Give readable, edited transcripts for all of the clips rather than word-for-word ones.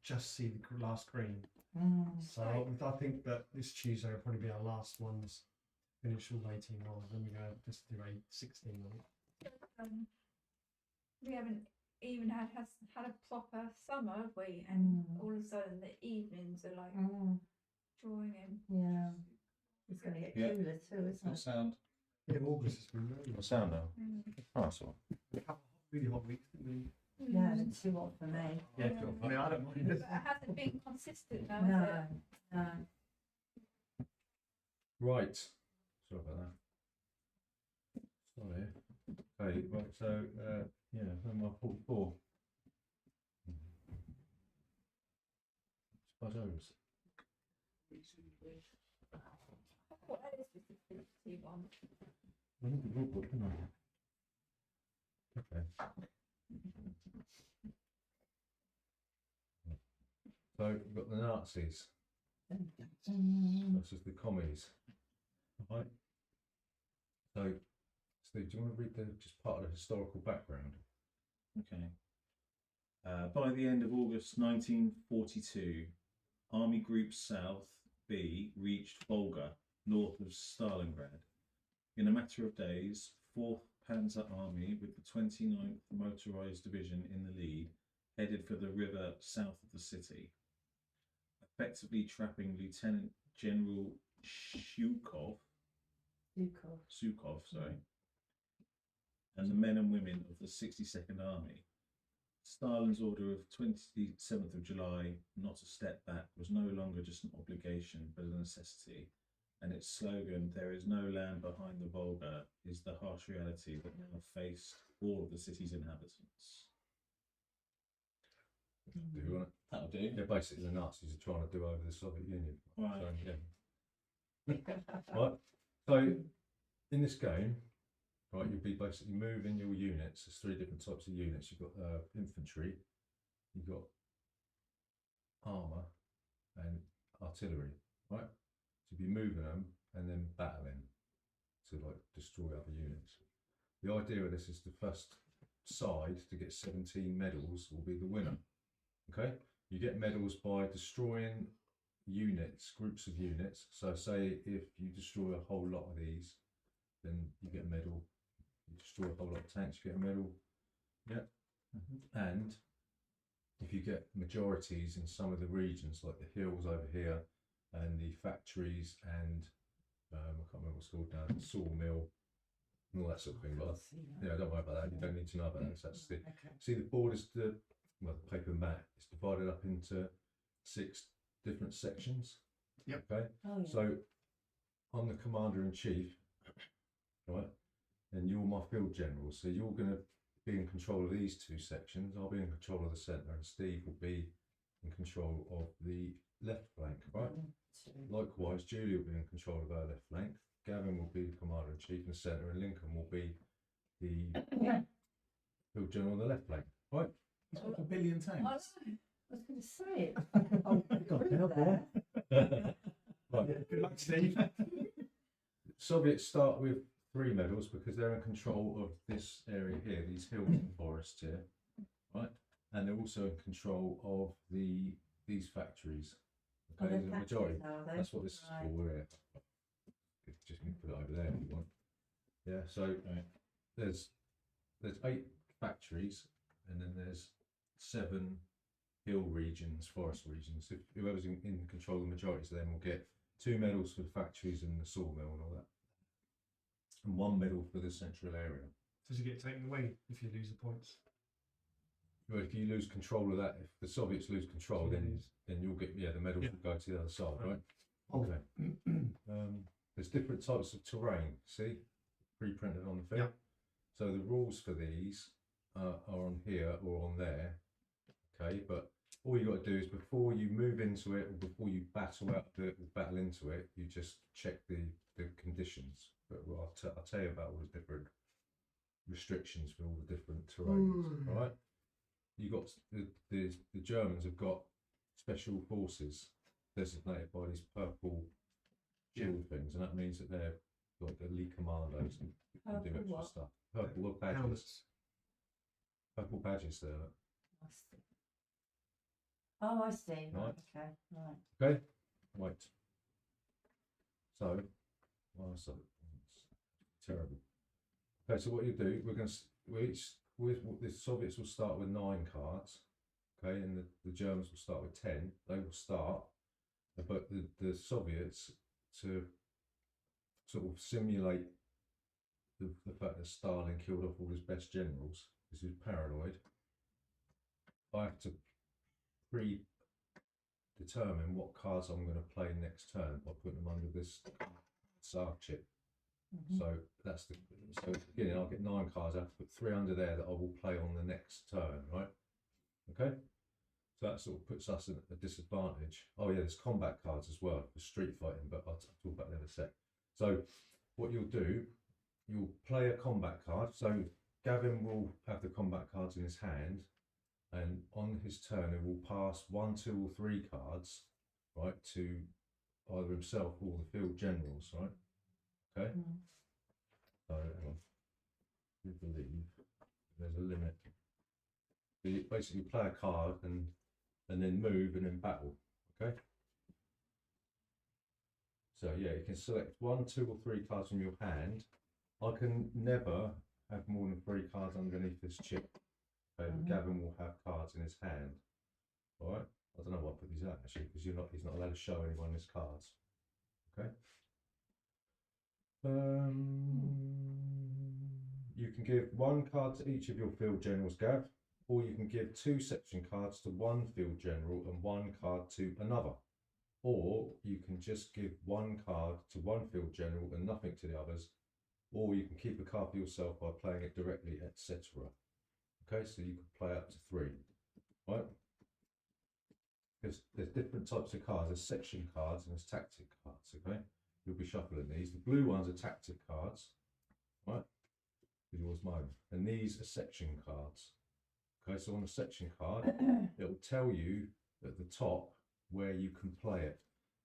just see the last green. So I think that this Tuesday will probably be our last ones. Finish all 18 rather than we go just do 16 on it. We haven't even had a proper summer, have we? And all of a sudden the evenings are like drawing in. Yeah. It's going to get cooler too, isn't What it? sound? Yeah, August has been really What sound now? Oh, that's all. really hot weeks, didn't we? Yeah, it's too hot for me. Yeah, I mean, I don't mind But it. it hasn't been consistent now, No, has it? no. Right. Sorry about that. Sorry. Okay, right, so, yeah, Memoir 44. Spud Holmes. What else is the 51? I think we've all got, didn't I? Okay. So we've got the Nazis versus the commies. Right. So, Steve, do you want to read just part of the historical background? Okay. By the end of August 1942, Army Group South B reached Volga, north of Stalingrad. In a matter of days, 4th Panzer Army, with the 29th Motorized Division in the lead, headed for the river south of the city, effectively trapping Lieutenant General Sukov, and the men and women of the 62nd Army. Stalin's order of 27th of July, not to step back, was no longer just an obligation but a necessity, and its slogan, "There is no land behind the Volga," is the harsh reality that now faced all of the city's inhabitants. Do you want it? That'll do. Yeah, basically the Nazis are trying to do over the Soviet Union. Right. So, yeah. Right. So in this game, right, you'll be basically moving your units. There's 3 different types of units. You've got infantry, you've got armour and artillery, right? So you'll be moving them and then battling to like destroy other units. The idea of this is the first side to get 17 medals will be the winner. Okay, you get medals by destroying units, groups of units. So say if you destroy a whole lot of these, then you get a medal. You destroy a whole lot of tanks, you get a medal. Yeah. And if you get majorities in some of the regions, like the hills over here and the factories and I can't remember what's called now, the sawmill and all that sort of thing. But yeah, don't worry about that. You don't need to know about that. That's the, see the board is the paper mat. It's divided up into 6 different sections. Yep. Okay. Oh, yeah. So I'm the commander in chief, right? And you're my field general. So you're going to be in control of these 2 sections. I'll be in control of the centre, and Steve will be in control of the left flank, right? Likewise, Julie will be in control of her left flank. Gavin will be the commander in chief in the centre, and Lincoln will be the field general on the left flank, right? It's like a billion tanks. I was going to say it. Oh, there. Right. Good luck, Steve. Soviets start with 3 medals because they're in control of this area here, these hills and forests here, right? And they're also in control of these factories. Okay, the majority. That's what this is for. We're just going to put it over there if you want. Yeah. So there's 8 factories, and then there's 7 hill regions, forest regions. If whoever's in control of the majorities of them will get 2 medals for the factories and the sawmill and all that, and 1 medal for the central area. Does it get taken away if you lose the points? Well, if you lose control of that, if the Soviets lose control, then you'll get the medals will go to the other side, right? Okay. There's different types of terrain. See, pre-printed on the film. Yep. So the rules for these are on here or on there. Okay, but all you got to do is before you move into it or before you battle into it, you just check the conditions. But I'll tell you about all the different restrictions for all the different terrains. All right. You got the Germans have got special forces designated by these purple shield things, and that means that they're like the elite commandos and can do extra stuff. Purple badges. Purple badges there. Oh, I see. Right. Right. Okay. Right. Okay, right. So, well, so it's terrible. Okay, so what you do, we're going to the Soviets will start with 9 cards. Okay, and the Germans will start with 10. They will start, but the Soviets, to sort of simulate the fact that Stalin killed off all his best generals, because he was paranoid, I have to predetermine what cards I'm going to play next turn by putting them under this Tsar chip. So that's so at the beginning I'll get 9 cards. I have to put 3 under there that I will play on the next turn, right? Okay. So that sort of puts us at a disadvantage. Oh yeah, there's combat cards as well for street fighting, but I'll talk about that in a sec. So what you'll do, you'll play a combat card. So Gavin will have the combat cards in his hand, and on his turn he will pass 1, 2, or 3 cards, right, to either himself or the field generals, right? Okay. So hang on. You believe there's a limit. So you basically play a card and then move and then battle. Okay. So yeah, you can select 1, 2, or 3 cards from your hand. I can never have more than 3 cards underneath this chip. Okay, but Gavin will have cards in his hand. All right. I don't know why I put these out actually, because he's not allowed to show anyone his cards. Okay. You can give 1 card to each of your field generals, Gav, or you can give 2 section cards to 1 field general and 1 card to another. Or you can just give 1 card to 1 field general and nothing to the others, or you can keep a card for yourself by playing it directly, etc. Okay, so you can play up to 3, right? Because there's different types of cards. There's section cards and there's tactic cards, okay? You'll be shuffling these. The blue ones are tactic cards, right? Yours, mine. And these are section cards. Okay, so on a section card, it will tell you at the top where you can play it.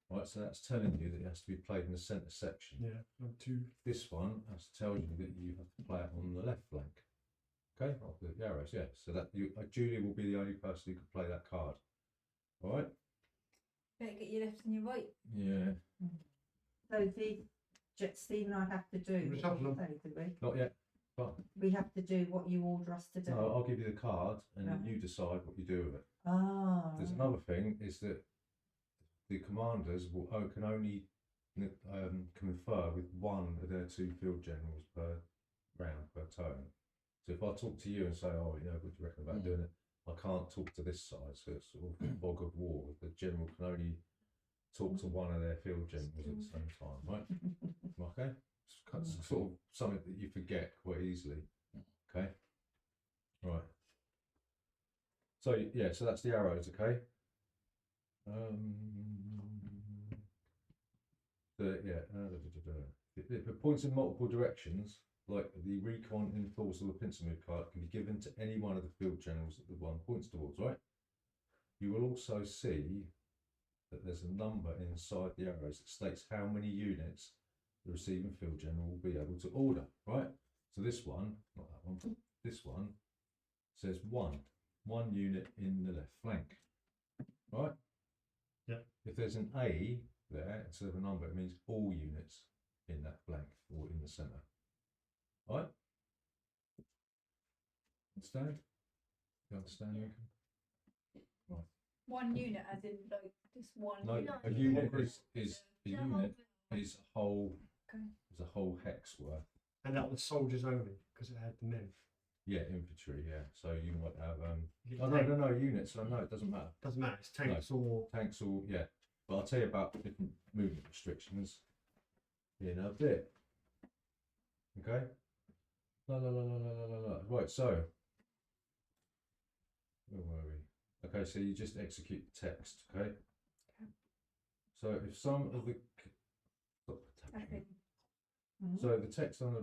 Right, so that's telling you that it has to be played in the centre section. Yeah, 2. This one has to tell you that you have to play it on the left flank. Okay, of the arrows, yeah. So that Julie will be the only person who can play that card. All right. Better get your left and your right. Yeah. So Steve and I have to do We what shuffle you them. say, do we? Not yet. But We have to do what you order us to do. no, I'll give you the card and Right. you decide what you do with it. Ah. There's another thing is that the commanders can only confer with 1 of their 2 field generals per round, per turn. So if I talk to you and say, oh, you know, what do you reckon about doing it? I can't talk to this side, so it's sort of a fog of war. The general can only talk to 1 of their field generals at the same time, right? Okay? It's sort of something that you forget quite easily. Okay? Right. So yeah, so that's the arrows, okay? If it points in multiple directions, like the recon, enforce, or the pincer move card, can be given to any one of the field generals that the one points towards, right? You will also see that there's a number inside the arrows that states how many units the receiving field general will be able to order, right? So this one, not that one, this one says 1 unit in the left flank, right? Yeah. If there's an A there instead of a number, it means all units in that flank or in the centre, right? Understand? You understand, Lincoln? Right. 1 unit, as in like just 1 No, unit. a unit is a unit is a whole Okay. is a whole hex worth. And that was soldiers only, because it had the men. Yeah, infantry. Yeah, so you might have You oh get no units. So no, it doesn't matter. Doesn't matter, it's tanks or... Tanks or yeah. But I'll tell you about different movement restrictions in a bit. Okay. Right. So where were we? Okay, so you just execute the text. Okay. So if some of the stop tapping. Okay. So the text on the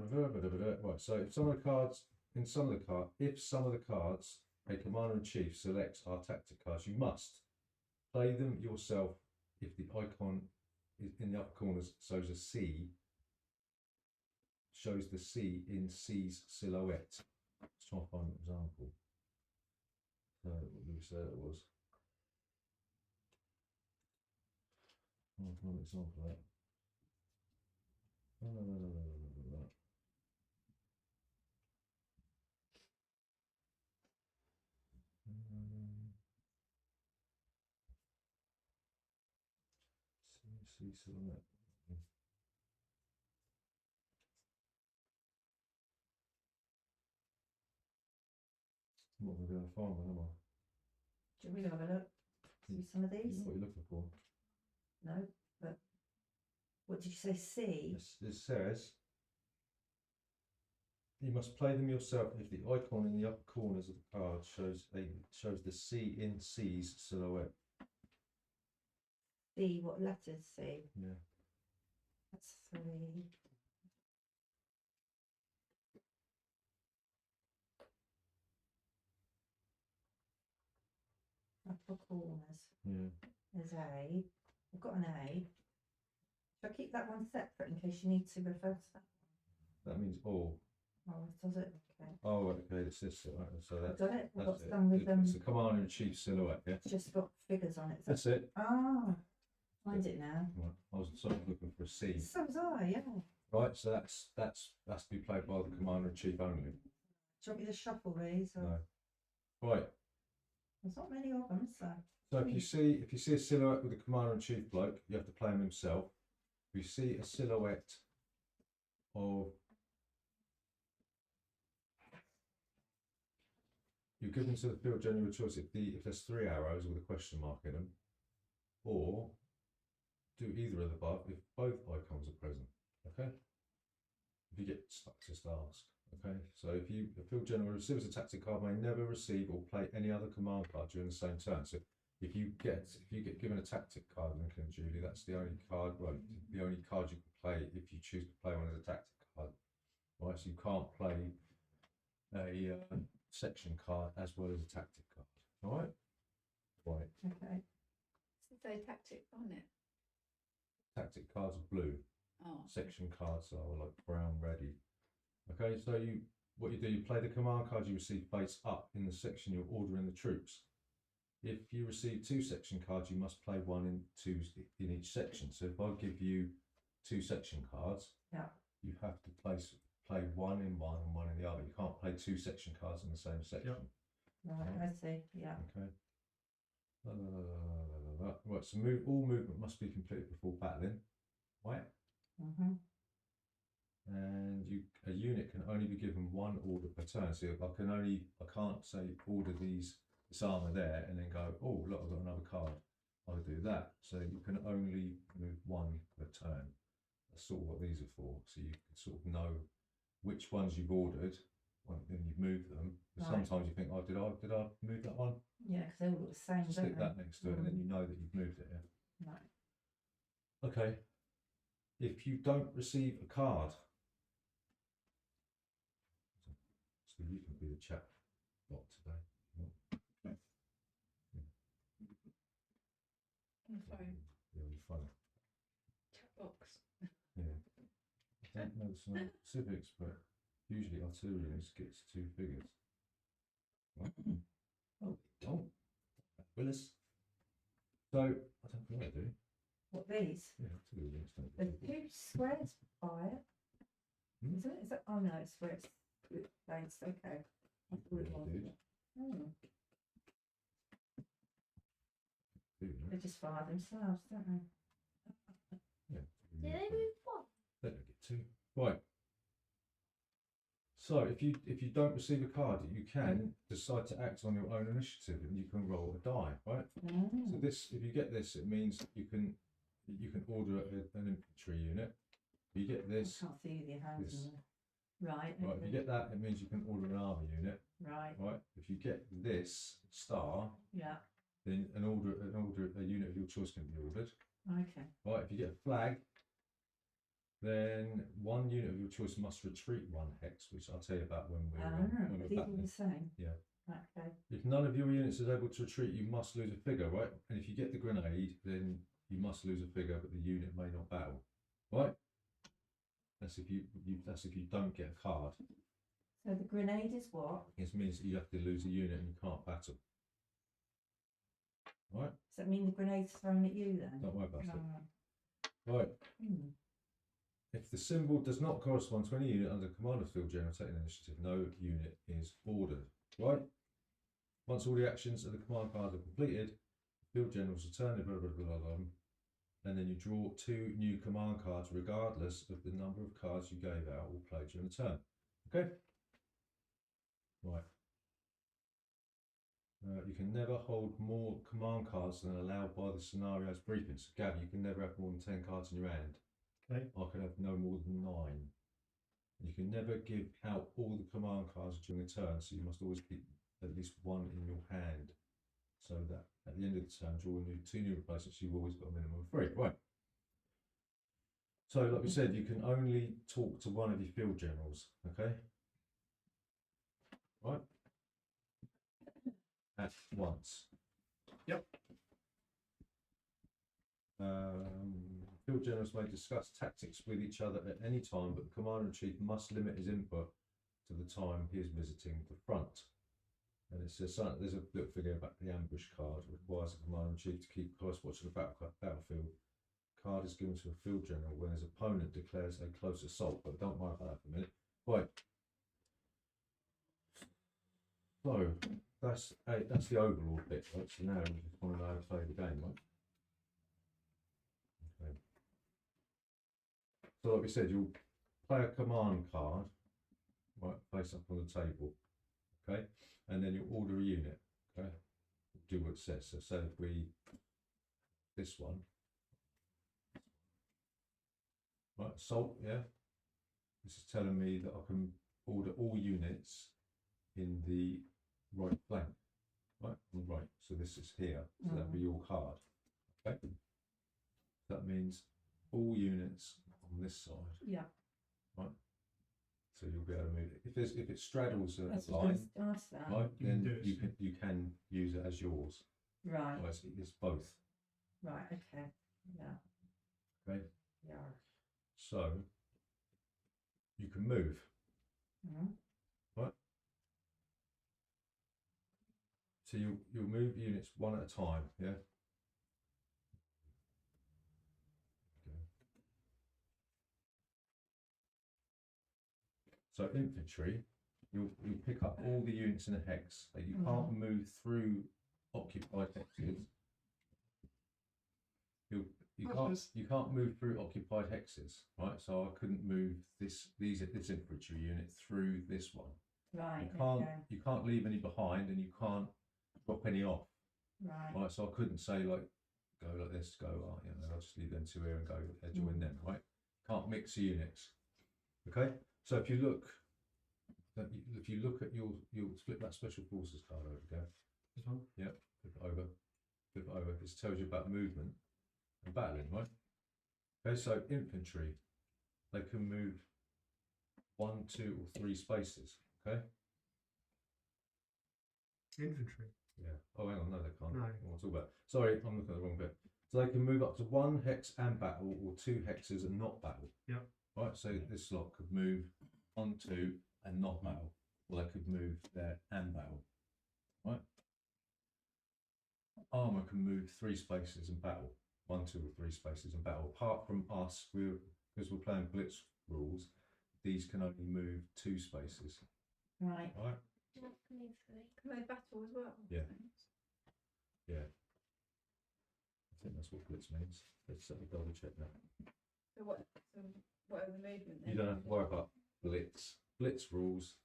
right. So if some of the cards if some of the cards a commander in chief selects are tactic cards, you must play them yourself. If the icon is in the upper corners shows a C, shows the C in C's silhouette. Let's try and find an example. So what did we say that was? an example of that. See silhouette. I'm not going to be able to find one, am I? Do you want me to have a look? See some of You these? know what you're looking for? No, but what did you say? C? It says you must play them yourself if the icon in the upper corners of the card shows the C in C's silhouette. C, what letters? C? Yeah. That's 3. Upper corners. Yeah. There's A. I've got an A. Should I keep that one separate in case you need to refer to that? That means all. Oh, does it? Okay. Oh, okay. It's this. Right, so I've that's got it. I've got it. some with them. It's the Commander in Chief silhouette. Yeah. It's just got figures on it. Is That's it. Ah, find it now. Right. I was sort of looking for a C. So was I, yeah. Right. So that's to be played by the Commander in Chief only. Do you want me to shuffle these? Or... No. Right. There's not many of them, is there? So if you see a silhouette with the Commander in Chief bloke, you have to play him himself. If you see a silhouette of you're given to the field general choice if there's 3 arrows with a question mark in them, or do either of the above if both icons are present. Okay. If you get stuck, just ask. Okay. So if a field general receives a tactic card, may never receive or play any other command card during the same turn. So if you get given a tactic card, Lincoln and Julie, that's the only card. Right, the only card you can play if you choose to play one as a tactic card. Right. So you can't play a section card as well as a tactic card. All right. Right. Okay. Does it say tactic on it? Tactic cards are blue. Oh. Section cards are like brown, ready. Okay, so what you do, you play the command card you receive face up in the section you're ordering the troops. If you receive 2 section cards, you must play 1 in each section. So if I give you 2 section cards, yeah, you have to play 1 in one and 1 in the other. You can't play 2 section cards in the same section. Yep. Right, I see. Yeah. Okay. Right, so all movement must be completed before battling. Right. Mhm. And a unit can only be given 1 order per turn. So I can't say order this armour there and then go, oh look, I've got another card. I'll do that. So you can only move 1 per turn. That's sort of what these are for. So you can sort of know which ones you've ordered when you've moved them. Right. Sometimes you think, oh, did I move that one? Yeah, because they all look the same, don't Stick they? that next to it, and then you know that you've moved it. Yeah. Right. Okay. If you don't receive a card, so you can be the chat bot today. On the phone. Yeah, you're funny. Chat box. Yeah. I don't know some specifics, but usually artillery gets 2 figures. Right. Oh, don't. Willis. So, I don't think I do. What, these? Yeah, artillery units don't There's get 2 2 squares by it. Hmm? Is it? Is it? Oh no, it's where it's placed. Okay. I thought it Yeah, was. they do. Oh, figures. they just fire themselves, don't they? Yeah. Do they move one? They don't get 2. Right. So if you don't receive a card, you can decide to act on your own initiative, and you can roll a die, right? So this, if you get this, it means you can order an infantry unit. If you get this, I can't see with your hands. this. in there. Right. Right. If you get that, it means you can order an army unit, Right. right? If you get this star, Yeah. then a unit of your choice can be ordered. Okay. Right. If you get a flag, then 1 unit of your choice must retreat 1 hex, which I'll tell you about when we're These are battling. the same. Yeah. Okay. If none of your units is able to retreat, you must lose a figure, right? And if you get the grenade, then you must lose a figure, but the unit may not battle, right? That's if you don't get a card. So the grenade is what? It means that you have to lose a unit and you can't battle. Right? Does that mean the grenade's thrown at you then? Don't worry about it. No. Right. Hmm. If the symbol does not correspond to any unit under command of field general taking initiative, no unit is ordered. Right. Once all the actions of the command card are completed, the field generals return blah, blah, blah, blah, blah, and then you draw 2 new command cards regardless of the number of cards you gave out or played during the turn. Okay? Right. You can never hold more command cards than allowed by the scenario's briefing. So, Gav, you can never have more than 10 cards in your hand. Okay. I can have no more than 9. You can never give out all the command cards during a turn, so you must always keep at least 1 in your hand. So that at the end of the turn, drawing 2 new replacements, you've always got a minimum of 3. Right. So, like we said, you can only talk to one of your field generals. Okay. Right. At once. Yep. Field generals may discuss tactics with each other at any time, but the commander-in-chief must limit his input to the time he is visiting the front. And it says there's a little figure about the ambush card. It requires the commander-in-chief to keep close watch of the battlefield. Card is given to a field general when his opponent declares a close assault, but don't worry about that for a minute. Right. So that's the Overlord bit, right? So now we just want to know how to play the game, right? Okay. So like we said, you'll play a command card, right, face up on the table, okay? And then you'll order a unit, okay? Do what it says. So say if we, this one, right, assault, yeah? This is telling me that I can order all units in the right flank, right, on the right. So this is here, so that'll be your card, okay? That means all units on this side. Yeah. Right. So you'll be able to move it. If it straddles a That's line, ask that. right, You can then do it. you can use it as yours. Right. Right, it's both. Right. Okay. Yeah. Okay. Yeah. So you can move. Mm-hmm. So you'll move units one at a time, yeah. Okay. So infantry, you'll pick up all the units in a hex. So you can't move through occupied hexes. You can't move through occupied hexes, right? So I couldn't move this infantry unit through this one. Right. You can't leave any behind, and you can't drop any off. Right. Right. So I couldn't say like go like this, I'll just leave them 2 here and go join them, right? Can't mix units. Okay. So if you look at you'll flip that special forces card over, go. This one? Yep. Flip it over. Flip it over. This tells you about movement and battling, right? Okay. So infantry, they can move 1, 2, or 3 spaces. Okay. Infantry. Yeah. Oh, hang on. No, they can't. No. What talk about? Sorry, I'm looking at the wrong bit. So they can move up to 1 hex and battle, or 2 hexes and not battle. Yep. Right. So this lot could move 1, 2 and not battle, or they could move there and battle. Right. Armor can move 3 spaces and battle. 1, 2, or 3 spaces and battle. Apart from us, because we're playing blitz rules, these can only move 2 spaces. Right. Right. Can they battle as well? Yeah. Yeah. I think that's what blitz means. Let's double check that. So whatever the movement. You don't have to worry about blitz. Blitz rules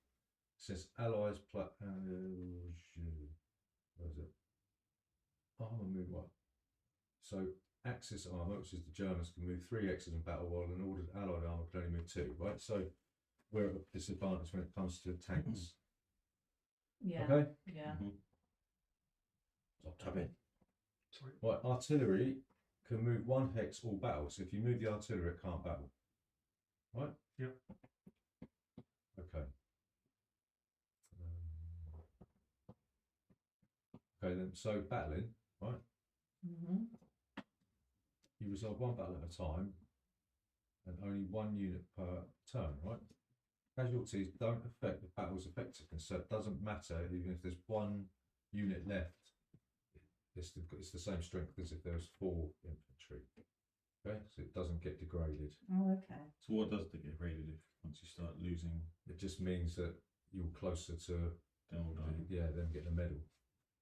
says allies play. Where is it? Armor move what? So Axis armor, which is the Germans, can move 3 X's in battle, while an ordered allied armor can only move 2. Right. So we're at a disadvantage when it comes to tanks. Yeah. Okay. Yeah. Stop tapping. Sorry. Right, artillery can move 1 hex or battle. So if you move the artillery, it can't battle. Right? Yep. Okay. Okay then, so battling, right? Mm-hmm. You resolve 1 battle at a time and only 1 unit per turn, right? Casualties don't affect the battle's effectiveness, so it doesn't matter even if there's 1 unit left. It's the same strength as if there was 4 infantry. Okay, so it doesn't get degraded. Oh, okay. So what does it get graded if once you start losing It just means that you're closer to them all dying? them getting a medal.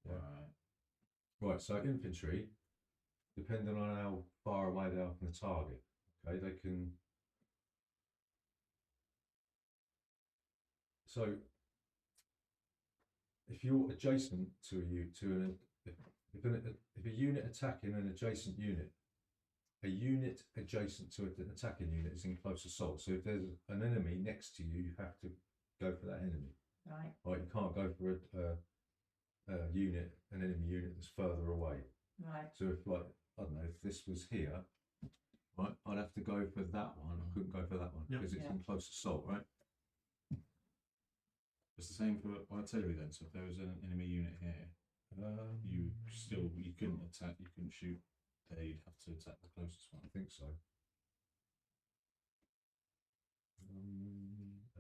Yeah. Right. Right, so infantry, depending on how far away they are from the target, okay, they can. So, if you're adjacent to if a unit attacking an adjacent unit, a unit adjacent to an attacking unit is in close assault. So if there's an enemy next to you, you have to go for that enemy. Right. Right, you can't go for an enemy unit that's further away. Right. So if, like, I don't know, if this was here, right, I'd have to go for that one. I couldn't go for that one Yep. because it's in close assault, right? It's the same for artillery then. So if there was an enemy unit here, you couldn't attack. You couldn't shoot. They'd have to attack the closest one. I think so.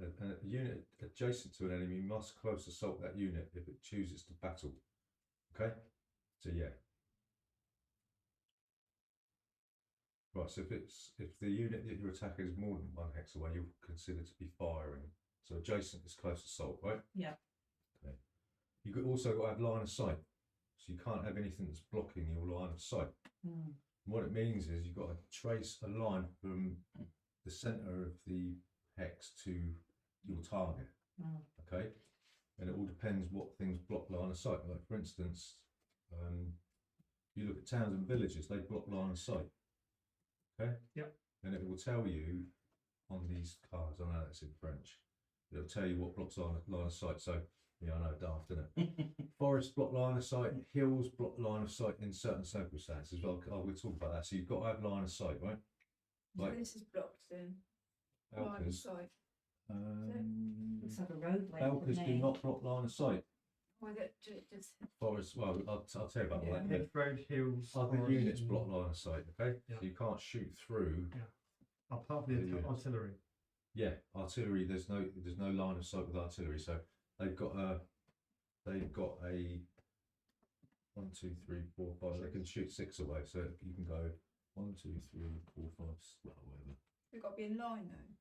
A unit adjacent to an enemy must close assault that unit if it chooses to battle. Okay, so yeah. Right, so if the unit that you're attacking is more than 1 hex away, you're considered to be firing. So adjacent is close assault, right? Yeah. Okay. You could also got to have line of sight, so you can't have anything that's blocking your line of sight. Mm. What it means is you've got to trace a line from the centre of the hex to your target. Mm. Okay, and it all depends what things block line of sight. Like for instance, you look at towns and villages; they block line of sight. Okay. Yep. And it will tell you on these cards. I know that's in French. It'll tell you what blocks line of sight. So yeah, I know, daft, isn't it? Forests block line of sight, hills block line of sight in certain circumstances. Well, we'll talk about that. So you've got to have line of sight, right? So Like this is blocked then. Line of Alkers. sight. Looks like a roadway. Alkers do not block line of sight. Or is it just Forests, well, I'll tell you about Yeah. that. Head road, hills. Other forest, units and- block line of sight, okay? Yeah. So you can't shoot through. Apart from the the units. artillery. Yeah, artillery. There's no line of sight with artillery. So they've got a 1, 2, 3, 4, 5. They can shoot 6 away. So you can go 1, 2, 3, 4, 5, well, whatever. we've got to be in line though.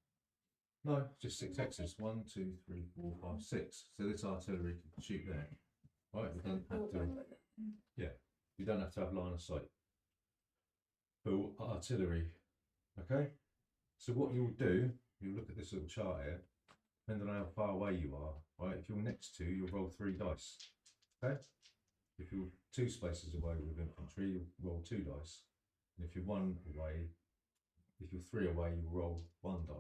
No, just 6 hexes. 1, 2, 3, 4, 5, 6. So this artillery can shoot there. Right, you don't have to. You don't have to have line of sight. For artillery, okay. So what you'll do, you'll look at this little chart here. Depending on how far away you are, right? If you're next to, you'll roll 3 dice. Okay. If you're 2 spaces away with infantry, you'll roll 2 dice. And if you're 1 away, if you're 3 away, you'll roll 1 die.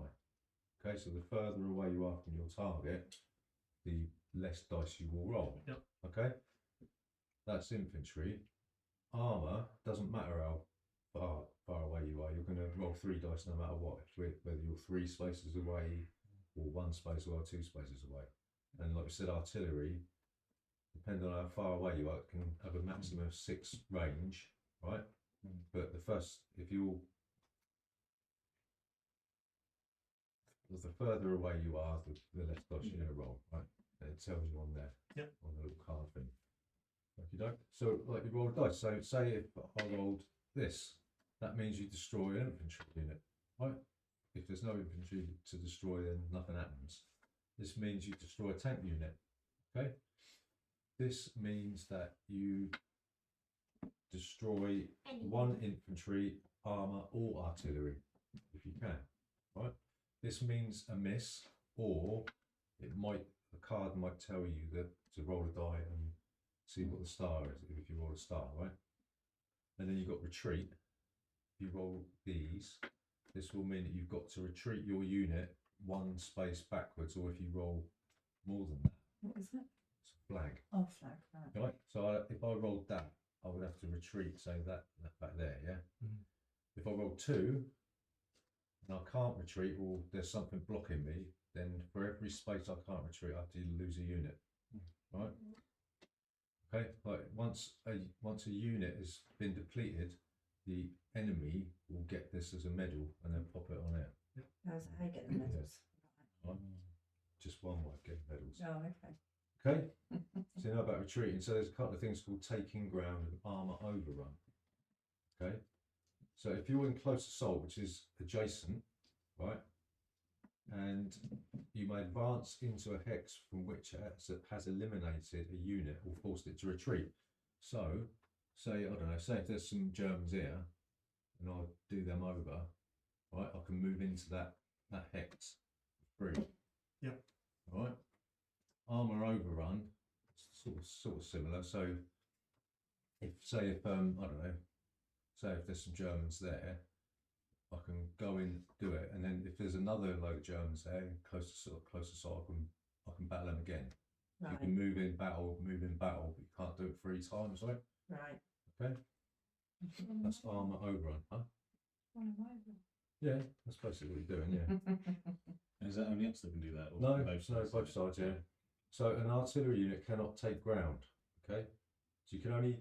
Okay. So the further away you are from your target, the less dice you will roll. Yep. Okay. That's infantry. Armour doesn't matter how far away you are. You're going to roll 3 dice no matter what, whether you're 3 spaces away or 1 space away or 2 spaces away. And like I said, artillery, depending on how far away you are, it can have a maximum of 6 range, right? But the further away you are, the less dice you're going to roll, right? And it tells you on there, on the little card thing. Okay, so like you roll a dice. So say if I rolled this, that means you destroy an infantry unit, right? If there's no infantry to destroy, then nothing happens. This means you destroy a tank unit, okay? This means that you destroy 1 infantry, armour or artillery, if you can, right? This means a miss, or the card might tell you that to roll a die and see what the star is, if you roll a star, right? And then you've got retreat. If you roll these, this will mean that you've got to retreat your unit 1 space backwards, or if you roll more than that, What is it? it's a flag. Oh, flag. Right. Right? So if I rolled that, I would have to retreat, say that back there, yeah? Mhm. If I roll 2, and I can't retreat, or there's something blocking me, then for every space I can't retreat, I have to lose a unit, right? Okay, like once a unit has been depleted, the enemy will get this as a medal and then pop it on there. How's how you get the medals? Right? Just one way of getting medals. Oh, okay. Okay, so you know about retreating. So there's a couple of things called taking ground and armour overrun. Okay, So if you're in close assault, which is adjacent, right, and you may advance into a hex from which has eliminated a unit or forced it to retreat. So, say, I don't know, say if there's some Germans here, and I do them over, right, I can move into that hex free. Yep. Right. Armour overrun, sort of similar. So, if I don't know, say if there's some Germans there, I can go in, do it, and then if there's another load of Germans there, close to sort, I can battle them again. Right. You can move in battle, but you can't do it 3 times, right? Right. Okay. That's armour overrun, huh? One of my ones. Yeah, that's basically what you're doing, yeah. And is that only us that can do that? Or No, both sides? yeah. So an artillery unit cannot take ground, okay? So you can only,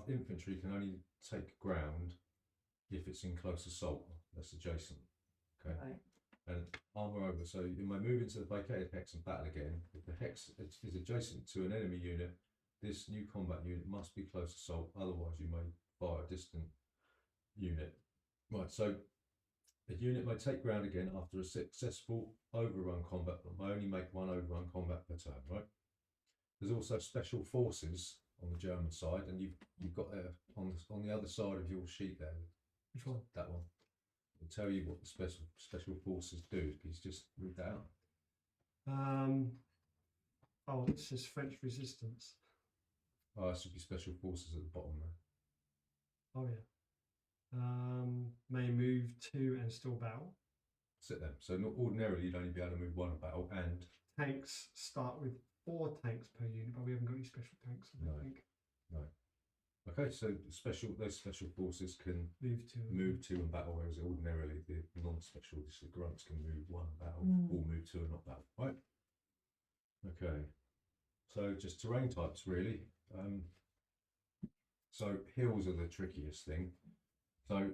infantry can only take ground if it's in close assault, that's adjacent, okay? Right. And armour over, so you may move into the vacated hex and battle again. If the hex is adjacent to an enemy unit, this new combat unit must be close assault, otherwise you may fire a distant unit. Right, so a unit may take ground again after a successful overrun combat, but may only make 1 overrun combat per turn, right? There's also special forces on the German side, and you've got on the other side of your sheet there. Which one? That one. It'll tell you what the special forces do. Please just read that out. Oh, it says French resistance. Oh, it should be special forces at the bottom there. Oh yeah. May move 2 and still battle. Sit there. So not ordinarily you'd only be able to move 1 battle, and Tanks start with 4 tanks per unit, but we haven't got any special tanks, I don't No. think. no. Okay, so those special forces can Move 2. and battle, whereas ordinarily the non-special, the grunts can move 1 and battle, or move 2 and not battle, right? Okay, so just terrain types really. So hills are the trickiest thing. So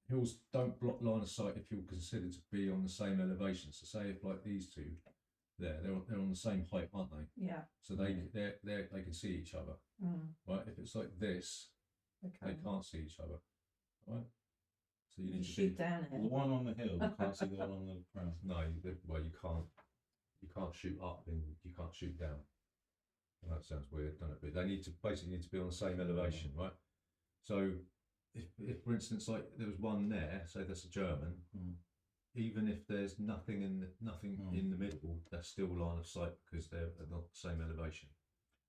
hills don't block line of sight if you're considered to be on the same elevation. So say if like these two, they're on the same height, aren't they? Yeah. So they can see each other, right? If it's like this, Okay. they can't see each other, right? So you You need to shoot be down The it. one on the hill, you can't see the one on the ground. no. Well, you can't shoot up and you can't shoot down. Well, that sounds weird, doesn't it? But they basically need to be on the same elevation, right? So if for instance, like there was one there, say that's a German. Even if there's nothing in the middle, they're still line of sight because they're not the same elevation.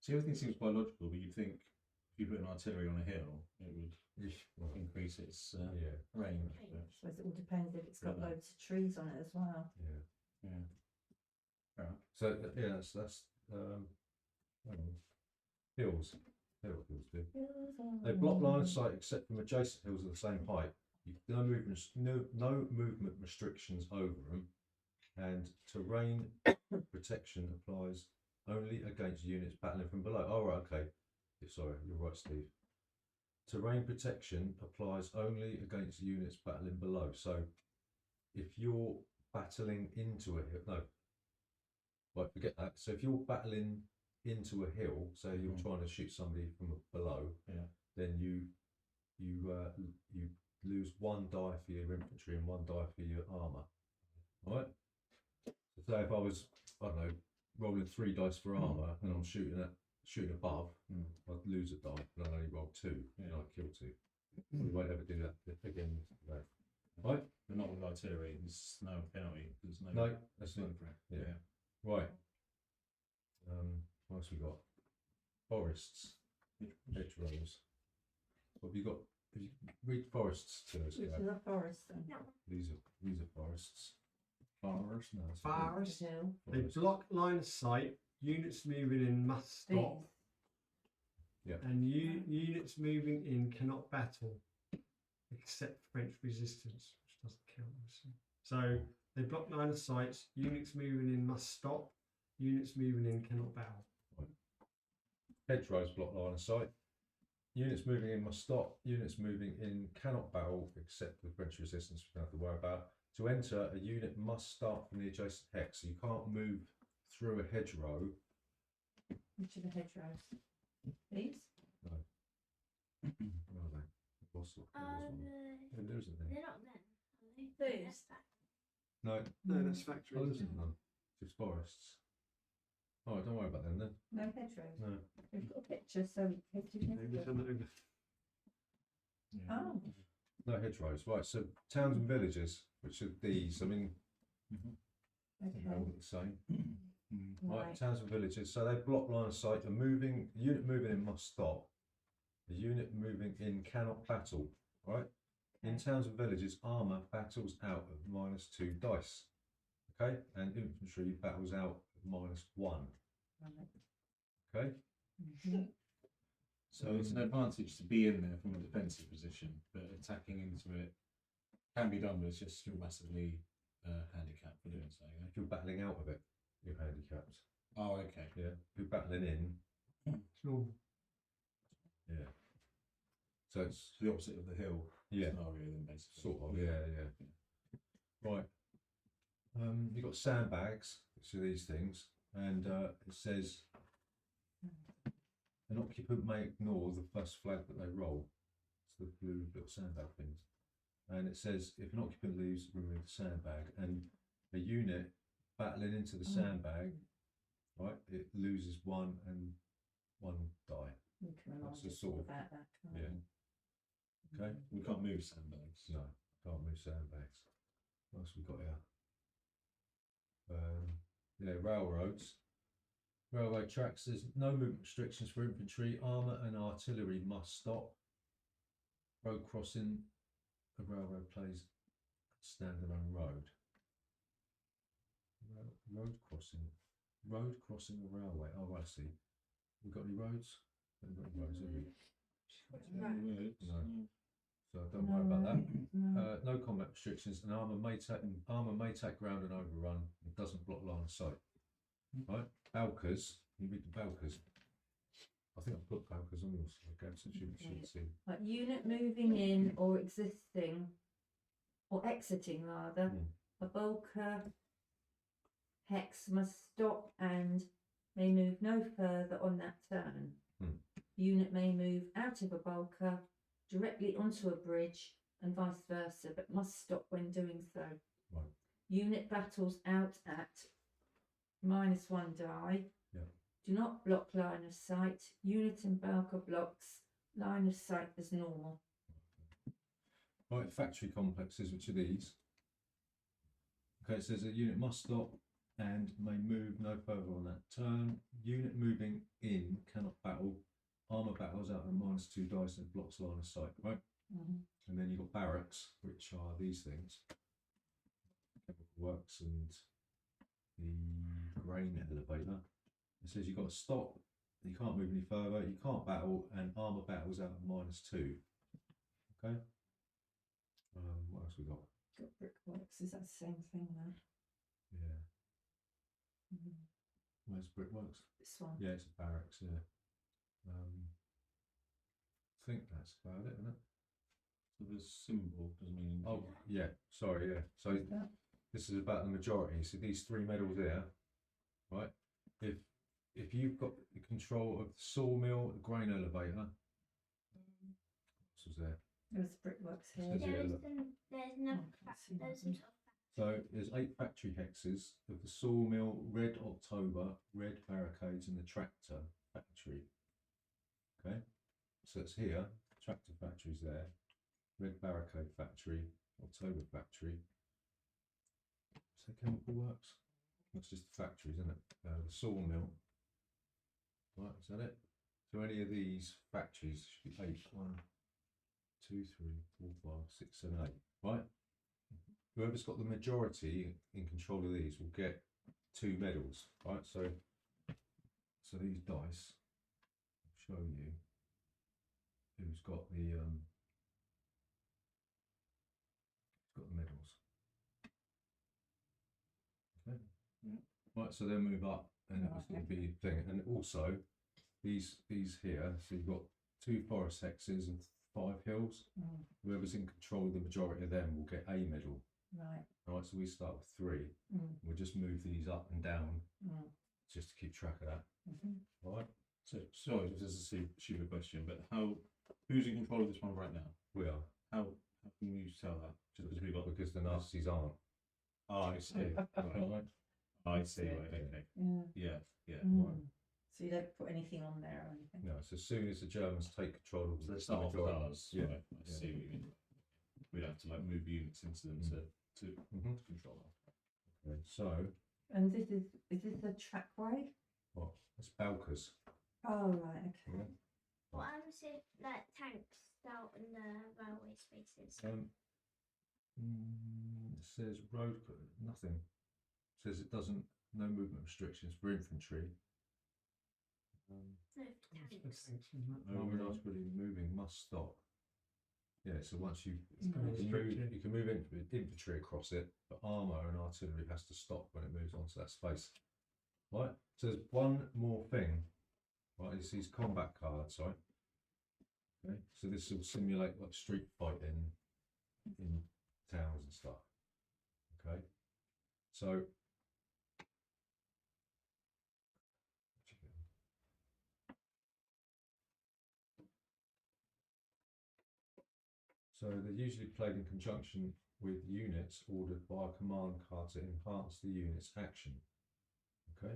See, everything seems quite logical, but you'd think if you put an artillery on a hill, it would increase its range. I suppose it all depends if it's got Yeah. loads of trees on it as well. Yeah. Yeah. Right. So yeah, that's hills. Hills do. They block line of sight except from adjacent hills of the same height. No movement restrictions over them, and terrain protection applies only against units battling from below. Oh right, okay. Sorry, you're right, Steve. Terrain protection applies only against units battling below. So if you're battling into a hill, no, right, forget that. So if you're battling into a hill, say you're trying to shoot somebody from below, then you lose 1 die for your infantry and 1 die for your armour. Right? So say if I was, I don't know, rolling 3 dice for armour and I'm shooting above, I'd lose a die, but I only roll 2 and I kill 2. We won't ever do that again. No. Right? But not with artillery. There's no penalty. There's No, that's not. Yeah. Right. What else we got? Forests, hedgerows. What have you got? If you read forests to us, Which Gav. is a forest then. These are forests. Forest? No, it's Forest. Hill. They block line of sight. Units moving in must stop. These. And units moving in cannot battle, except French resistance, which doesn't count, obviously. So they block line of sight. Units moving in must stop. Units moving in cannot battle. hedgerows block line of sight. Units moving in must stop. Units moving in cannot battle except with French resistance, we don't have to worry about. To enter, a unit must start from the adjacent hex. So you can't move through a hedgerow. Which are the hedgerows? These? No. Where are they? was one. Yeah, there isn't any. They're not them, are they? Those. No, No, that's factory. there isn't none. Just forests. Oh, don't worry about them then. No hedgerows. No. We've got a picture, so if you can. Maybe send that over. Oh, No hedgerows. Right, so towns and villages, which are these. I mean, they're all okay. the same. Mm. Right, Right. towns and villages. So they block line of sight. Unit moving in must stop. The unit moving in cannot battle. Right. In towns and villages, armour battles out at -2 dice. Okay, and infantry battles out at -1. Right. Okay. Mhm. So it's an advantage to be in there from a defensive position, but attacking into it can be done, but it's just you're massively handicapped for doing so. Yeah? If you're battling out of it, you're handicapped. Oh, okay. Yeah. If you're battling in, It's normal. yeah. So it's It's the opposite of the hill yeah, scenario, then basically. sort of yeah. Right. You've got sandbags, which are these things, and it says an occupant may ignore the first flag that they roll. It's the blue little sandbag things. And it says if an occupant leaves, remove the sandbag. And a unit battling into the sandbag, right, it loses 1 and 1 die. You can remind That's the us sort all of- about that. can't yeah. you? Okay. We can't move sandbags. No, can't move sandbags. What else we got here? Yeah, railroads. Railroad tracks, there's no movement restrictions for infantry, armour and artillery must stop. Road crossing, a railroad plays standalone road. Road crossing a railway. Oh, I see. We got any roads? Haven't got any roads, have we? Right. No. So don't worry about that. No. No combat restrictions. An armour may take ground and overrun. It doesn't block line of sight. Right? Balkers. You read the Balkers. I think I've put Balkers on your slide, so you should see. Like unit moving in or existing or exiting rather, a bulker hex must stop and may move no further on that turn. Unit may move out of a bulker directly onto a bridge and vice versa, but must stop when doing so. Right. Unit battles out at -1 die. Yeah. Do not block line of sight. Unit and bulker blocks line of sight as normal. Right, factory complexes, which are these. Okay, it says a unit must stop and may move no further on that turn. Unit moving in cannot battle. Armour battles out at -2 dice and blocks line of sight, right? And then you've got barracks, which are these things. Chemical works and the grain elevator. It says you've got to stop, you can't move any further, you can't battle, and armour battles out at -2. Okay? What else we got? Got brickworks, is that the same thing there? Yeah. Where's Brickworks? This one. Yeah, it's a barracks, yeah. I think that's about it, isn't it? So the symbol doesn't mean. Oh, yeah, sorry, yeah. So Is that? this is about the majority. So these 3 medals here, right? If you've got the control of the sawmill, the grain elevator, what else was there? There's brickworks here. Says here, look. There's no. Oh, I can't see There's that. some sort of. So there's 8 factory hexes of the sawmill, Red October, Red Barricades, and the tractor factory. Okay, so it's here. Tractor factory's there. Red Barricade factory, October factory. So chemical works. That's just the factories, isn't it? The sawmill. Right, is that it? So any of these factories should be 8. 1, 2, 3, 4, 5, 6, 7, 8. Right. Whoever's got the majority in control of these will get 2 medals, right? So these dice show you who's got the medals. Okay. Right, so they'll move up, and it'll be thing. And also these here. So you've got 2 forest hexes and 5 hills. Whoever's in control of the majority of them will get a medal. Right. Right, so we start with 3. We'll just move these up and down just to keep track of that. All right. So sorry, this is a stupid question, but how Who's in control of this one right now? We are. How can you tell that? Just because we've got. Because the Nazis aren't. Oh, I see. Right. I see. Right. Okay. Yeah. Yeah. Mm. So you don't put anything on there or anything? No, so as soon as the Germans take control of So the they start off with majority- ours. Yeah. Right. I see what you mean. We'd have to like move units into them to control that. Okay, so, And is this a trackway? what? It's Balkers. Oh right, okay. Yeah. What happens if like tanks out in the railway spaces? It says road, nothing. It says it doesn't, no movement restrictions for infantry. No, for It's tanks. the tanks, isn't it? No artillery moving must stop. Yeah, so once you very you can move, restricted. you can move infantry across it, but armour and artillery has to stop when it moves onto that space. Right. So there's one more thing. Right, it's these combat cards, right? Okay. So this will simulate like street fighting in towns and stuff. Okay. So they're usually played in conjunction with units ordered by a command card to enhance the unit's action. Okay.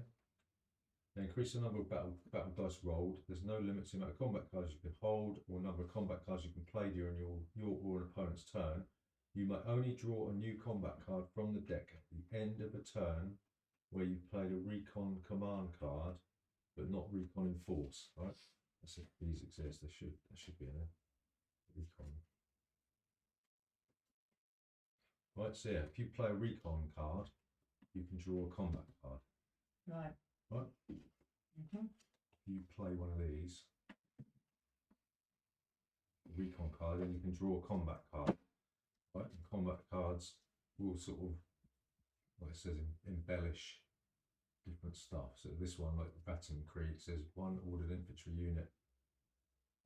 They increase the number of battle dice rolled. There's no limit to the amount of combat cards you can hold or number of combat cards you can play during your or an opponent's turn. You may only draw a new combat card from the deck at the end of a turn where you've played a recon command card, but not recon in force. Right? That's if these exist. There should be in there. Recon. Right, so yeah, if you play a recon card, you can draw a combat card. Right. Right? You play one of these, recon card, then you can draw a combat card. Right? And combat cards will sort of, like it says, embellish different stuff. So this one, like the Baton Creek, says one ordered infantry unit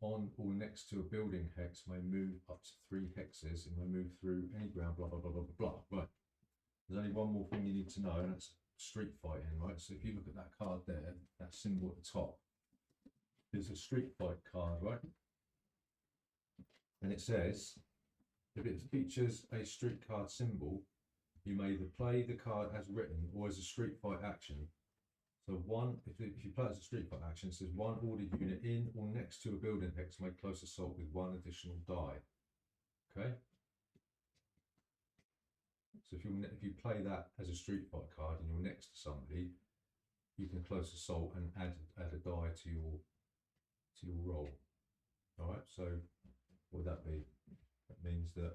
on or next to a building hex may move up to 3 hexes. It may move through any ground, blah, blah, blah, blah, blah, blah. Right. There's only one more thing you need to know, and that's street fighting, right? So if you look at that card there, that symbol at the top, is a street fight card, right? And it says, if it features a street card symbol, you may either play the card as written or as a street fight action. So one, if you play it as a street fight action, it says one ordered unit in or next to a building hex make close assault with 1 additional die. Okay. So if you play that as a street fight card and you're next to somebody, you can close assault and add a die to your roll. All right. So what would that be? That means that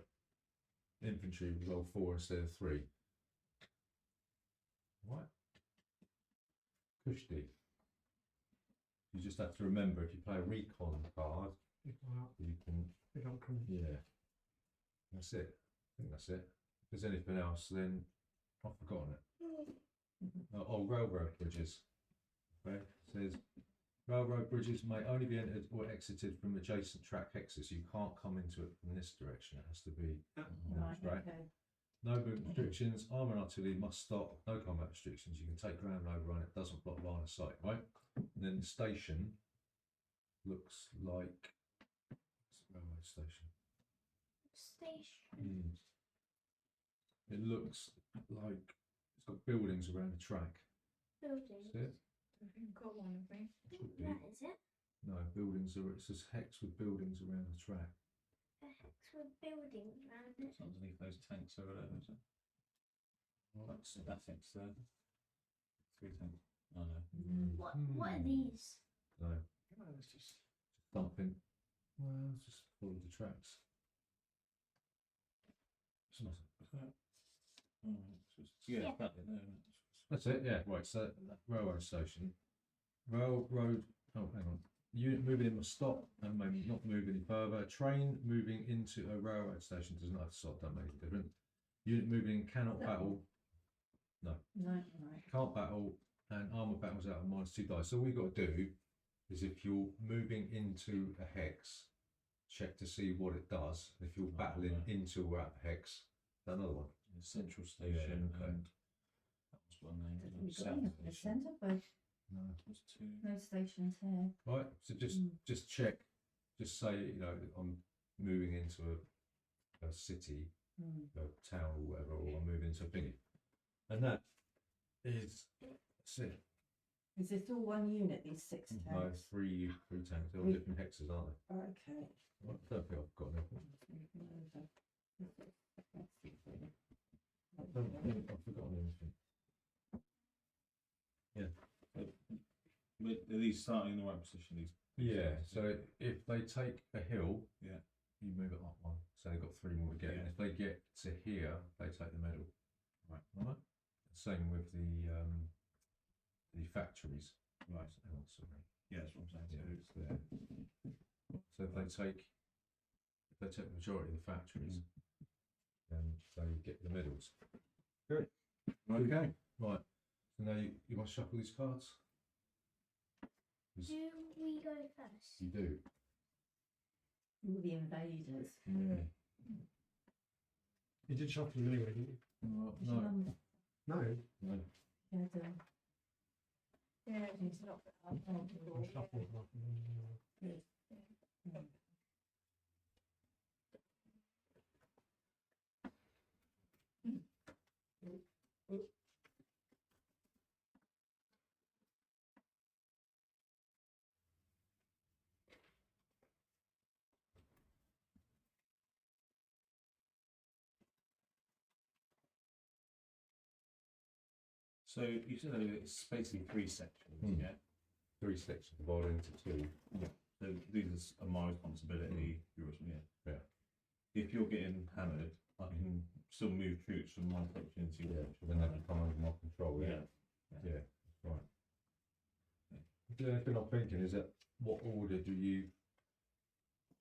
infantry would roll 4 instead of 3. Right. Kushti. You just have to remember, if you play a recon card, you can. Yeah. That's it. I think that's it. If there's anything else, then I've forgotten it. Railroad bridges. Okay. It says railroad bridges may only be entered or exited from adjacent track hexes. You can't come into it from this direction. It has to be Right. Okay. No movement restrictions. Armour and artillery must stop. No combat restrictions. You can take ground and overrun. It doesn't block line of sight. Right. And then the station looks like railway station. Station. It looks like it's got buildings around the track. Building. Is it? I've got one of me. Should be. That is it. No, buildings are. It says hex with buildings around the track. A hex with buildings around it. It's underneath those tanks over there, is it? Well, that's hex there. 3 tanks. Oh no. What are these? No, It's just. dumping. Well, it's just follow the tracks. It's not. Is that? Oh, it's just, yeah, Yeah. that bit there. That's it. Yeah. Right. So that railroad station. Railroad. Oh, hang on. Unit moving in must stop and may not move any further. Train moving into a railroad station does not have to stop. Don't make it different. Unit moving cannot battle. No. Right. Can't battle, and armour battles out of -2 dice. So all you've got to do is, if you're moving into a hex, check to see what it does. If you're battling into or out of hex, another one. The central station. okay. And that was one name. We've wasn't it? got South enough in the station. centre, but No. There's 2. no stations here. Right. So just check just say, you know, I'm moving into a city, a town or whatever, or I'm moving into a thingy. And that is, that's it. Is this all one unit, these 6 tanks? No, three tanks. They're all different hexes, aren't they? Okay. I don't think I've got anything. I don't think I've forgotten anything. But are these starting in the right position? These. Yeah, so if they take a hill, Yeah. you move it up one. So they've got 3 more to get. Yeah. And if they get to here, they take the medal. Right. Right. Same with the factories. Right. Oh, sorry. Yeah, that's what I'm saying. Yeah, So it's there. So if they take the majority of the factories, then they get the medals. Good. okay. Right. So now you want to shuffle these cards? Do we go first? You do. All the invaders. Yeah. You did shuffle them anyway, didn't you? What's your No. number? No. No. Yeah, Yeah, it's not that hard. I shuffled them. Good. So you said earlier it's basically 3 sections, yeah? 3 sections divided into 2. So these are my responsibility, yours, yeah. Yeah. If you're getting hammered, I can still move troops from my section to your section. Then they can come under my control. Yeah. Yeah. That's right. The only thing I'm thinking is that what order do you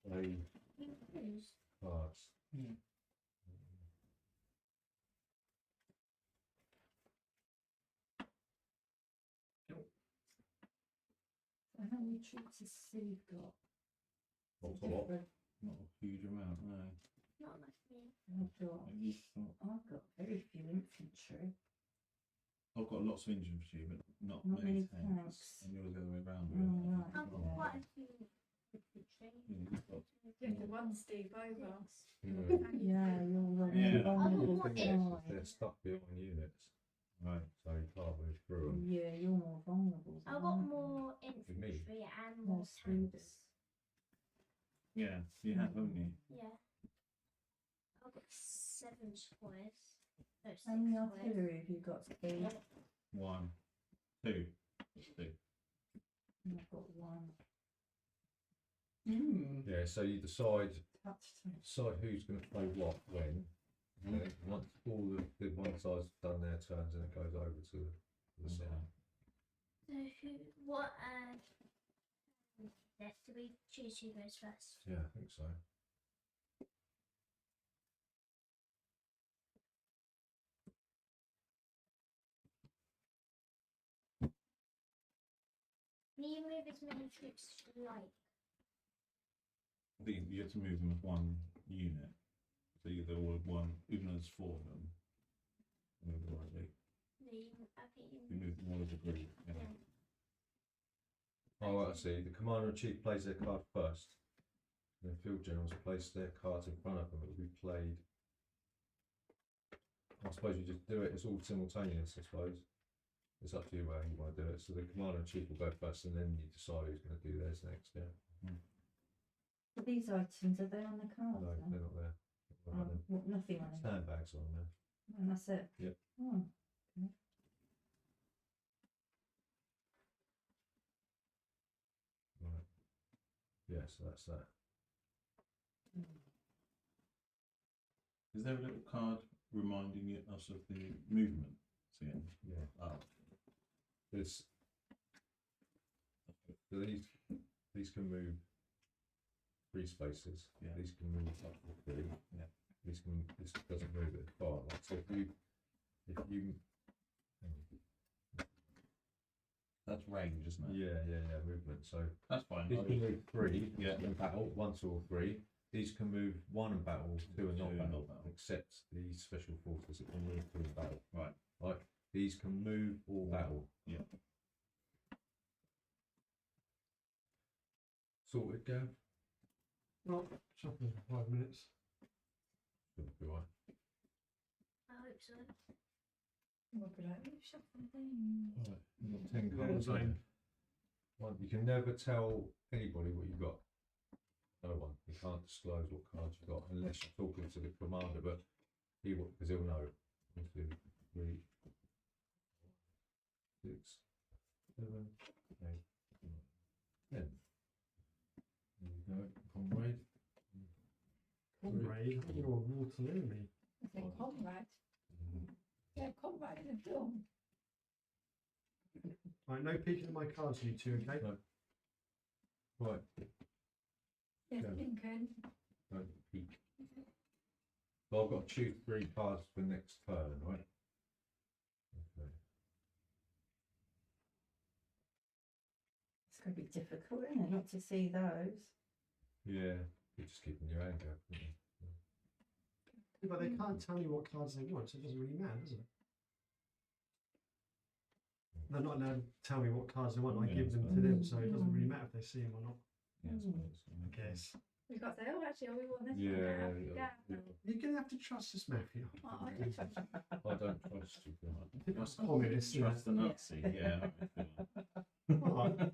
play cards? So how many troops has Steve got? What's a lot? Different. Not a huge amount, no. Not enough room. I've got very few infantry. I've got lots of infantry, but not Not many many tanks. tanks. And yours the other way around. Oh, right. I've got quite a few infantry. Give the one Steve over. Yeah, you're Yeah. vulnerable I've got to more die. They're stuck behind units, Right. so you can't move through them. Yeah, you're more vulnerable. I've got more infantry and more More tanks. troops. Yeah, you have, haven't you? Yeah. I've got 7 squares. No, 6 How many squares. artillery have you got, Steve? 1, 2, 2. I've got 1. Yeah, so you decide Touched. who's going to play what when. And then once all the one side's done their turns, and it goes over to the side. So what do we choose who goes first? Yeah, I think so. Can you move as many troops as you like? I think you have to move them as one unit. So they're all one, even though there's 4 of them. Move them rightly. I think You move them all as a group. Yeah. Oh, I see. The commander-in-chief plays their card first. Then field generals place their cards in front of them. It will be played. I suppose you just do it. It's all simultaneous, I suppose. It's up to you how you want to do it. So the commander-in-chief will go first, and then you decide who's going to do theirs next. Yeah. So these items, are they on the cards? No, then? they're not there. Oh, well, nothing on them. Sandbags on there. And that's it? Yep. Oh. Right. Yeah, so that's that. Is there a little card reminding us of the movement? Again? Yeah. Oh. This. So these can move 3 spaces. Yeah. These can move up to 3. Yeah. This doesn't move it far. Like, so if you That's range, isn't it? yeah, movement. So That's fine. these can move 3 Yeah. in battle, 1, 2 or 3. These can move 1 in battle, 2 and not 2 and battle, not battle. except the special forces that can move 2 in battle. Right. Right. These can move or battle. Yeah. Sorted, Gav? Well, shopping for 5 minutes. Should be right. I hope so. We'll be like, "We've shuffled things." Right, you've got 10 Well, cards. zone. haven't you? Right, you can never tell anybody what you've got. No one. You can't disclose what cards you've got unless you're talking to the commander, but he will, because he'll know. 1, 2, 3, 6, 7, 8, 9, 10. There you go, comrade. Comrade, you're a mortal enemy. I think comrade. Mhm. Yeah, comrade in a film. Right, no peeking at my cards, you two, okay? No. Right, Yes, Yeah. Lincoln. don't peek. So I've got to choose 3 cards for next turn, right? Okay. It's going to be difficult, isn't it, not to see those? Yeah, you're just keeping your hand out. aren't you? Yeah, but they can't tell me what cards they want, so it doesn't really matter, does it? They're not allowed to tell me what cards they want. I Yeah, give them that's to them, fine. so it doesn't really matter if they see them or not. Yeah, I suppose. I guess. We've got to say, oh, actually, we want this Yeah, one now. yeah. You're gonna have to trust this Matthew. I do trust you. I don't trust you. do I? I think that's communist. Yeah. Trust the Nazi, yeah. What?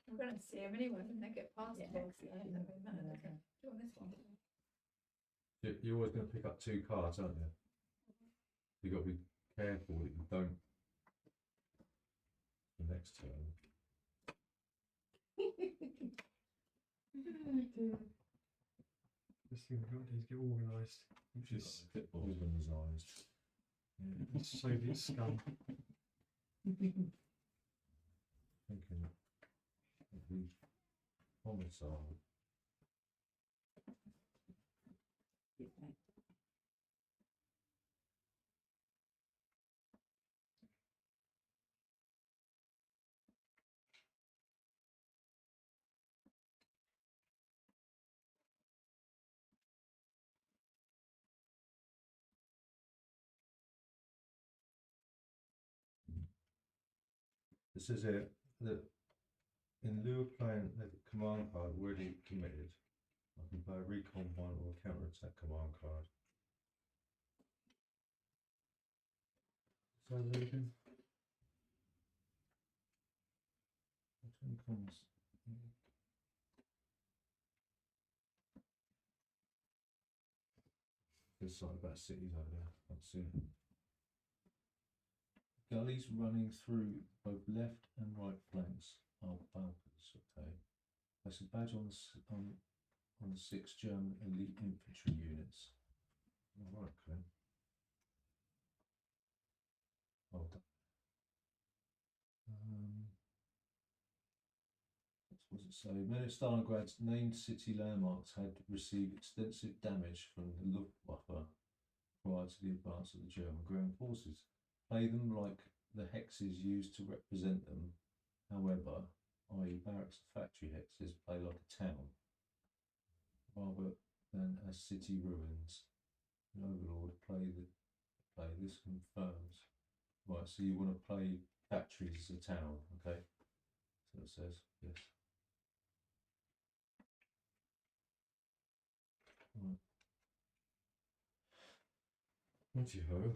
We're going to see them anyway when they get past Yeah. the box. So it doesn't really matter, does it? Do you want this one? You're always going to pick up 2 cards, aren't you? You've got to be careful that you don't. The next turn. This thing we've got to do is get organised. Which She's is got the clipboard. Organised. Soviet scum. Thinking of the homicide. It says here that in lieu of playing a command card already committed, I can play a recon one or a counter attack command card. So there again. Return comms. There's something about cities over there. Can't see it. Gullies running through both left and right flanks are balconies. Okay. Place a badge on the 6 German elite infantry units. All right, okay. Well done. What does it say? Many of Stalingrad's named city landmarks had received extensive damage from the Luftwaffe prior to the advance of the German ground forces. Play them like the hexes used to represent them, however, i.e. barracks and factory hexes, play like a town, rather than as city ruins. In Overlord, play this confirms. Right, so you want to play factories as a town, okay? So it says, yes. Right. Righty-ho.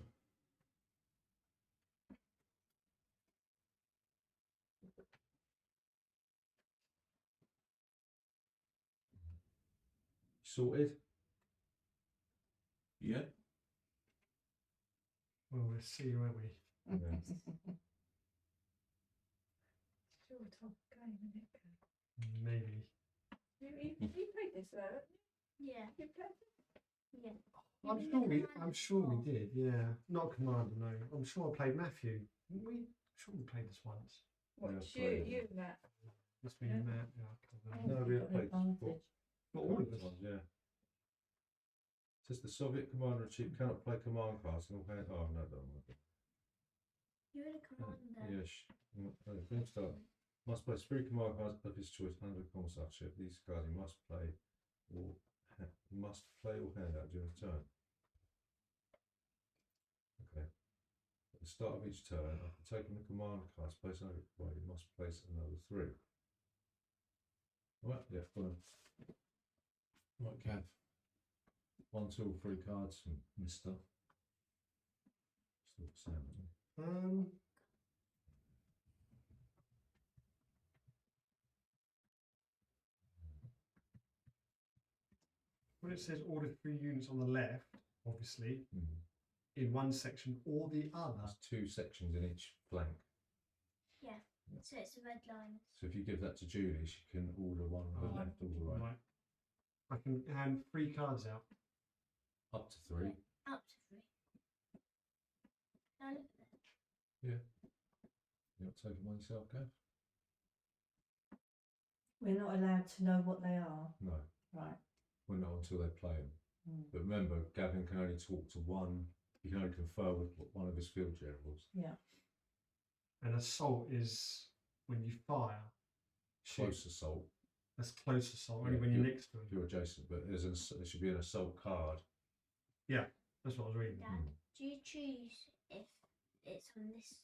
Sorted? Yeah. Well, we'll see, won't we? Yeah. Sure, top game, isn't it? Maybe. You played this though. Yeah. You played it? Yeah. I'm sure we did. Yeah, not Commander. No, I'm sure I played Matthew. Didn't we? I'm sure we played this once. What, Yeah, you, played it. you, Matt? Must be Yeah. Matt. Yeah, I can't remember. No, we have played this before. Not all of us. Yeah. Says the Soviet commander-in-chief cannot play command cards. Oh, no, don't. You're the commander. Yes. Start. Must play 3 command cards of his choice under commissarship. These cards he must play or hand out during his turn. Okay. the start of each turn, after taking the command cards, place another right, you must place another 3. Right, yeah, fine. Right, Gav. 1, 2, 3 cards from Mister. Still the same, isn't it? When it says order 3 units on the left, obviously, in one section or the other. There's 2 sections in each flank. Yeah. So it's a red line. So if you give that to Julie, she can order one on the left or the right. Right. I can hand 3 cards out. Up to 3. Up to 3. Now look at that. Yeah. You want to take one yourself, Gav? We're not allowed to know what they are. No. Right. Well, not until they play them. But remember, Gavin can only talk to one. He can only confer with one of his field generals. Yeah. And assault is when you fire. Close assault. That's close assault, Yeah, only when you're next to If him. you're adjacent, but there should be an assault card. Yeah, that's what I was reading. Dad, do you choose if it's on this?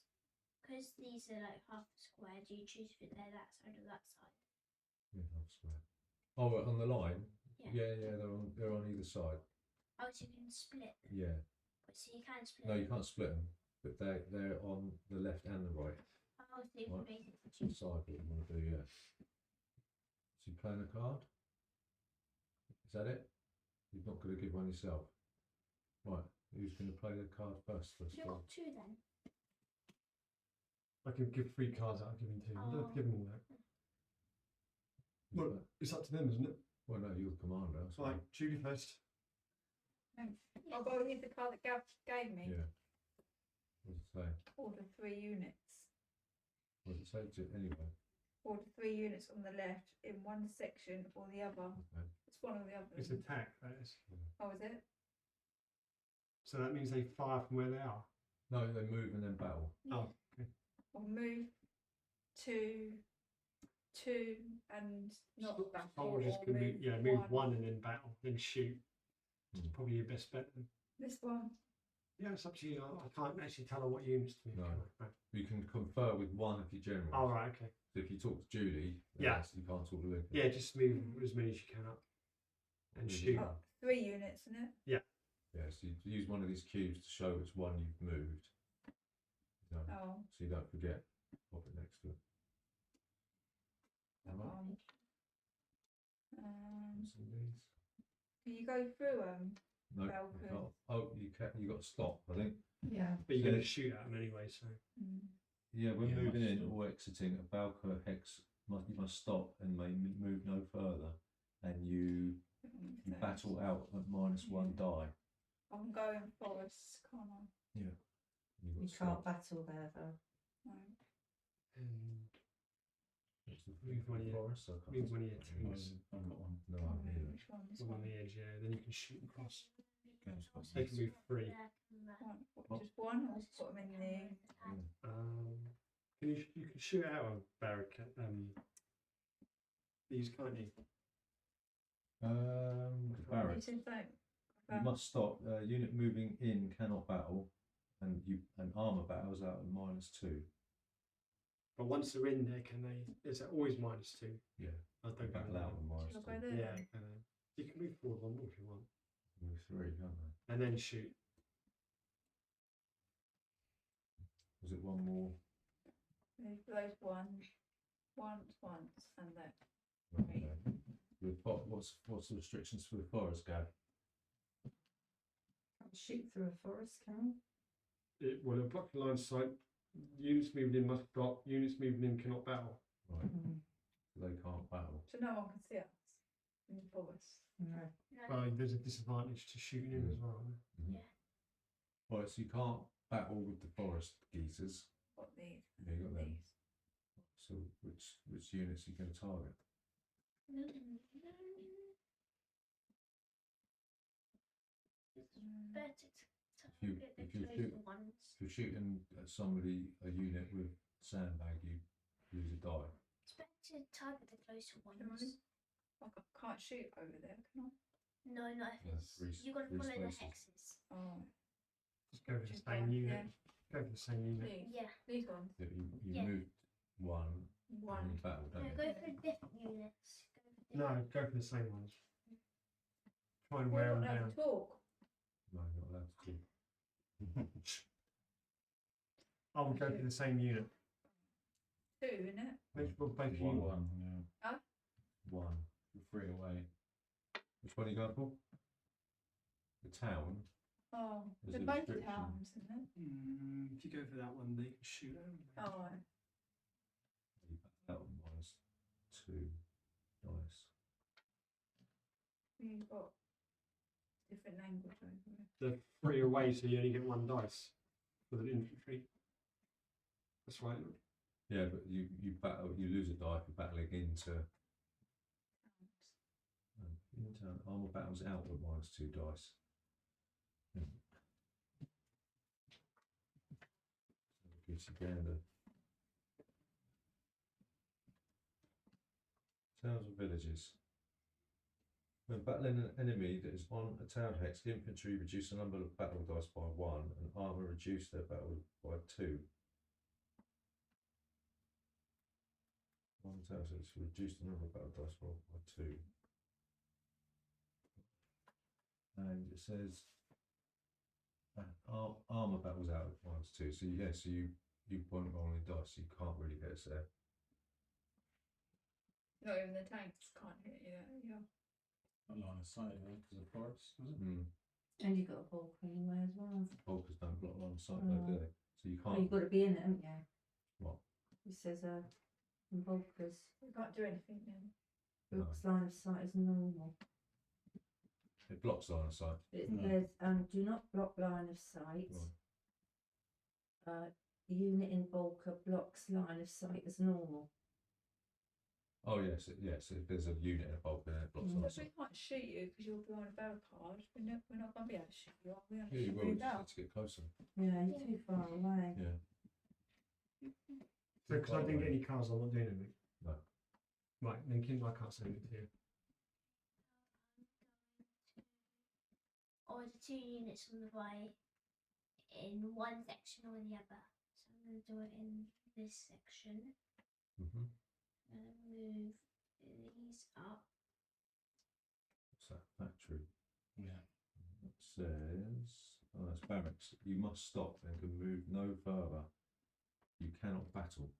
Because these are like half a square, do you choose if they're that side or that side? Yeah, I swear. Oh, on the line? Yeah. Yeah, they're on either side. Oh, so you can split them. Yeah. So you can split No, them. you can't split them, but they're on the left and the right. Oh, so you can basically choose. Decide what you want to do, yeah. So you playing a card? Is that it? You're not going to give one yourself? Right, who's going to play the card first? Do you want 2 then? I can give 3 cards out, I'll give him 2. I don't have to give them all out. Well, it's up to them, isn't it? Well, no, you're the commander. So Right, Julie first. I've got to use the card that Gav gave me. yeah. What does it say? Order 3 units. What does it say? Anyway. Order 3 units on the left in one section or the other. Okay. It's one or the other. It's attack, that is. Oh, is it? So that means they fire from where they are. No, they move and then battle. Yeah. Oh, okay. Or move to and not battle. Soldiers or can move move one and then battle, then shoot. It's Mm. probably your best bet then. This one. Yeah, it's up to you. I can't actually tell her what units to move. No. can I? You can confer with one of your generals. Oh, right, okay. So if you talk to Julie, then Yeah. you can't talk to Luke. Yeah, just move as many as you can up and shoot. Oh, 3 units, isn't it? Yeah, so you use one of these cubes to show which one you've moved. You know, Oh. so you don't forget. Pop it next to it. that Alright. one. What's in these? Can you go through No, Velcro. you can't. Oh, you can. You got to stop. I think. Yeah. But you're So- going to shoot at them anyway, so. Yeah, when Yeah, moving must in stop. or exiting, a Balco hex you must stop and may move no further, and you battle out at -1 die. I'm going forest, can't I? Yeah. You've got You to stop. can't battle there though. No. And What's the Move one of your- forest? I can't move one of your remember. twos. I've got one. No, I'm here. Which one? This one on one. the edge, yeah. Then you can shoot across. Game's got They can move 3. One. What, just one, or put them in the. You can shoot out of barricade. These, can't you? You Barracks. said don't. You must stop. Unit moving in cannot battle, and armor battles out at -2. But once they're in there, can they? Is it always -2? Yeah. I They don't battle know. out at Shall I go -2. there? Yeah, then? can they? You can move forward one more if you want, Move 3, can't they? and then shoot. Was it one more? Move those once, and then. Okay. What's the restrictions for the forest, Gav? Can't shoot through a forest, can Well, a block line of sight. Units moving in must stop. Units moving in cannot battle. Right. you? They can't battle. So no one can see us in the forest. No. Well, there's a disadvantage to shooting in as well. Isn't Mhm. Yeah. Right, so you can't battle with the forest geezers. What these? Yeah, you got them. These. So which units are you going to target? Better to If you- target the if you closer shoot- ones. If you're shooting at somebody, a unit with sandbag, you use a die. It's better to target the closer Can ones. I can't shoot over there, can No, not if Yeah, it's. three- You got to three follow the spaces. hexes. I? Oh. it? Just go with the Just same one, unit. Go for the same unit. These. Yeah. These ones. Yeah, you Yeah. moved one and you One. battled, No, don't you? go for different units. Go for different. No, go for the same ones. Try and We're wear not them allowed down. to talk. No, you're not allowed to. I would go for the same unit. 2, isn't it? Make sure both One, units. One, yeah. Huh? One. You're 3 away. Which one are you going for? The town. Oh, There's they're a both restriction. towns, isn't it? If you go for that one, they can shoot at them. Oh, right. That one was 2 dice. You've got different language over it. They're 3 away, so you only get 1 dice for the infantry. That's right. Yeah, but you battle. You lose a die for battling into armor battles out with -2 dice. Gives you gander. Towns and villages. When battling an enemy that is on a town hex, infantry reduce the number of battle dice by 1 and armor reduce their battle by 2. One tells us to reduce the number of battle dice rolled by 2. And it says armor battles out at -2. So yeah, so you won't roll any dice, so you can't really get us there. Not even the tanks can't hit you there. Yeah. That line of sight there because of forest, was it? And you've got a bulk anyway as well. Bolters don't block line of sight though, do they? So you Well, can't. you've got to be in it, haven't you? What? It says in bulkers, You can't do anything then. No. Brooks line of sight is normal. It blocks line of sight. It No. says do not block line of sight. Right. Unit in bulker blocks line of sight as normal. Oh yes, yes. If there's a unit in a bulk, then it blocks line But of we sight. can't shoot you because you're behind a barricade. We're not going to be able to shoot you, are we? Yeah, you will. You just need to get closer. Yeah, you're too far away. Yeah. So, because I didn't get any cars, I'm not doing anything. No. Right, Lincoln, I can't send it to you. Order 2 units on the way in one section or the other. So I'm going to do it in this section. Mhm. Move these up. What's that? Factory. Yeah. It says, oh, that's barracks. You must stop and can move no further. You cannot battle.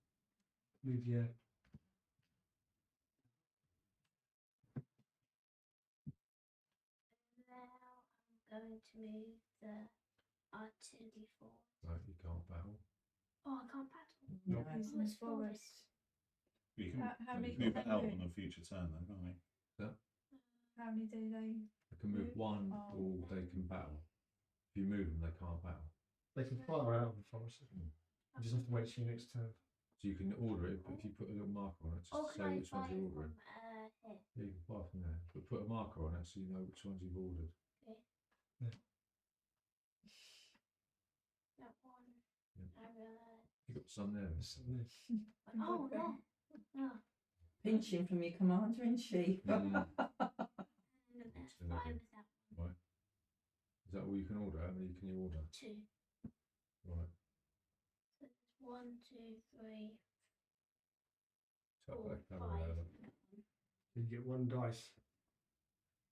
Move, yeah. Now I'm going to move the artillery forward. No, you can't battle. Oh, I can't battle. Nope. He's in Oh, the it's forest. You can How many move can it they out do? on a future turn then, can't you? How many do they? They can move Move. one Oh. or they can battle. If you move them, they can't battle. They can fire out of the forest. You just have to wait till your next turn. So you can order it, but if you put a little marker on it, Or just can say I which ones buy you're from ordering. here? Yeah, you can buy from there, but put a marker on it so you know which ones you've ordered. That one. Yeah. And, You got some there. There's some there. oh, there. No. Pinching from your commander in chief. Mm. And What's then the 5 level? is that one. Right. Is that all you can order? How many can you order? 2. Right. So there's 1, 2, 3, So 4, that 5. camera there. You get 1 dice.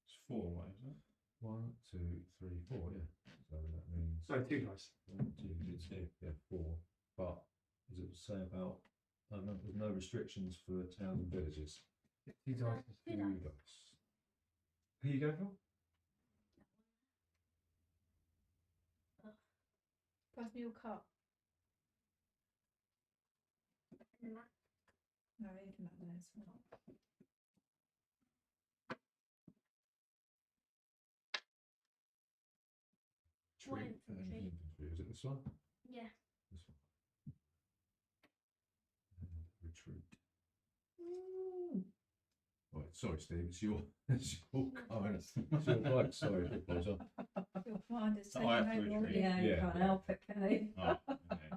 It's 4 away, isn't it? 1, 2, 3, 4. Yeah. So that means No, 2 dice. 1, 2, 3, yeah, 4. But as it would say about, no, there's no restrictions for towns and villages. 2 dice. 2 2 dice. dice. Who you going for? Pass me your cup. And the map. No, you can have that as well. One Retreat and infantry. infantry. Is it this one? Yeah. This one. And retreat. Right, sorry, Steve. It's your card. It's your bike. Sorry, I apologise. Your commander's Oh, taking I have to over retreat. already. Yeah, you Yeah. can't help it, can you? Oh, okay.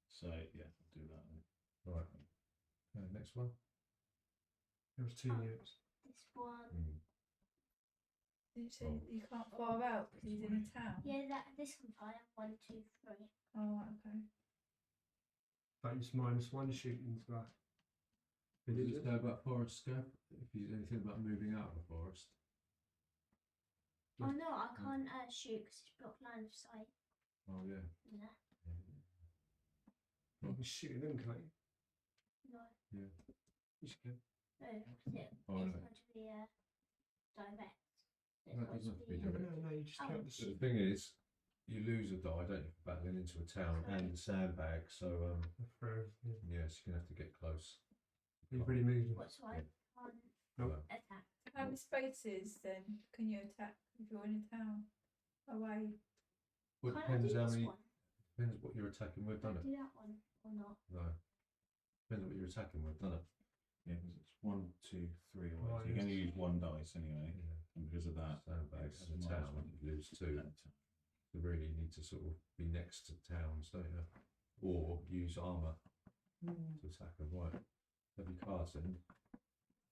So, yeah, I'll do that then. Right. Next one. There was 2 Oh. units. This one. Mm. So you can't fire out because he's in a town. Yeah, this can fire 1, 2, 3. Oh, right, okay. But it's -1 shooting to that. Did it say about forest scope? If you anything about moving out of the forest? Oh no, I can't shoot because it's blocked line of sight. Oh yeah. No. You can shoot them, can't you? No. Yeah. Yes, you can. No, it's going to be direct. It's No, it got doesn't have to be No, direct. no, you just Oh. count the So the thing is, you lose a die, don't you, for battling into a town and a sandbag. So throw. Yeah. yes, you're gonna have to get close. You've already moved them. What's why I can't Nope. attack. How many spaces then can you attack if you're in a town away? Well, it Can't I do depends how this many. one? Depends what you're attacking with, Can I doesn't it? do that one or not? No. Depends what you're attacking with, doesn't it? Yeah, because it's 1, 2, 3 away. Oh, So you're going to yes. use 1 dice anyway, Yeah. and because of that, Sandbag it's and a town, -1. you lose 2. You really need to sort of be next to towns, don't you? Or use armour to attack them. Right. Have your cards in.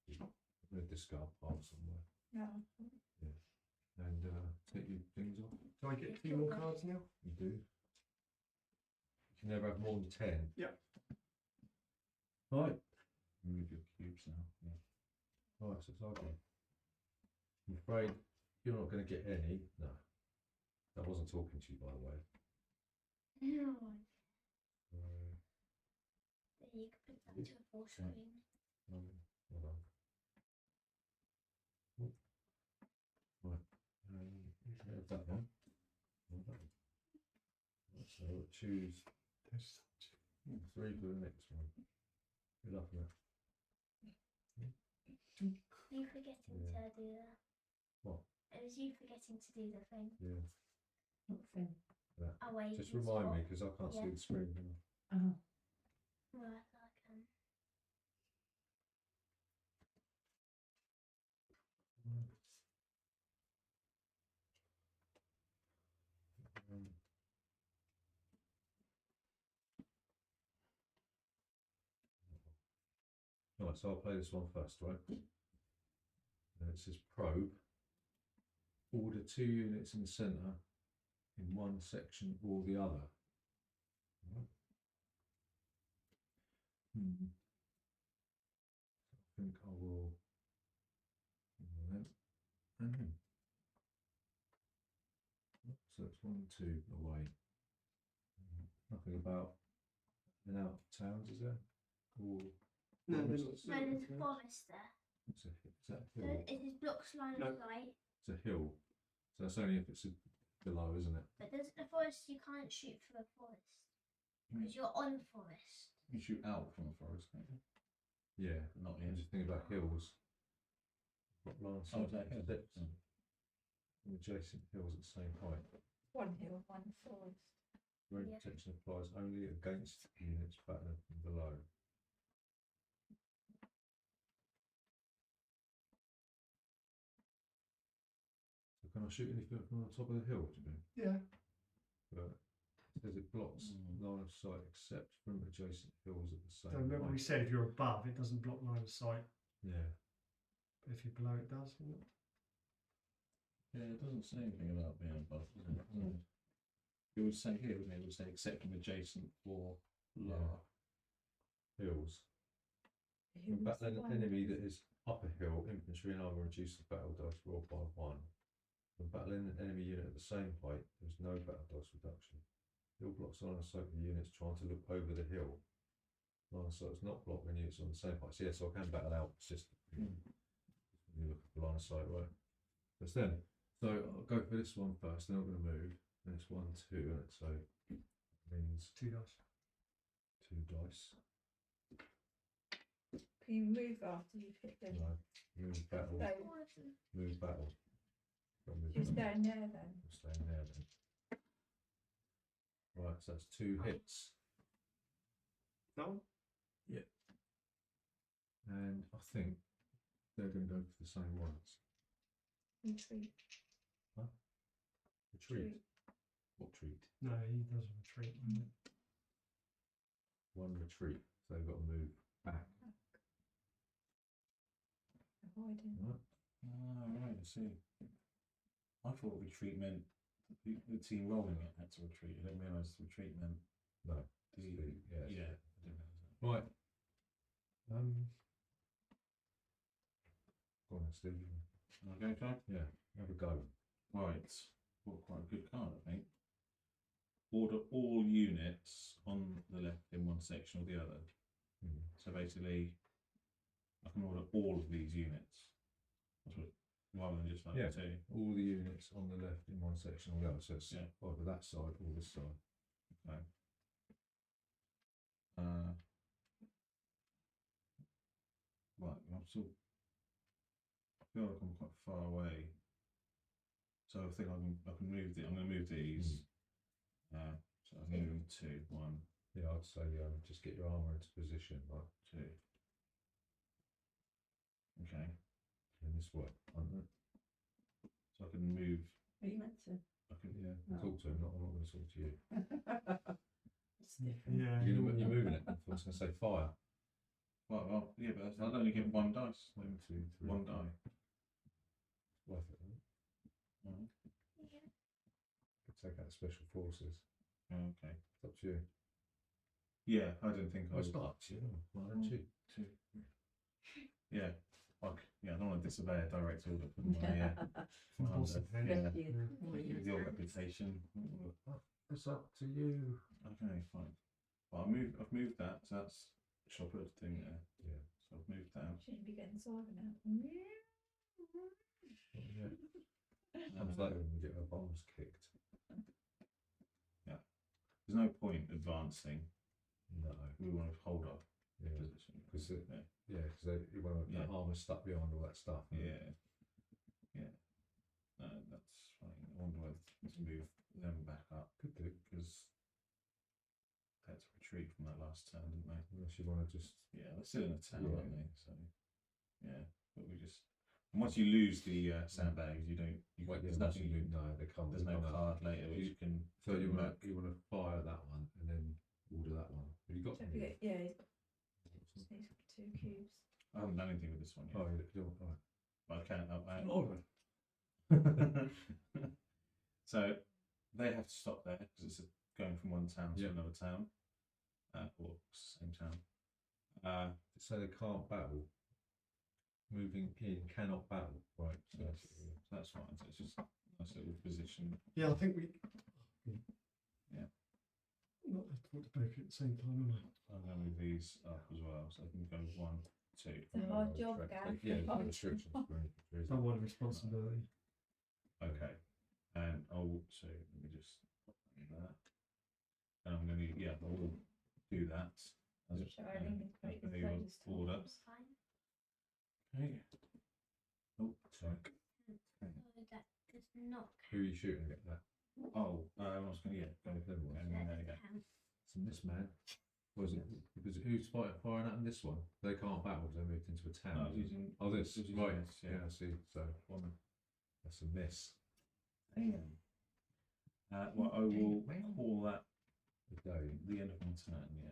I'm going to discard pile somewhere. No. And take your things off. Do I get 2 more cards now? You do. You can never have more than 10. Yep. Right. Move your cubes now. Yeah. Right, so it's ugly. I'm afraid you're not going to get any. No. I wasn't talking to you, by the way. No. Uh, Then you can put that to a full screen. Well done. Oh. Right. You can have that one. Well done. Right, so choose 3 for the next one. Good luck with that. You forgetting Yeah. to do the. What? It was you forgetting to do the thing. Yeah. What thing? Away. Just and remind stop. me because I can't see Yeah. the screen. Can I? Oh, Well, I thought I can. Right, so I'll play this one first, right? And it says probe. Order 2 units in the centre in one section or the other. Right. I think I will. And then. So it's 1, 2 away. Nothing about an out of towns, is there? Or No, What there's was No, there's a forest there. is that a So hill? it is blocks line No. of sight. It's a hill. So that's only if it's below, isn't it? But there's a forest you can't shoot through a forest. Because you're on forest. You shoot out from a forest, can't you? Yeah. But not I'm in. just thinking about hills. Got lines Oh, is that to hill? depths and adjacent hills at the same height. One hill, one forest. Range Yeah. protection applies only against units battling from below. So can I shoot anything from the top of the hill, do you think? Yeah. But it says it blocks line of sight except from adjacent hills at the same So remember we height. said if you're above, it doesn't block line of sight. Yeah. But if you're below, it does. Doesn't it? Yeah, it doesn't say anything about being above, does it? No. It would say here, wouldn't it? It would say except from adjacent or lower. Hills. Who When was the battling an one? enemy that is up a hill, infantry and armour reduce the battle dice rolled by 1. When battling an enemy unit at the same height, there is no battle dice reduction. Hill blocks line of sight with units trying to look over the hill. Line of sight is not blocked when units are on the same height. So yeah, so I can battle out. It's just you look at the line of sight, right? But then, so I'll go for this one first. They're not going to move. And it's 1, 2, and it so means 2 dice. 2 dice. Can you move after you've hit them? No, move battle. So All of them. Move battle. Got to move you're battle. staying there then. I'm staying there then. Right, so that's 2 hits. That one? And I think they're going to go for the same ones. Retreat. Retreat. What treat? No, he does retreat. Doesn't it? 1 retreat. So they've got to move back. Avoiding. Right. Ah, right, I see. I thought retreat meant the team rolling it had to retreat. I didn't realise retreat meant No. the Yeah. yeah. I didn't realise that. Right. Go on, Steve. Okay, okay. Yeah. Have a go. Right. Well, quite a good card, I think. Order all units on the left in one section or the other. Hmm. So basically, I can order all of these units. That's what, rather than just like Yeah. two. All the units on the left in one section or the other. So it's Yeah. either that side or this side. Okay. Right. I'm still. I feel like I'm quite far away. So I think I can move the. I'm going to move these. So I'm moving 2, 1, Yeah, I'd say just get your armour into position, right? 2. Okay. In this way. So I can move. Are you meant to? I can. Yeah. No. Talk to him. I'm not going to talk to you. It's different. Yeah. You're moving it. I was going to say fire. Well, yeah, but I'd only get 1 dice. 1, 2, 3. 1 die. Worth it. Right? Right. Yeah. Could take out special forces. Okay. It's up to you. Yeah, I didn't think I Well, was. it's not up to you. Why don't you? 2. Yeah. Like, yeah, I don't want to disobey a direct order from my From from boss of under. hand. Thank you. With your reputation. It's up to you. Okay, fine. Well, I've moved that, so that's shopper thing there. Yeah. So I've moved that. Shouldn't be getting cyber now. Yeah. Comes later when we get our bombs kicked. There's no point advancing. No. We want to hold our Yeah. position. Because Yeah. yeah, because you want to Yeah. that armour stuck behind all that stuff. Yeah. Yeah. No, that's fine. I wonder whether to move them back up Could do. because they had to retreat from that last turn, didn't they? Unless you want to just. Yeah, they're still in the town, Yeah. aren't they? So, yeah, but we just. And once you lose the sandbags, you don't. There's nothing. No, they can't. There's they no can't. card later which you can. So you put want back. to fire that one and then order that one. Have you got? Don't forget, yeah, he's got just needs 2 cubes. I haven't done anything with this one yet. Oh, you're right. But I can. Oh. So they have to stop there because it's going from one town to Yeah. another town, or same town. So they can't battle. Moving in cannot battle. Right. So So that's fine. So it's just a nice little position. Yeah, I think we. Yeah. Not have to talk to both at the same time, am I? I'm going to move these up as well, so I can go 1, 2. It's a hard job, Gav. Yeah, Hard restrictions. job. Don't want responsibility. Okay, and I'll so let me just pop that. And I'm going to I'll do that as So I think it's great. per your order. It's fine. Okay. Oh, sorry. So that does not Who are you shooting at that? Oh, I was going to go. Never mind. There you go. count. It's a miss, man. Was it? Because who's firing at them this one? They can't battle because they moved into a No, I town. was using. Oh, this was using right. this, Yeah, I see. So One. that's a miss. Well, I will call that The day. the end of my turn. Yeah.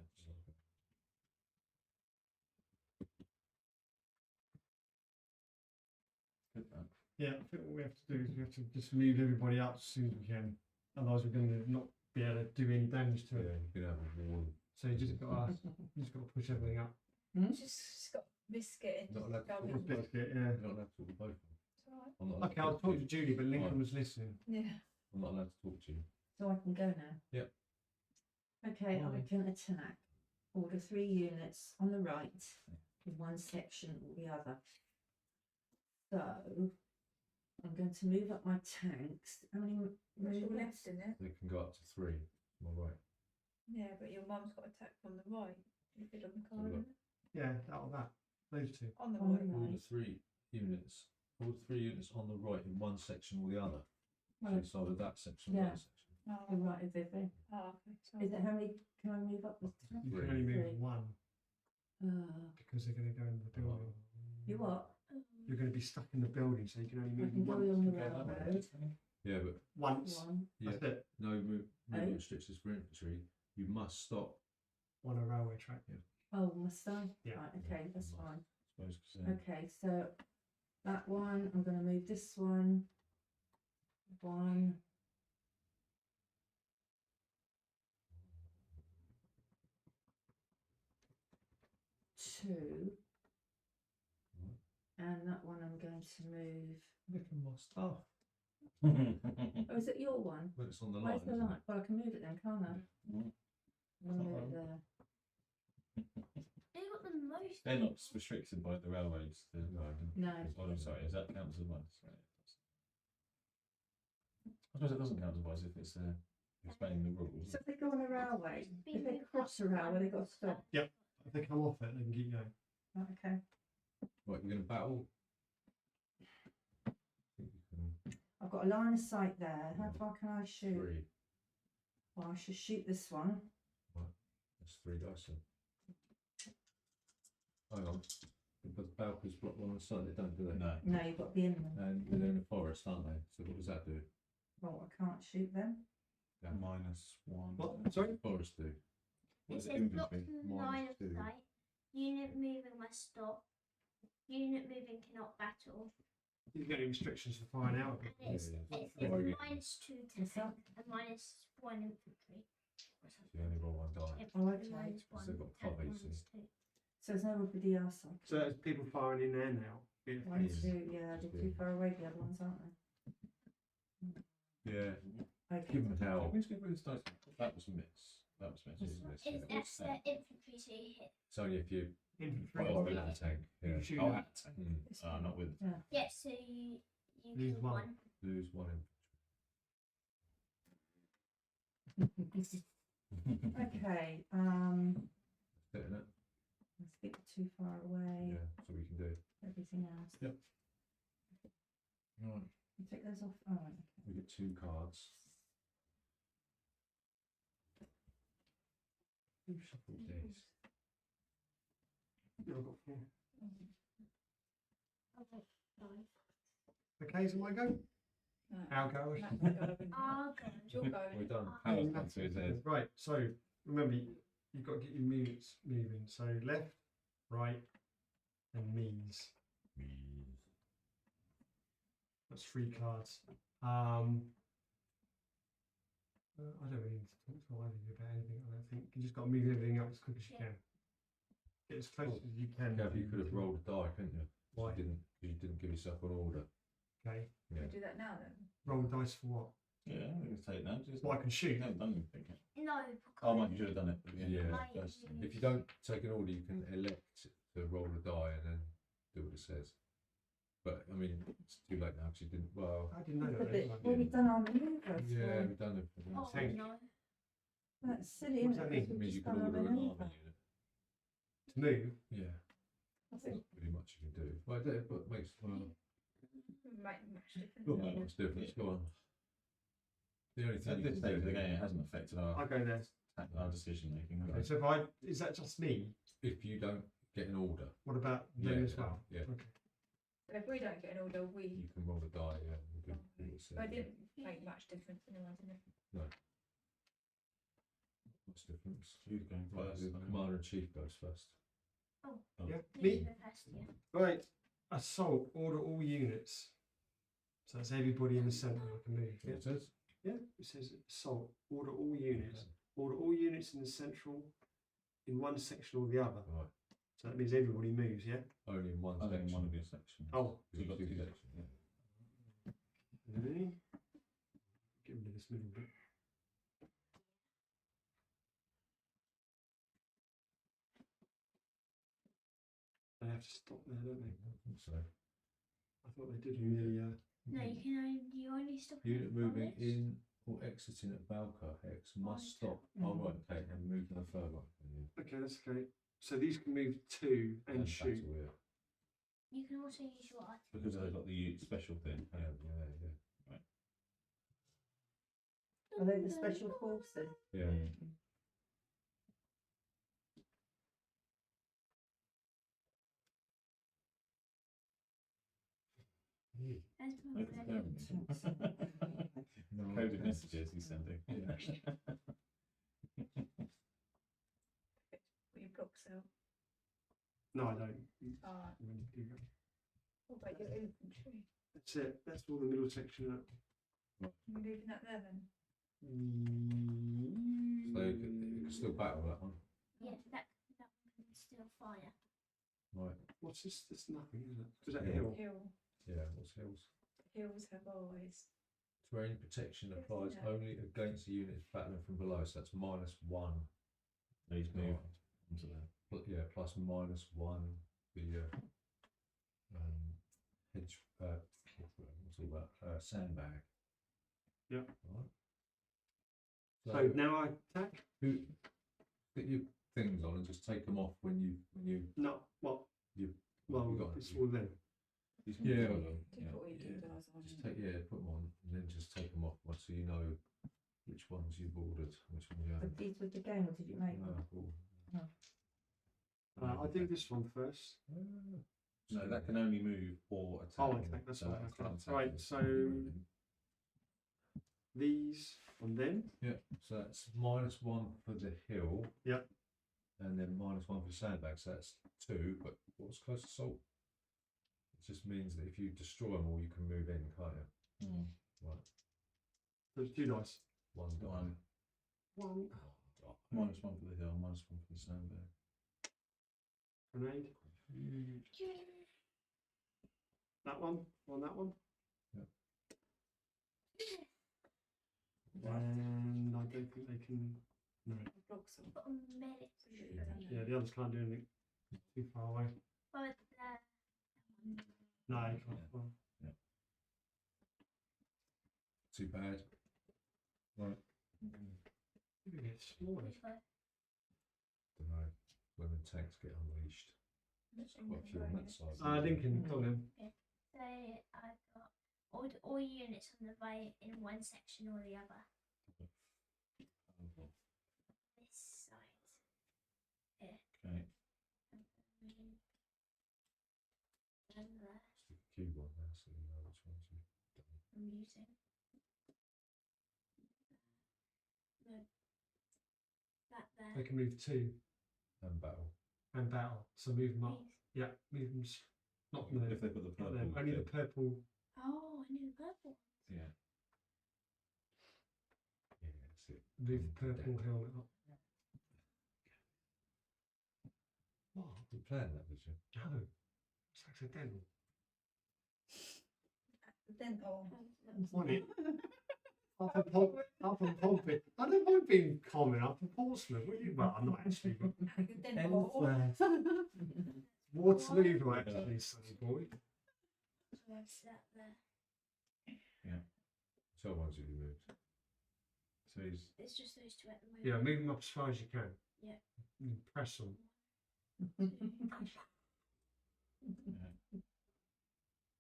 Good man. Yeah, I think what we have to do is we have to just move everybody up as soon as we can. Otherwise, we're going to not be able to do any damage to Yeah, it. you can have a war. So you just got to push everything up. Just got risk it. Not allowed to Go talk in. about Biscuit, yeah. You're not allowed to talk to both of them. It's all right. I'm not allowed Okay, I'll to talk to you. Julie, but Lincoln Right. was listening. Yeah. I'm not allowed to talk to you. So I can go now? Yep. Okay, I Right. can attack. Order 3 units on the right in one section or the other. So I'm going to move up my tanks. How many What's your movements? left in it? They can go up to 3. Am I right? Yeah, but your mum's got attack from the right. You fit on the Have a card, look. isn't it? Yeah, that or that. Those two. On the On the right. right. Order 3 units. Order 3 units on the right in one section or the other. So Right. it's either that section or Yeah. that section. Oh, The right of everything. Oh, okay. So Is it how many can I move up this tank? You Three. can only move Three. one because they're going to go in the building. You what? You're going to be stuck in the building, so you can only I move can go once. on the Okay, that railroad. works. Yeah, but Once. One. yeah, That's it. no movement Oh. restrictions for infantry. You must stop. On a railway track. Oh, must I? Yeah. Right, okay, that's Must. fine. Suppose 'cause, Okay, so that one, I'm going to move this one 1, 2, and that one I'm going to move. Look at my stuff. Oh, is it your one? Well, it's on the line. Where's the isn't line? it? Well, I can move it then, can't I? Mm. I'll move it there. They got the most. They're not restricted by the railways. No. No. Oh, sorry, is that counts as one? Sorry. I suppose it doesn't count as one if it's explaining the rules. So if they go on a railway, if they cross a railway, they've got to stop. If they come off it, they can keep going. Right, okay. Right, you're going to battle? I think you can. I've got a line of sight there. How far can I shoot? 3. Well, I should shoot this one. That's 3 dice then. Hang on. Because Balkers block one on the side, they don't, do they? No. No, you've got to be in them. And they're in the forest, aren't they? So what does that do? Well, I can't shoot them. Yeah. -1. What? Sorry? Forest do. What It is says blocked infantry? in the line of -2. sight. Unit moving must stop. Unit moving cannot battle. You've got any restrictions for firing out of it. And it's Yeah. -2 to What's that? and -1 infantry. You only roll 1 die. Infantry Oh, okay. -1. Because they've got tank cover, you see. -2. So there's nobody else on. So there's people firing in and out. One, Yes. 2, yeah, they're too far away, the other ones, aren't Yeah. they? Okay. Give them hell. Who's going to this dice? That was a miss. That was a miss. Isn't it? It's that's infantry, so you hit. It's only if you Infantry. Well, fire with with the tank. You Yeah. can shoot Oh, them. at tank. Mm. It's Not with. Yeah, so you Lose kill one. one. Lose 1 infantry. Okay, Bit in it. it's a bit too far away. Yeah, that's what we can do. Everything else. Yep. Right. You take those off. Oh, right, okay. We get 2 cards. Who shuffled these? Yeah, I've got 4. Okay, fine. Okay, is it my go? Our go. I'll go. You're going. We're done. Ah. Howard's gone to his head. Right, so remember, you've got to get your units moving. So left, right, and means. That's 3 cards. I don't really need to talk to either of you about anything. I don't think you just got to move everything up as quick as you Yeah. can. Get as close as you can. Gav, you could have rolled a die, couldn't you? Why? You didn't give yourself an order. Okay. Yeah. Do that now then. Roll dice for what? Yeah, I'm going to take that. Just Well, I can shoot. You haven't done anything yet. No, Oh, because Mike, you should have done it. Yeah. Like, First. you- If you don't take an order, you can elect to roll a die and then do what it says. But I mean, it's too late now because you didn't. Well, I didn't know It's that. a bit, Anyway. well, we've done our manoeuvre. yeah, we've done it. Oh Tank. no. That's silly, What isn't does that it? mean? Because It we've means you just can done our order an army manoeuvre. unit. To move. Yeah, I think not really much you can do. Well, it makes Might much different. Well, than- much difference. Go on. The only thing At you this can stage of the do game, it hasn't affected I'll our go there. decision making. Okay, so if I is that just me? if you don't get an order, What about Yeah, them as well? yeah. Okay. But if we don't get an order, you can roll a die. Yeah, and do what it says. I didn't make much difference anyway, did it? What's the difference? Who's going Right, first? the commander in chief goes first. Oh, Yeah. me Me. the first, yeah. Right. Assault. Order all units. So that's everybody in the centre I can move. What Yeah. it says? Yeah. It says assault. Order all units. Order all units in the central, in one section or the other. Right. So that means everybody moves. Yeah. Only in one I think section. one of your sections. Oh. So you've got two sections. sections. Yeah. Ready? Get rid of this middle bit. They have to stop there, don't they? I think so. I thought they did in the. No, you only stop. Unit at moving forest. in or exiting at Valka X must stop. Oh, right, okay, and move no further. Yeah. Okay, that's great. So these can move to and shoot. battle, yeah. You can also use your artillery. Because they've got the special thing. Yeah. Are they the special forces? Yeah. As per Look at the- them. No, Coded okay. messages he's sending. Put your blocks out. No, I don't. Ah, When you do that. what about your infantry? That's it. That's all the middle section up. Are we leaving that there then? So you can still battle that one. Yeah, that one can still fire. Right. What's this? It's nothing, is it? Is that Yeah. hill? Hill. Yeah, what's hills? Hills have eyes. Terrain protection Yes, applies yeah. only against the units battling from below, so that's -1. Please move onto there. Yeah, plus -1. The hedge. What's all that? Sandbag. Yep. Right. So now I attack? Who get your things on and just take them off when you No, what? You- Well, you got it's it. all them. Yeah, Put yeah. all your details on. Just take put them on and then just take them off once so you know which ones you've ordered, which ones you But haven't. these with the game, or did you make them? I'll do this one first. No, that can only move or attack. Oh, attack, that's So right, that okay. can't attack Right, you. so- These on them. Yeah, so that's -1 for the hill. Yep. And then -1 for the sandbag, so that's 2. But what's close to salt? It just means that if you destroy them all, you can move in, can't you? Right, There's 2 dice. 1 die. One. One -1 for the hill, -1 for the sandbag. grenade. That one. On that one. Yep. And I don't think they can. No. Blocks them. But on medic. Yeah, the others can't do anything. Too far away. But No, you can't. Yeah. Well, Too bad. Right. maybe it's smaller. Don't know. When tanks get unleashed. Quite a few on that side. Lincoln, go on then. So I've got all units on the right in one section or the other. This side. Here. Okay. And there. Just the cube one there, so you know which ones you've done. I'm using. No. That They there. can move 2 And battle. and battle. So move them up. These. Yeah, move them. Not them. If they put the Not purple. them. Only the purple. Oh, I knew the purple. Yeah. Yeah, that's it. Move the purple helmet up. What? You planned that, did you? No, it's accidental. Accidental. Want it? I'm from Pompey. I don't mind being common. I'm from Portsmouth. What are you? Well, I'm not actually. But Accidental. Waterloo, not actually, sonny boy. So that's that there. So ones that you moved. So he's It's just those 2 at the moment. Yeah, move them up as far as you can. Yeah. And press them.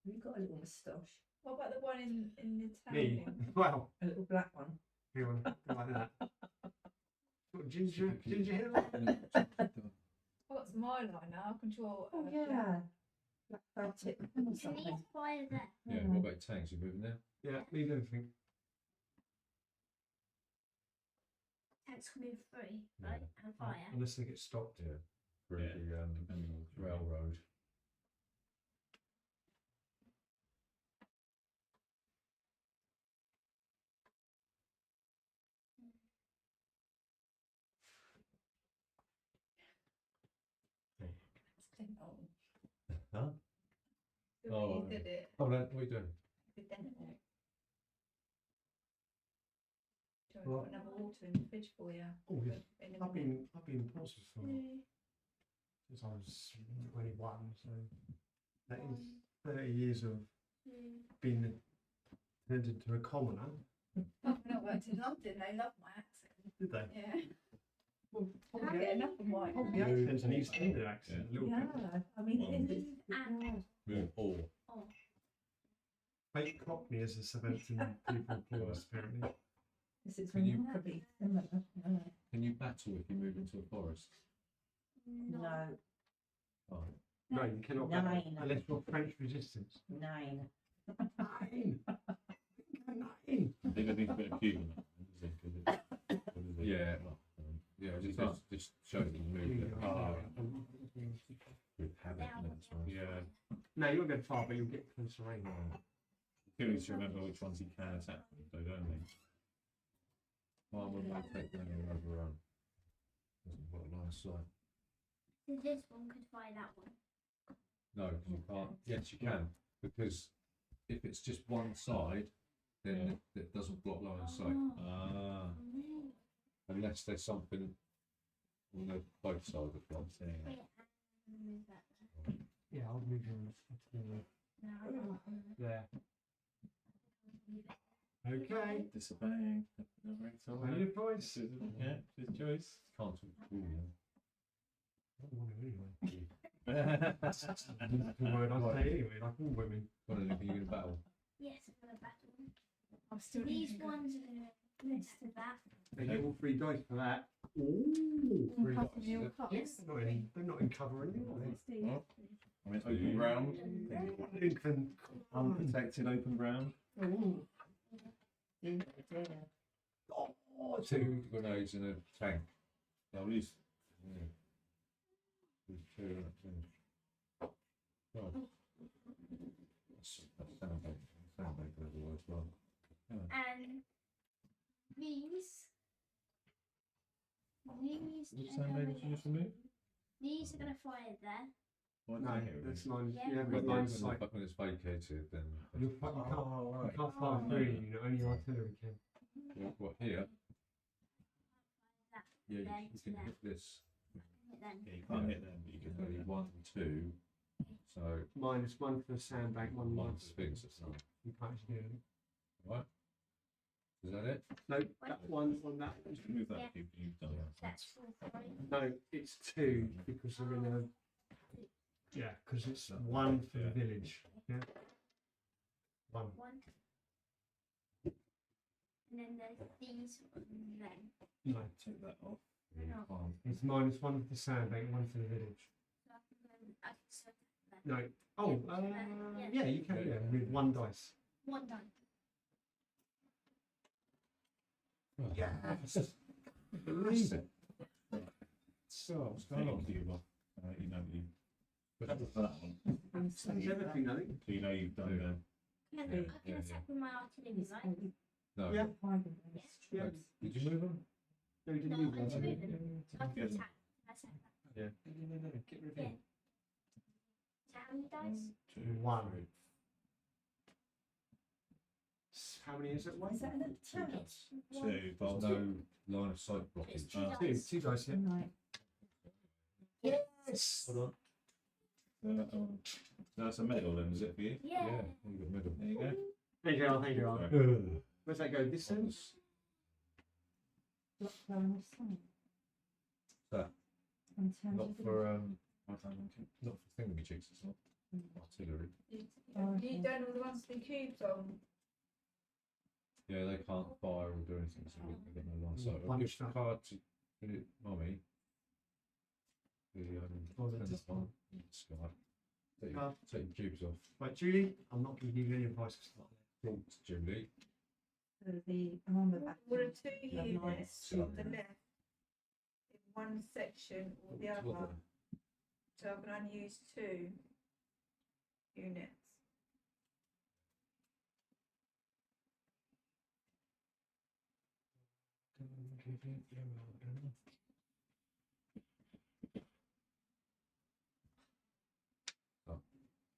You've got a little moustache, What about the one in the town? Me? thing? Well, a little black one. hang on, go like that. What, ginger hair? I've got some eyeliner. I control. Oh black. yeah, black felt tip or Can something. these fire there? Yeah, what about tanks? You moving there? Yeah, leave everything. Tanks can move free, Yeah. right? And fire. Unless they get stopped. Yeah. Through Yeah, the depending on the railroad. Accidental. Huh? The Oh, way you right. did it. Oh, no, what are you doing? Accidental. Do you What? want to put another water in the fridge for you? Oh, yeah. In a I've minute. been in Portsmouth for since I was 21, so that is 30 years of being turned into a commoner. Oh, when I worked in London, they loved my accent. Did they? Yeah. Well, I can't get enough of mine. Probably accents and East Indian accent a little bit. Yeah, I mean, it is. And Move all. Fake Cockney as a Southampton people call us, apparently. This is Can you- remarkably similar. Can you battle if you move into a forest? No, Oh, No, you cannot go Nine. unless you're French resistance. 9. 9! 9! I think I need a bit of cube in that, isn't it? yeah. Yeah, just show that you moved it. With habit and that's right. Yeah. No, you won't go far, but you'll get closer range. You need to remember which ones you can attack, don't only. Why wouldn't they take down your overrun? Doesn't put a line of sight. So this one could fire that one. No, 'cause you can't. Yes, you can, because if it's just one side, then it doesn't block line of sight. Ah, Unless there's something on the both sides of the block. Wait, move that there. Yeah, I'll move him to No, I don't there. move it. Okay. disobeying. Any advice? Yeah, his choice. Can't talk to you. I don't want to anyway. That's the word I say anyway, like all women. What are you in battle? Yes, I'm gonna battle them. I'm still These ones are gonna next to that. They get all 3 dice for that. Ooh, 3 dice. Passing your cups. Yes. They're not in cover anymore. Well, I mean, open ground. Infant. Unprotected open ground. Ooh. Yeah. Oh, 2 grenades in a tank. At least. Yeah. With 2 in a tank. God. That's soundbag level as well. And these Which sandbag did you just remove? These are gonna fire there. What no, did you that's remove? line. Yeah. You haven't got line of sight. When it's vacated, then You can't fire through you, only artillery can. what here? That. Yeah, Then you to can there. hit this. Then Yeah, you can't hit them, but you It's can only hit 1 and 2. So -1 for the sandbag, 1 1 minus. spins. That's not You can't actually do it. right. Is that it? No, that one on that. Move that. Yeah. You've done that. that's full fire. No, it's 2 because they're in a. Yeah, because it's 1 for the Yeah. village. Yeah. 1. One. And then there's these and then. No, Take that off. You No. can't. it's -1 for the sandbag, 1 for the village. So I can set that. No. Oh, yeah, you can. Yeah, with 1 dice. One done. Yes. Believe it. So, what's going on? You know you. But that's that one. That's everything, I think. So you know you've done them. And Yeah, I yeah, can set with my artillery, right? No. Yeah. Yeah. Did you move them? No, you didn't No, move I one. can move them. So I can Yes. attack. I set that. No, get rid of Yeah. it. So how many dice? 1. How many is it? One? Is that an attack? It's Two. one. Bolts. No line of sight blockage. It's 2 Ah. dice. 2 dice, yeah. Right. Yes. Hold on. That's a medal then, is it for you? Yeah. Yeah, you got middle. There you go. Thank you, Al, thank you, Al. Right. Where's that go? This end? Block line of sight. That In terms not of the- for Right hand on two. not for thingamajigs. It's not artillery. You done all the ones with the cubes on. Yeah, they can't fire or do anything, so they've got no line of sight. I'll Punch give the that. card to Mummy. The Oh, that's tennis one in the sky. Take Card. your cubes off. Right, Julie, I'm not going to give you any advice. 'Cause it's not there. Thanks, Julie. So the armour back. One or 2 Yeah, units nice. to the left in one section or the What other. So I can only use 2 units.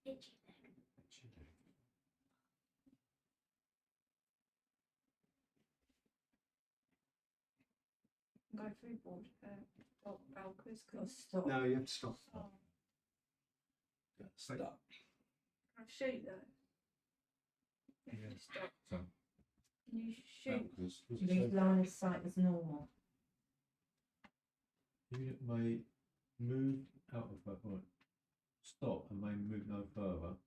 Itchy neck. Go through board Balkers. Got to stop. No, you have to stop. Oh, Stop. can I shoot though? If Yeah. you stop. So, Can you shoot? because Leave line of sight as normal. unit may move out of that point. Stop and may move no further.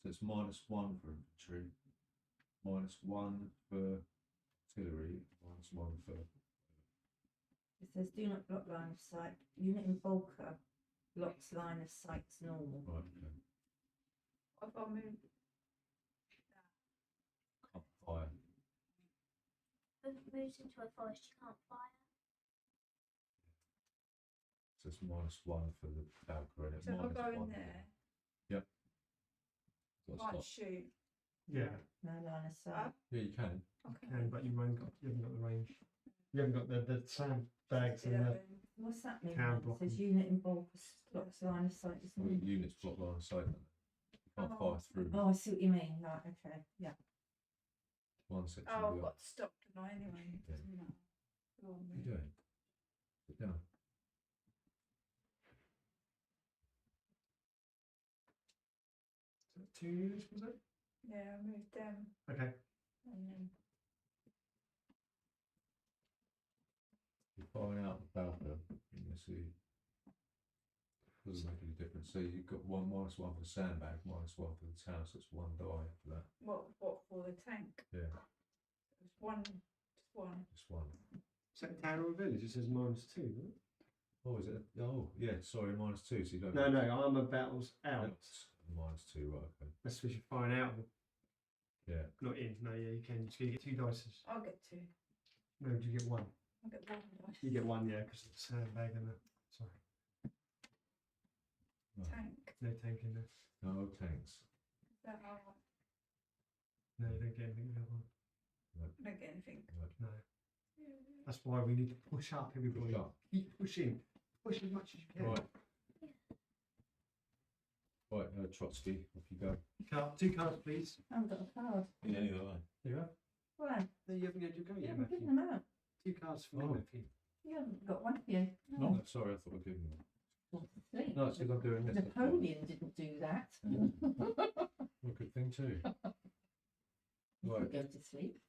So it's -1 for infantry, -1 for artillery, -1 for. It says do not block line of sight. Unit in Volker blocks line of sight as normal. Right, okay. If I move Can't fire. If it moves into a forest, you can't fire. So it's -1 for the Valkyrie. And it's So if I go in -1 there, Got to can't stop. shoot. Yeah. No line of sight. Yeah, you can. Can, but you haven't got the range. You haven't got the sandbags and the. What's that mean? Can then? It block says them. unit in bulk blocks line of sight. Well, Doesn't it? units block line of sight. You can't fire through Oh, I see what you mean. Right, okay, yeah. one section. Oh, of I've the got to stop tonight anyway. Yeah. Doesn't matter. Go on, What are then. you doing? Sit down. Is that 2 units, was it? Yeah, I moved them Okay. and then You're firing out the Balfour, you see. Doesn't make any difference. So you've got one -1 for the sandbag, -1 for the tower, so it's 1 die for that. what for the tank? Yeah, Just one. just 1. Is that town or village? It says -2, doesn't it? Oh, is it? Oh, yeah, sorry, -2, so you don't. No, armour battles out. That's -2, right, okay. That's because you're firing out of them, Yeah, not in. No, yeah, you can. You get 2 dices. I'll get 2. No, do you get 1? I'll get 1 dice. You get 1, yeah, because it's a sandbag and that. Sorry, Tank. no tank in there. no tanks. Is that how No, you don't get anything with that one. I don't get anything? No. That's why we need to push up, everybody. Push up. Keep pushing. Push as much as you can. Right. Right, Trotsky, off you go. 2 cards, please. I haven't got a card. Yeah, either way. There you are. Why? No, you haven't had your go You yet, haven't given Matthew. them out. 2 cards for me, Oh. Matthew. You haven't got one, have you? No, sorry, I thought I'd give you one. Sleep. No, it's because I'm doing this. that's why. Napoleon didn't do that. Well, good thing too. He Right. could go to sleep.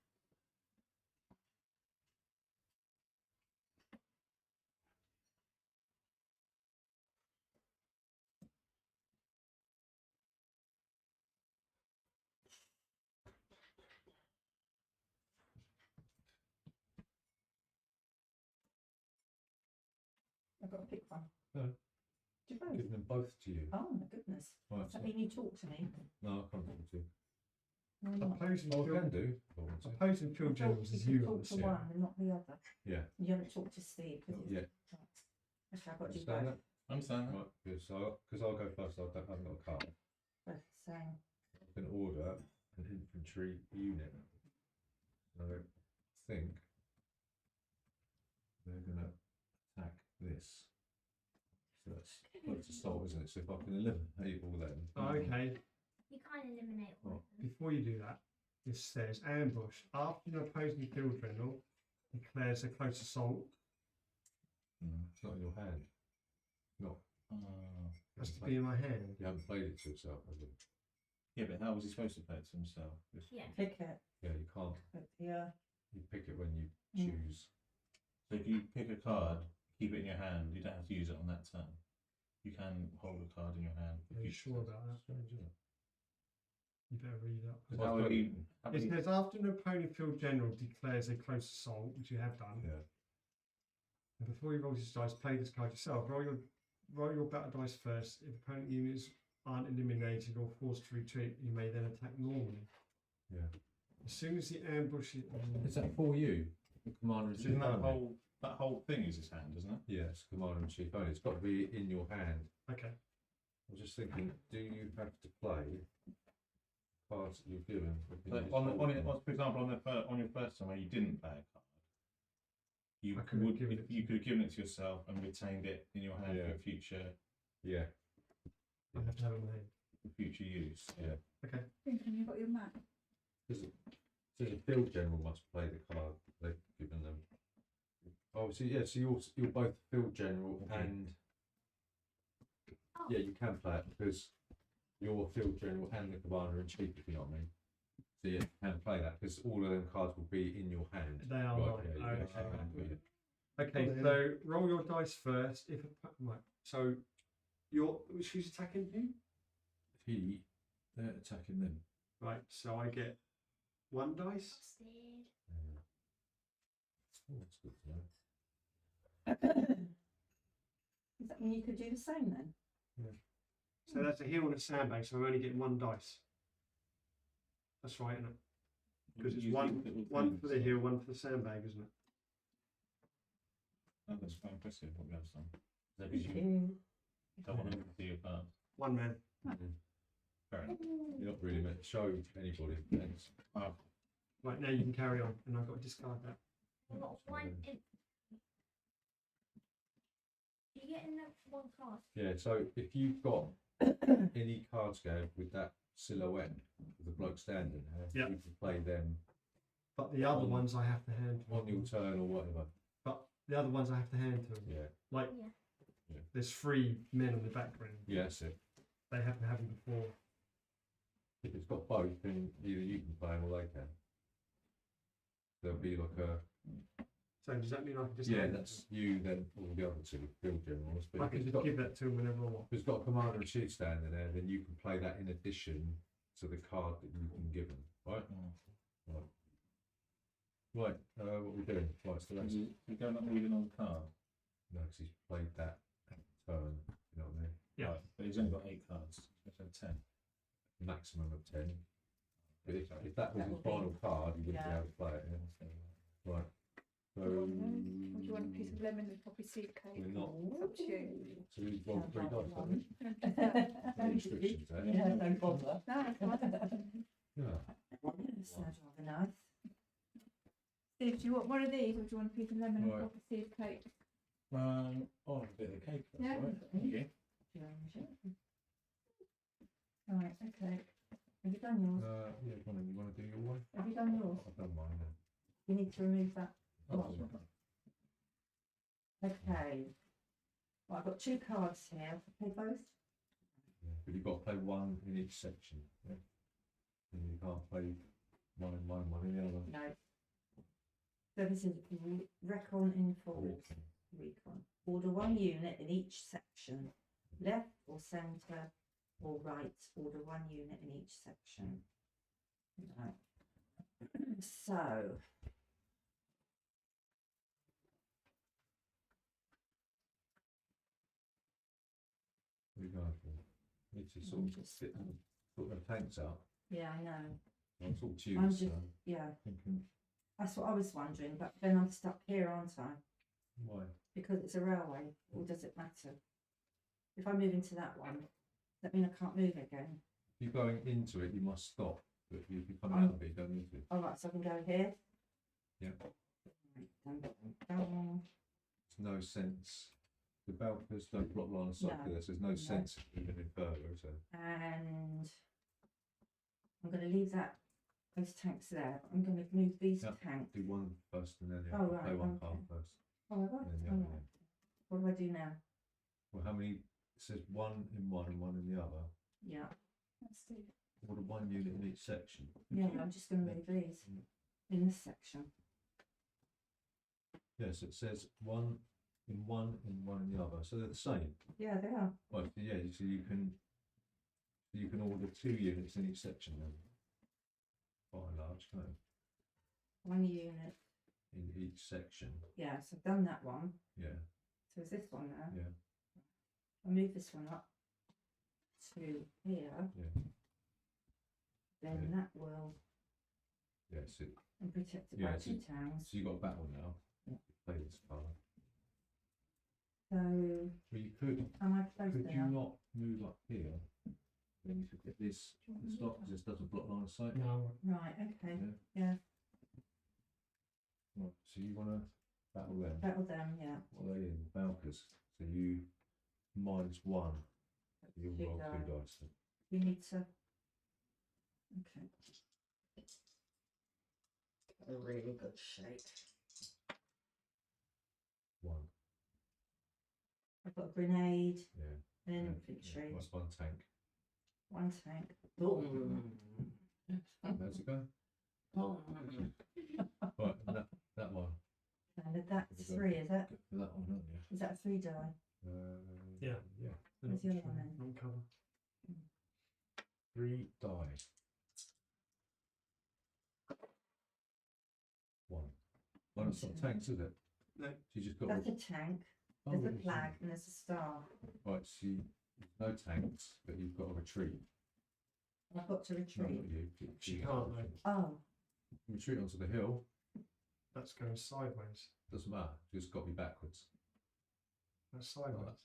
I've got to pick one. No. Do both? Giving them both to you. Oh my goodness. Right, Does that mean you talk to me? no, I can't talk to you. No, not. Opposing Oh, I field, can do. if I want to. opposing field I thought generals is you you could on talk the to set. one and not the other. Yeah. You haven't talked to Steve. 'cause Not it's- yet. Right. Okay, I've got to do Understand both. that? Understand that? Right, good. So, because I'll go first, I haven't got a card. Both the same. I can order an infantry unit. So, I think they're going to attack this. So that's close to assault, isn't it? So if I can eliminate all them. Oh, okay. You can't eliminate all of them. Before you do that, it says ambush. After an opposing field general declares a close assault, It's not in your hand. No. has to be in my hand. You haven't played it to yourself, have you? Yeah, but how was he supposed to play it to himself? Yeah. Pick it. Yeah, you can't. But yeah. You pick it when you Mm. choose. So if you pick a card, keep it in your hand, you don't have to use it on that turn. You can hold a card in your hand. Are you sure about that? You better read up. Because how would he, how would It he- says after an opponent field general declares a close assault, which you have done, Yeah. and before you roll his dice, play this card yourself. Roll your battle dice first. If opponent units aren't eliminated or forced to retreat, you may then attack normally. Yeah. As soon as the ambush is Is that for you? The commander in chief Isn't that only? whole thing is his hand, isn't it? Yeah, it's commander in chief only. It's got to be in your hand. okay. I was just thinking, do you have to play cards that you've given? or can So you just on, the, hold on, them? it, for example, on your first time where you didn't play a card, you I could have would given if it you to could have given it to yourself and retained it in your hand Yeah. for future Yeah. I have to have it in my hand. use. Yeah. Okay. Thinking you've got your map. Says a field general must play the card they've given them. Oh, so yeah, so you're both field general Okay. and Oh. yeah, you can play it because you're field general and the commander in chief, if you know what I mean. So yeah, you can play that because all of them cards will be in your hand. They are Right, mine. yeah, you Okay. actually can do it. Okay, Oh, so roll your dice first. Right, so who's attacking who? They're attacking them. Right, so I get 1 dice. Busted. Yeah. Oh, that's good to know. Does that mean you could do the same then? So that's a heel and a sandbag, so I'm only getting 1 dice. That's right, isn't it? Because it's Use one little for the things. heel, 1 for the sandbag, isn't it? Oh, that's quite impressive what you have done. Is that Thank because you you. don't want to do your cards? 1 man. Very Fair enough. You're not really meant to show anybody. Depends. Right, now you can carry on, and I've got to discard that. I've got one. You get in one card. Yeah, so if you've got any cards game with that silhouette with the bloke standing there, Yeah. you can play them But the other ones I have to hand to on your him. turn or whatever. But the other ones I have to hand to him. Yeah, Like, Yeah. there's 3 men on the background. yeah, that's it. They have to have them before. If it's got both, then either you can play them or they can. There'll be like a So does that mean I can just yeah, hand it that's you then all the other 2 field generals. to But him? I if can it's just got, give that to him whenever I want. if it's got a commander in chief standing there, then you can play that in addition to the card that you can give them, right? Right. Right, what are we doing? Right, so that's You're going up moving on the card. no, because he's played that turn. You know what I mean? Yeah. Right, but he's only got 8 cards. He's got 10. Maximum of 10. But if that was That his would be- final card, you wouldn't yeah. be able to play it. Yeah? Right. So, Or do you want a piece of lemon and poppy seed cake? we're not. It's up to you. So we've rolled 3 dice, haven't we? No restrictions there. Yeah, don't bother. No, it's fine. Yeah. Sounds rather nice. Steve, do you want one of these, or do you want a piece of lemon and Right. poppy seed cake? I'll have a bit of the cake. That's Yeah. all right. Thank you. Right, okay. Have you done yours? Yeah, you want to do your one? Have you done yours? I've done mine. You need to remove that. Oh, Right. that's all right. Okay. Well, I've got 2 cards here. Play both. Yeah. But you've got to play one in each section. Yeah? And you can't play one in one, one in the other. No. So this is Recon in Force. Recon. Order 1 unit in each section. Left or centre or right. Order 1 unit in each section. Right. So. What are you going for? Need to sort of sit and sort the tanks out. Yeah, I know. I'll talk to you. I'm this, just, yeah, thinking, that's what I was wondering, but then I'm stuck here, aren't I? why? Because it's a railway, or does it matter? If I move into that one, does that mean I can't move again? If you're going into it, you must stop. But if you come I'm- out of it, you don't need to. All right, so I can go here. Yeah. Right, dun, dun, dun. There's no sense. The Balfours don't block line of sight No. for this. There's no sense of moving in further, is there? And I'm going to leave those tanks there. But I'm going to move these Yep. tanks. Do one first and then the Oh, other. right, Play one okay. card first. Oh, all right. And then the All other. right. Yeah. What do I do now? Well, how many? It says one in one and one in the other. Yeah. That's Steve. Order 1 unit in each section. Yeah, I'm just going to move these in this section. Yes, it says one in one and one in the other. So they're the same. Yeah, they are. Right, yeah, so you can order 2 units in each section then. Quite a large, can't you? 1 unit. In each section. Yeah, so I've done that one. Yeah, So is this one now? yeah, I'll move this one up to here. yeah. Then Yeah. that will Yeah, so, and protect it Yeah, by so- 2 towns. so you got a battle now. Yeah. Play this card. So Well, you could am I close you now? not move up here? Then you could get this stop because this doesn't block line of sight. No, Right, okay. Yeah. Yeah. Right, so you want to battle them. Battle them, yeah. What are they in? Balkers. So you -1. You'll Two roll die. 2 dice. Then. You need to. Okay. A really good shape. 1. I've got a grenade, Yeah. an Yeah, infantry, That's 1 tank. 1 tank. Boom. How's it go? Boom. Right, and that one. And that's 3, is it? Go for that one, aren't you? Is that a 3 die? Yeah. Yeah. they're Where's not the other sure, one then? not cover. 3 die. 1. Well, it's not tanks, is it? No. So you just got. That's a tank. Oh, There's a it's- flag and there's a star. Right, so no tanks, but you've got to retreat. I've got to Not retreat. you. She can't, though. Oh, Retreat onto the hill. That's going sideways. Doesn't matter. You just got to be backwards. That's sideways.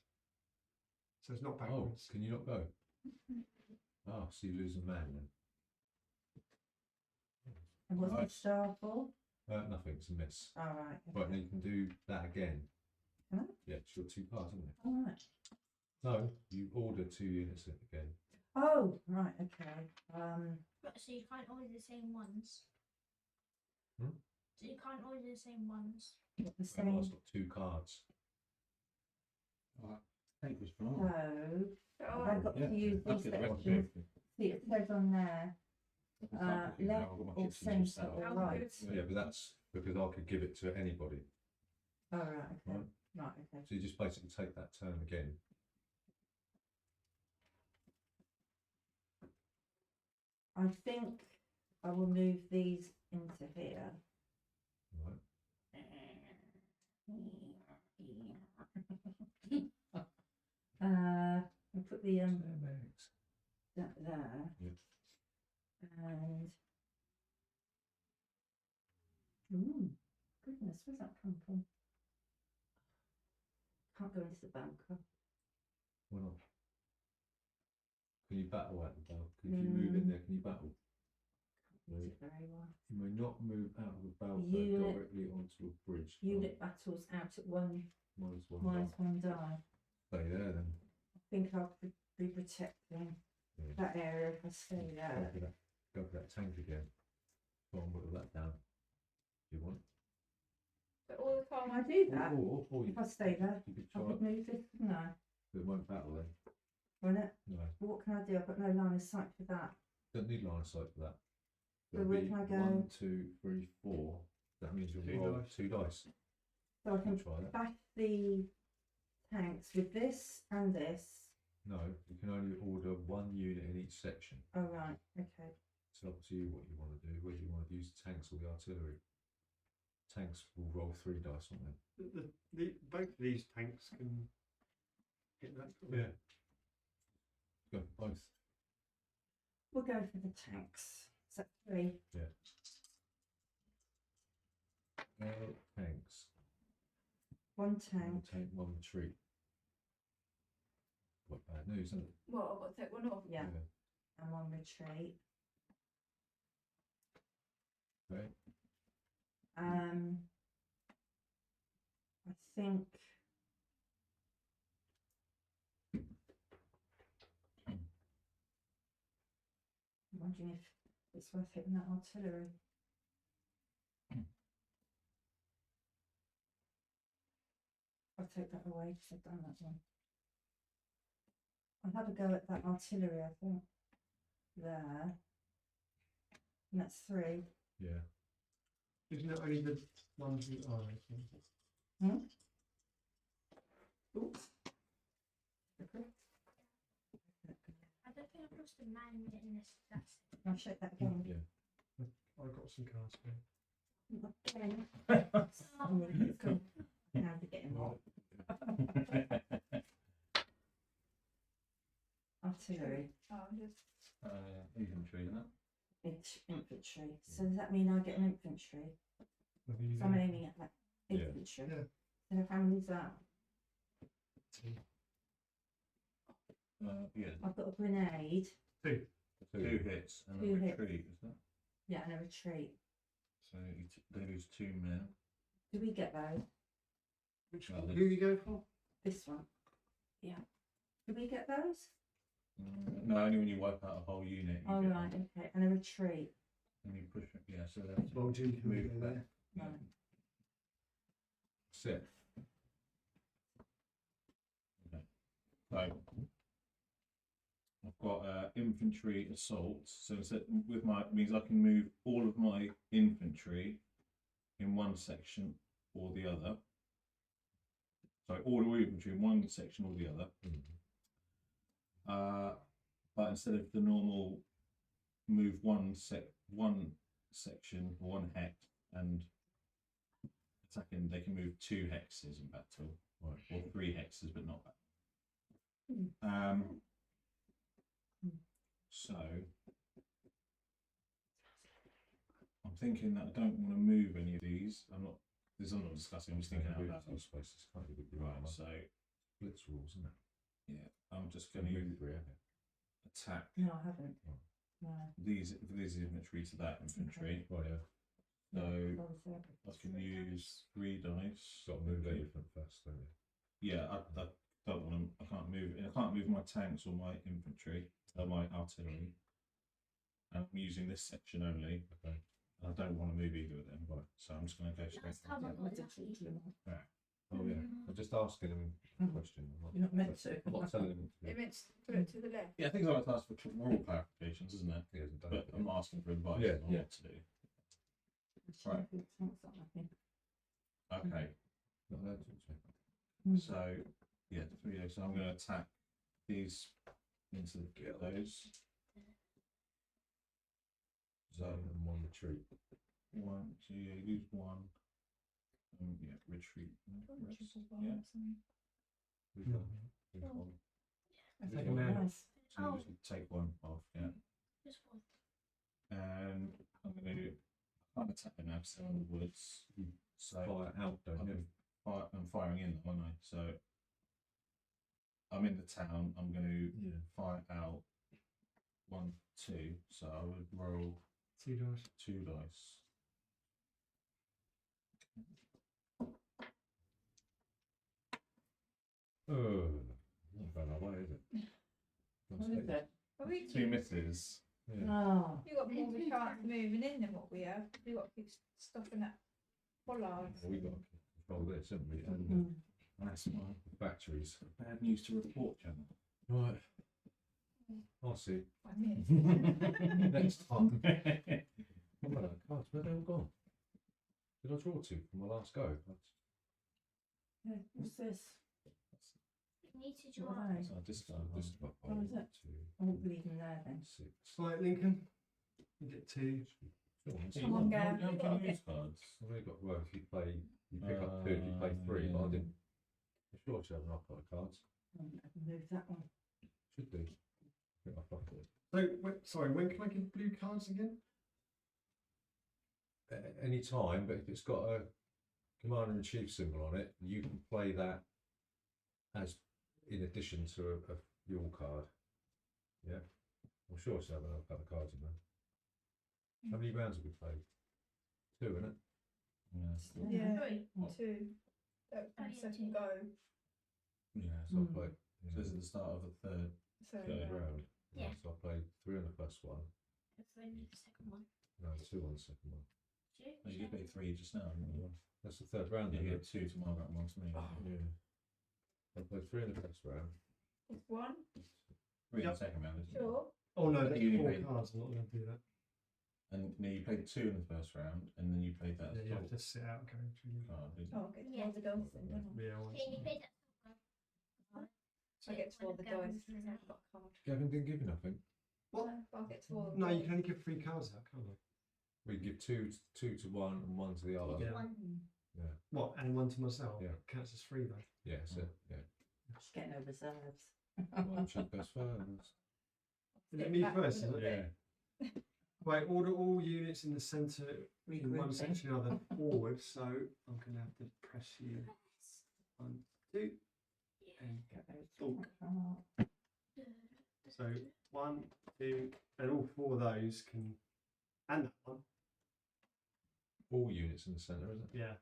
So it's not Oh, backwards. can you not go? Ah, so you lose a man then. And what's the Nice. star for? Nothing, it's a miss. All right. Right, now you can do that again. Can I? Yeah, it's your 2 cards, isn't it? All right. No, you order 2 units again. Oh, right. Okay. So you can't order the same ones. Hmm? So you can't order the same ones. What the Memoir's same. got 2 cards. Take this So from. Oh, I've got to use I'll these get the rest of sections. it. See, it says on there, left or centre or How right. good. Yeah, but that's because I could give it to anybody. Oh, right. Okay. Right. Right. Okay. So you just basically take that turn again. I think I will move these into here. Right. And put the Max. that there. Yeah. And ooh, goodness, where's that come from? Can't go into the bunker. Why not? Can you battle at the battle? If you move in there, can you battle? No. Is it very well? You may not move out of the battle Unit- directly onto a bridge. Unit battles out at one Minus 1. minus one die. Stay there then. I think I'll be protecting Yeah. that area if I stay Go there. for that tank again. Go and whittle that down. If you want. But all the Can time I do that? Or you If I stay there, could I try could move this, couldn't I? but it won't battle then. Won't it? No. What can I do? I've got no line of sight for that. Don't need line of sight for that. So It'll where be can I go? 1, 2, 3, 4. That means you'll 2 roll dice. 2 dice. So I Can can try that. bash the tanks with this and this. No, you can only order 1 unit in each section. Oh, right. Okay. It's up to you what you want to do, whether you want to use the tanks or the artillery. Tanks will roll 3 dice, won't they? Both of these tanks can get that. Yeah. Go for both. We'll go for the tanks. Is that 3? Tanks. 1 One tank. tank, 1 retreat. What bad news, isn't it? well, I've got to take one off. Yeah. And 1 retreat. Okay. I think I'm wondering if it's worth hitting that artillery. I'll take that away because I've done that one. I'll have a go at that artillery, I think. There. And that's 3. Yeah. Isn't it only the ones we are? Oops. Okay. I don't think I've lost a man in this. That's I'll shake that again. Yeah. I've got some cards for you. Again. oh, Oh, it's cool. Now we're getting more. Artillery. Oh, just Infantry, isn't it? Infantry. So does that mean I get an infantry? Whether you So I'm go aiming at that Yeah. infantry. Yeah. So how many's that? two. Yeah. I've got a grenade. 2. 2 hits and 2 a hits. retreat, is that? Yeah, and a retreat. So they lose 2 men. Do we get those? Which Well, one? Who you go for? This one. Yeah. Do we get those? No, only when you wipe out a whole unit. You Oh, get right, them. okay. And a retreat. And you push it, yeah, so that's Well, Jim can move go back. there. Yeah. Right. Sit. So I've got infantry assault. So instead with my means I can move all of my infantry in one section or the other. So all the infantry in one section or the other. But instead of the normal move one section or 1 hex and attacking, they can move 2 hexes in battle, or 3 hexes, but not that. So I'm thinking that I don't want to move any of these. I'm not discussing. I'm just thinking out loud. Spaces can't be with your Right. armour. So Blitz rules, isn't it? yeah, I'm just You going to move 3, haven't you? attack No, I haven't. No. these infantry to that infantry. Oh yeah. So Obviously, I can use 3 dice. Got to move elephant first, don't you? Yeah, I don't want to. I can't move my tanks or my infantry, my artillery. And I'm using this section only. Okay. I don't want to move either of them. Right. So I'm just going to go straight. Last time I What's got it lucky. called? Oh yeah. I'm just asking him a question. You're not meant to. I'm not telling him. It meant to put it to the left. Yeah, things like that for rule clarifications, isn't it? He hasn't done But it. I'm not asking for advice Yeah, on yeah. what to do. Right. Okay. Not allowed to. So yeah, so I'm going to attack these into those. Zone and one retreat. 1, 2, lose 1. Yeah, retreat. Rest. Yeah. We've No. got- we've got one. Take a man. Nice. So you just take 1 off. Yeah. Just one. And I'm going to. I can't attack it now because they're in the woods. So Fire out, don't you? I'm firing in, aren't I? So I'm in the town. I'm going to Yeah. fire out 1, 2. So I would roll 2 dice. 2 dice. Oh, not bad that way, is it? What is it? Well, we 2 misses. Yeah. Oh. you got more of a chance of moving in than what we have. You got to keep stopping that bollard. Well, we got to control this, haven't we? And Mm. That's my the factories. bad news to report, Gemma. Right. I'll see. 5 minutes. Next time. Oh, my cards, where they all gone? Did I draw 2 from my last go? Yeah, what's this? You need to What draw. are they? So I discard This this. is what Oh, is it? 2, I won't believe in there then. 6. Right, Lincoln. You get 2. Come on, Gav, You you don't gotta use cards. I've only got, well, if you play, you pick up 2, you play 3, but I didn't. I'm sure I should have enough of the cards. I can move that one. Should do. I think I've got it. So, sorry, when can I give blue cards again? Any time, but if it's got a commander-in-chief symbol on it, you can play that as in addition to a fuel card. Yeah, I'm sure I should have enough other cards in there. How many rounds have we played? 2, isn't it? Yeah. Yeah, 3. 2. That Oh, was yeah, second 2. go. Yeah. So I Mm. played. So this is the start of the third. So Third round. Yeah. So I played 3 on the first one. And 3 in the second one. No, 2 on the second one. Did Oh, you played 3 just now, didn't you? That's the third round. Yeah, isn't you it? get 2 to Margaret and 1 to me. Yeah. I played 3 in the first round. it's 1. 3 in the Yep. second round, isn't it? Sure. Oh no, I that's think you 4 played- cards. I'm not going to do that. And no, you played 2 in the first round, and then you played that Yeah, you have double to sit out going through. card, didn't you? Oh, I get to Yeah. roll the dice then, don't I? Yeah, I want Yeah, you to. played that. I get to roll the dice because I've got a card. Gavin didn't give you nothing. What? But I'll get to roll the No, you dice. can only give 3 cards out, can't I? We give two to one and 1 to the other. Yeah. 1. What? And 1 to myself. Yeah. Counts as 3 though. Yeah, so yeah. Just get no reserves. One should goes first. Is it Step me back a first? little Is bit. it? Right, order all units in the centre in one Regrouping. section or other forward. So I'm going to have to press you. 1, 2, and Get those Oh. apart. so 1, 2, and all 4 of those can, and that one. All units in the centre, isn't it? Yeah.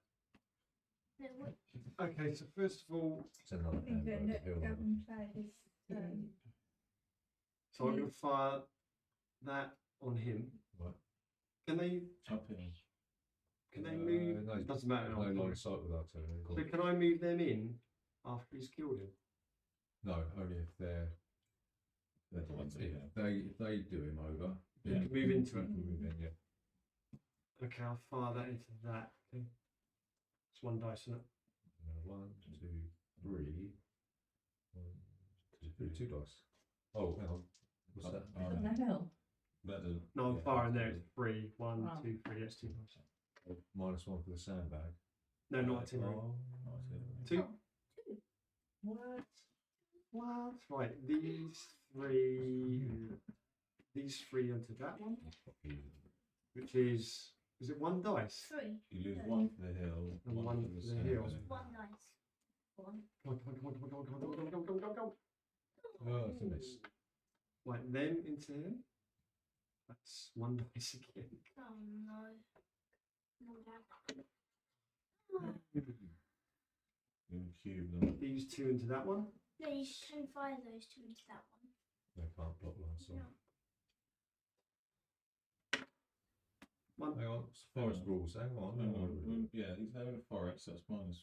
No, what? Okay, so first of all, It's another I think hand, that Gavin played his turn. so I'm going to fire that on him. Right. Can they Up in. move? No, Doesn't matter. no line of sight with artillery. So can I move them in after he's killed him? No, only if they're They're the ones that if you they do him over. You Yeah. can move into You it. can move in, yeah. Okay, I'll fire that into that. Okay. It's 1 dice, isn't it? 1, 2, 3. 1, 2 dice. Oh, hang on. What's that? Oh, What the hell? that doesn't. No, I'm Yeah. firing there. It's 3. 1, Wow. 2, 3. That's 2 dice. -1 for the sandbag. No, not artillery. Oh, Two. Oh, 2. What? What? Right, these 3. These 3 onto that one, which is it 1 dice? 3. You lose 1 for the hill, And 1 one for the for the hill. sandbag. 1 dice. 1. Come on, come on, come on, come on, come on, come on, come on, come on, come on, come on. Oh, it's a miss. like them into him. That's one dice again. Oh no. No, Dad. Cube them. These two into that one. No, you can fire those two into that one. They can't block line sight. No. One. Hang on, it's forest rules. Hang on. Yeah, he's having a forest, so that's -1.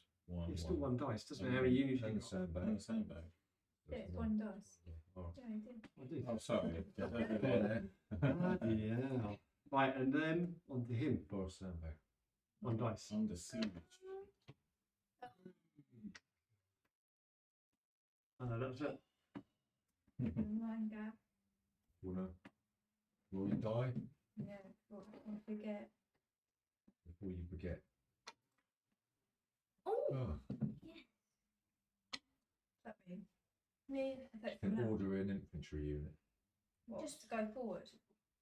It's still one dice. Doesn't matter how many units you And the got. sandbag. And the sandbag. Yeah, it's one dice. Oh. Yeah, I did. I did. Oh, sorry. Bloody hell. Right, and then onto him. Forest sandbag. One dice. Under siege. That's it. Mind gap. Wanna roll your die Yeah, I forget. before you forget. Oh, Oh, That means move. effect you from can that. order an infantry unit. What, Just- to go forward.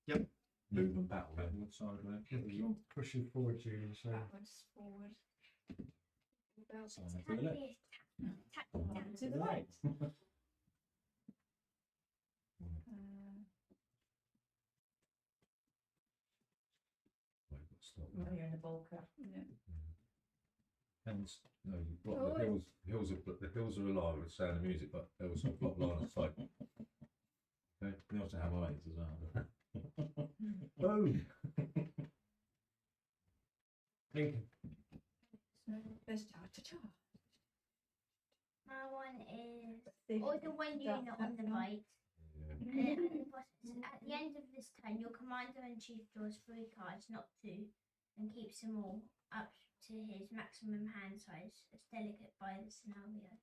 Move and battle. Backward side way. Yeah, keep pushing forward, Julie. So Backwards, forward. About Side to the left. Attack me down. to the right. Wait, let's stop No, there. you're in the bulker. Yeah. And no, you've got Oh, the hills are alive with sound of music, but they also block line of sight. They also have eyes as well. Boom! thinking. So there's cha-cha-cha. My one is See, order one unit on the right. Yeah. And at the bottom, at the end of this turn, your commander in chief draws 3 cards, not 2, and keeps them all up to his maximum hand size, as delegate by the scenario.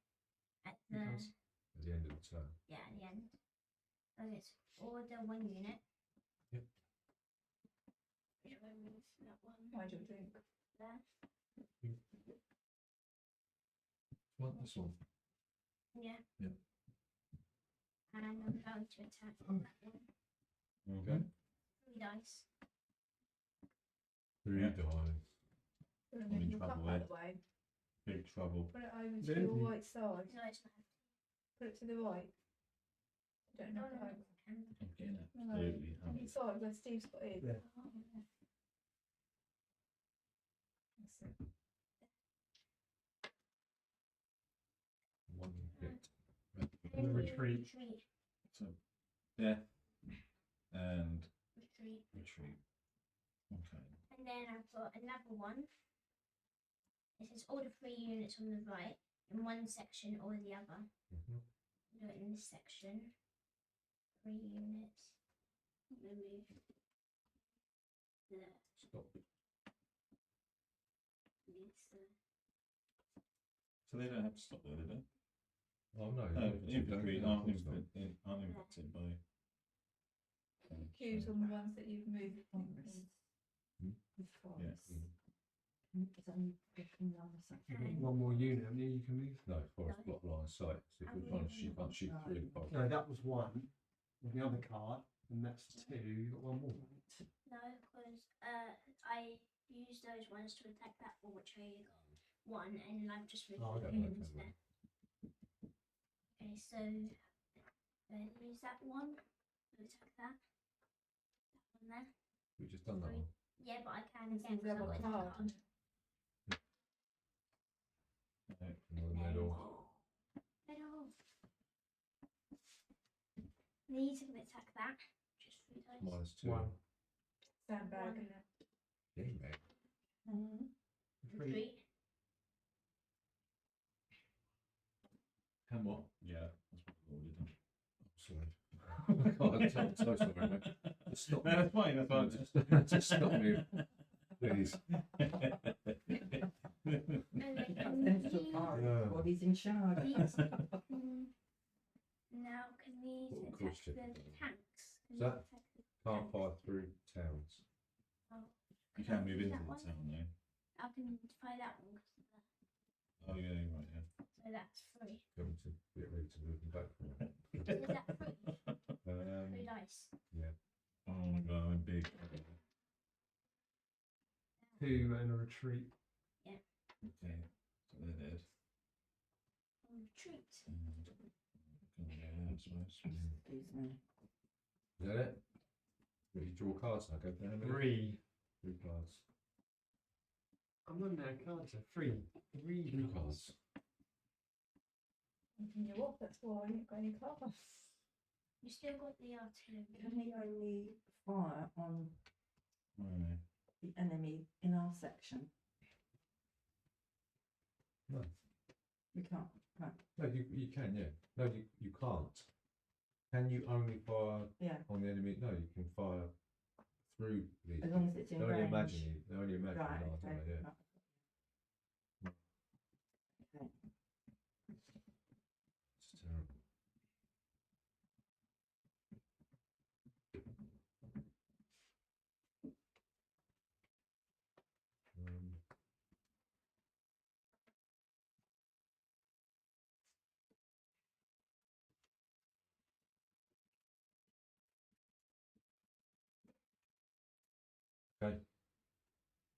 At the Because- At the end of the turn. yeah, at the end. So it's order 1 unit. Yep. Which one is that one? Mind your drink. There. Well, this one. Yeah. Yep. And I'm going to attack that one. Okay. 3 dice. 3 Yeah. dice. Put I'm in your cup trouble out here. of the way. Big trouble. Put it over to Then your you- right side. No, it's not. Put it to the right. Don't knock it over. I'm getting No, absolutely on the side where Steve's got his. Yeah. That's it. One hit. And a retreat. Retreat. So, death and Retreat. retreat. Okay. And then I've got another one. It says order 3 units on the right in one section or the other. Mhm. Do it in this section. 3 units. Remove the Stop. So they don't have to stop there, do they? Oh no. Infantry don't- aren't, of course not. aren't impacted by. Cues on the ones that you've moved from. Hmm? The forest. Mm. It's only blocking line of sight. You've got one more unit, haven't you? You can move. No, forest block line of sight. So if you're trying to shoot, you can't shoot through the forest. No, that was one. With the other card, and that's 2. You've got one more. No, because I used those ones to attack that one, which I got 1, and then I've just moved Oh, the okay, units okay. there. Okay, so use that one to attack that. That one there. We've just done that one. Yeah, but I can This again. is the other because I've got card. that card. Okay. Another medal. Medal. These can attack that. Just 3 dice. -2. 1. Sandbag. One. Yeah, mate. Retreat. Retreat. And what? Yeah, that's what we've already done. Sorry. Oh, God, I'm so sorry, mate. Just stop No, me. that's fine. That's fine. Just stop me, please. And then Central these- Park. Yeah. Well, he's in charge. these, now can these What attack question? the tanks? Can Is that- these attack the Can't tanks? fire through towns. You can move into That the one? town though. I can fire that one. 'Cause Oh yeah, you're right. Yeah. so that's 3. Going to get ready to move them back from it. Is that 3? 3 Um, dice. Oh my god, I'm big. 2 and a retreat. Okay, so they're dead. Retreat. And gonna go there, I suppose. Excuse me. If you draw cards now, go down. 3. 3 cards. I'm running out of cards. 3. 3 3 cards. cards. You what? That's why I ain't got any cards. You still got the artillery. Can we only fire on No. the enemy in our section? No. We can't. No. No, you can, yeah. No, you can't. Can you only fire Yeah. on the enemy? No, you can fire through the. As long as it's in They're only range. imagining. They're only imagining. Right. cards, Okay. aren't they? Yeah. Right. Okay. It's terrible. Okay,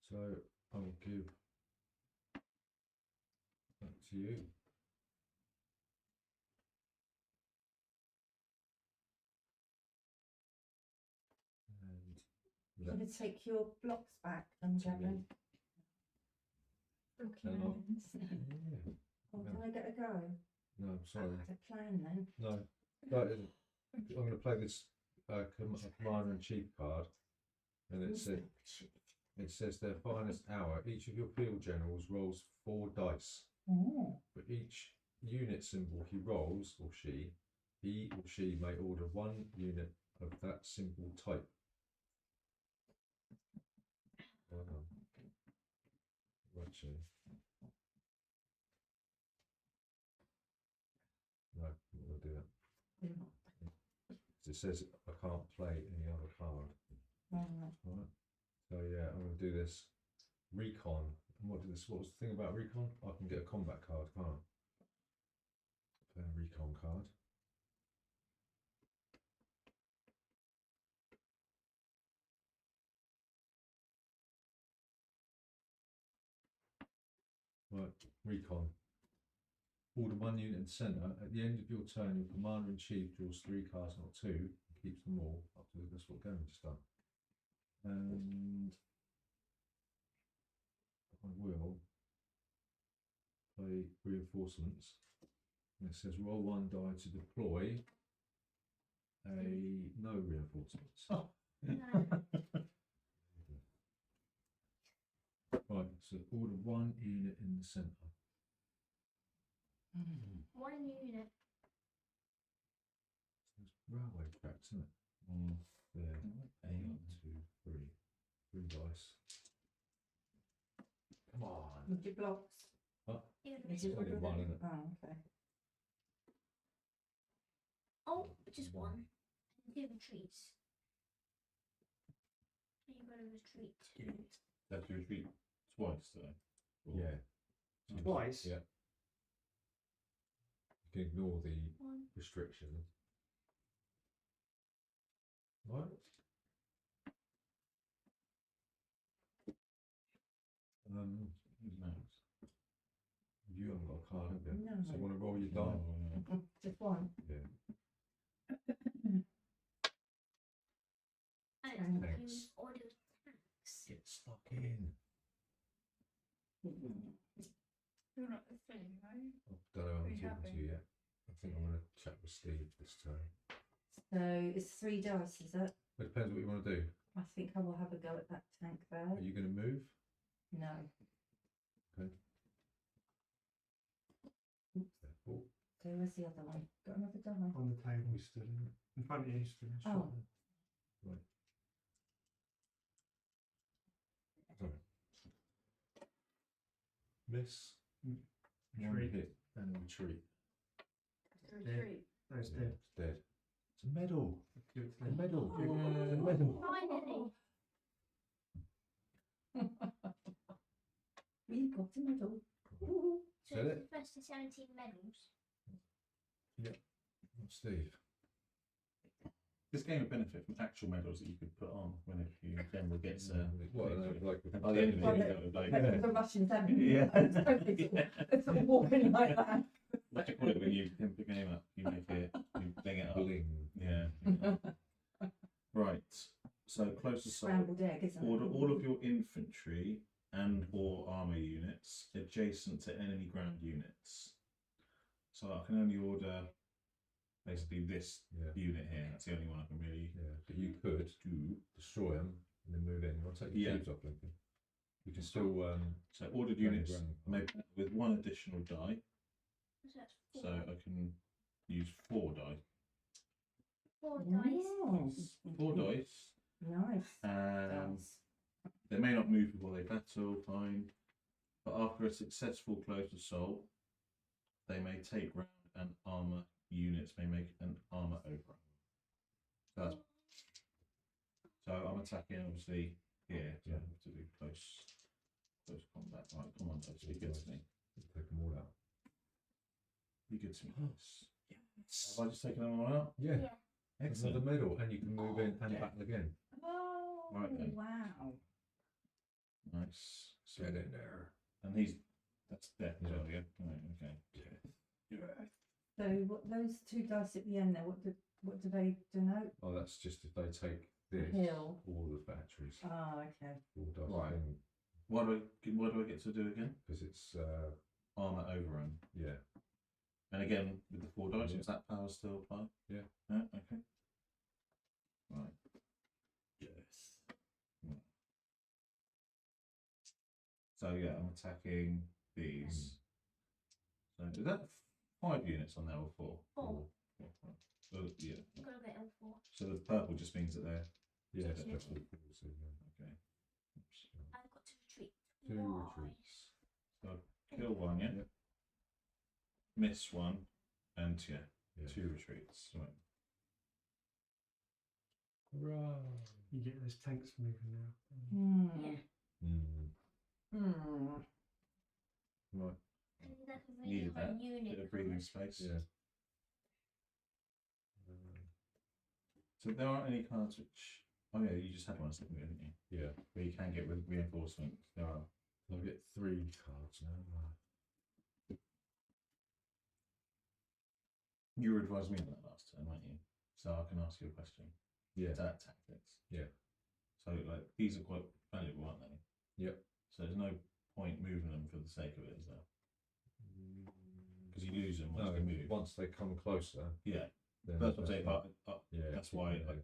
so I will give that to you. And Can you that take your blocks back and to me. Gavin? Lucky Hello. hands. Yeah. Oh, can I get a go? No, I'm sorry. I had a plan then. No, I'm going to play this Commander in Chief card, and it says their finest hour. Each of your field generals rolls 4 dice. Oh. For each unit symbol he rolls, or she, he or she may order 1 unit of that symbol type. Actually, no, I'm not going to do that. It says I can't play any other card. Right. Right. So yeah, I'm going to do this recon. And what was the thing about recon? I can get a combat card, can't I? Play a recon card. Right, recon. Order 1 unit in the centre. At the end of your turn, your commander in chief draws 3 cards, not 2, and keeps them all up to that's what Gavin just done. And I will play reinforcements. And it says roll 1 die to deploy a no reinforcements. Oh. Right, so order 1 unit in the centre. 1 unit. It's railway tracks, isn't it? There. 1, 2, 3. 3 dice. Come on. With your blocks. What? Even Is if it only with one, it? isn't it? Oh, okay. Oh, just 1. Do retreats. So you've got to retreat. Have to retreat twice, though. Or- Yeah. Twice? Yeah. You can ignore the 1. restrictions. Right. Who's next? You haven't got a card, have you? No. So you want to roll your die? Oh, Just 1. Yeah. And Thanks. use order tanks. Get stuck in. You're not the thing, right? I don't know. I haven't Are you talking to happy? you yet. I think I'm going to chat with Steve this time. So it's 3 dice, is it? But it depends what you want to do. I think I will have a go at that tank there. Are you going to move? No. Okay. Therefore, So where's the other one? Got another die? On the table, stood in front of you, stood in Oh. right. Sorry. Miss. One Retreat. hit and retreat. To retreat. No, it's Yeah, dead. it's dead. It's a medal. Give it to A them. medal. Oh. It's a medal. Finally. We got a medal. So Is that it's it? the first to 17 medals. Steve. This game would benefit from actual medals that you could put on when if your general gets What, like and by the end of Well, it, you go like, Medals are Russian tank. Yeah. It's sort of walking like that. what do you call it when you pick a game up? You make it, you bling it up. bling. Yeah. Right. So close assault. Scrambled egg, isn't Order it? all of your infantry and or armour units adjacent to enemy ground units. So I can only order basically this unit here. That's the only one I can really But you could destroy them and then move in. I'll take your cubes off, Lincoln. You can still so ordered units made with 1 additional die. So that's So I can use 4 die. 4 dice. Oh, 4 dice. nice. Dice. They may not move before they battle, fine. But after a successful close assault, they may take ground and armour units may make an armour overrun. So I'm attacking obviously here, so I have to do close combat. Right, come on, dice, be good to me. take them all out. Be good to me, dice. Yes. Have I just taken them all out? Yeah. Excellent. Another medal, and you can move in and battle again. Oh, Right then. wow. Nice. So, Get in there. and that's death as well, yeah? Right, okay. So what those 2 dice at the end there? What do they denote? Oh, that's just if they take this, Hill. all the batteries, Oh, okay. all dice, Right. What do I get to do again? because it's Armour overrun. yeah. And again with the 4 dice, Yeah. does that power still apply? Yeah. Okay. Right. Yes. So yeah, I'm attacking these. So is that 5 units on there or 4? 4. 4. So yeah. You've got to get all 4. So the purple just means that they're Yeah, Yeah. that's what so, okay. Oops. I've got to retreat. 2 twice. retreats. So kill 1, yeah. Yep. Miss 1, and yeah, Yeah. 2 retreats. Right. Hurrah! You get those tanks moving now. Hmm. Yeah. Hmm. Right. And that's a really Needed high that. unit. Bit of breathing space. Yeah. So there aren't any cards which. Oh yeah, you just had one a second ago, didn't you? Yeah. Where you can get with reinforcement. There are. I'll get 3 cards now. You were advising me on that last time, weren't you? So I can ask you a question. Yeah. Attack tactics. Yeah. So like these are quite valuable, aren't they? Yep. So there's no point moving them for the sake of it, is there? Because you lose them once No, they move. once they come closer, Yeah. then That's what I'm saying. But yeah, that's why yeah. like,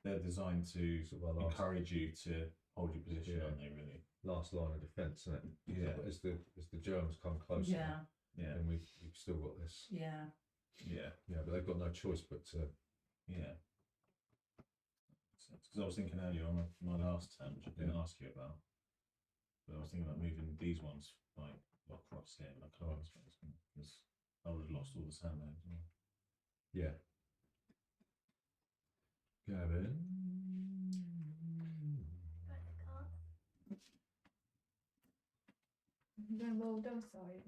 they're designed to Sort of our last, encourage you to hold your position, Yeah. aren't they? Really? last line of defence, isn't it? Yeah. But as the Germans come closer, Yeah. Yeah. then we've still got this. Yeah. Yeah. Yeah, but they've got no choice but to. Yeah. Because I was thinking earlier on my last turn, which I didn't ask you about, but I was thinking about moving these ones like across here, like cards, because I would have lost all the sandbags. Yeah. Gavin. Then roll docile.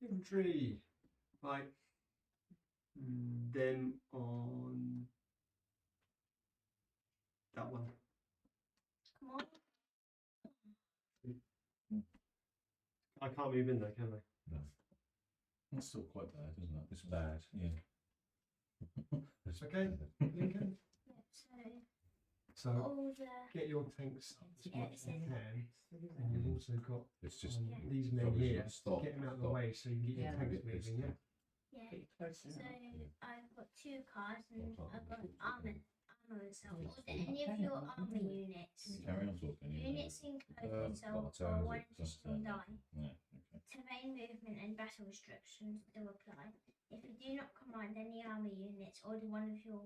Infantry. Right. Them on that one. Come on. I can't move in there, can I? No. That's still quite bad, isn't it? It's bad, yeah. Okay, Lincoln. Yeah, So all the. get your tanks up as Yeah, much as you it's can, and you've also got It's just these men probably here. should stop, Get them out of the stop. way so you can get your Yeah. tanks Get this moving. Yeah. thing. Yeah. Pretty close So enough. I've got 2 cards and Well, I've got it's armor itself. It's Order any of your armor units. Carry on talking. Units enclose not itself a turn, for is 1 it? Just additional turn. die. Yeah, okay. Terrain movement and battle restrictions do apply. If you do not command any armor units, order one of your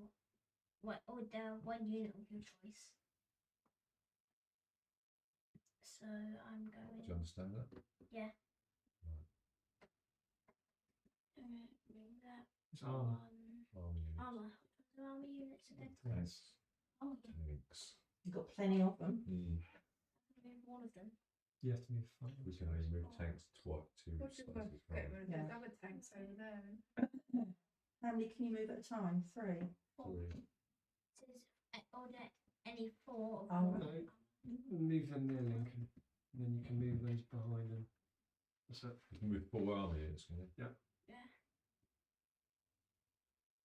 order 1 unit of your choice. So I'm Do you going. understand that? Yeah. Right. Bring that It's armor. Army units. armor. The armor units again. Tanks. Oh, yeah. Tanks. You've got plenty of them. Remove one of them. You have to move front. We can only move tanks two What spaces. does that can't get we? rid of Yeah. those other tanks over there? How many can you move at a time? 3. 4. Three. It says order any 4 of Oh, your. No. Move them there, Lincoln. And then you can move those behind them. That's it. You can move 4 army units, can you? Yeah.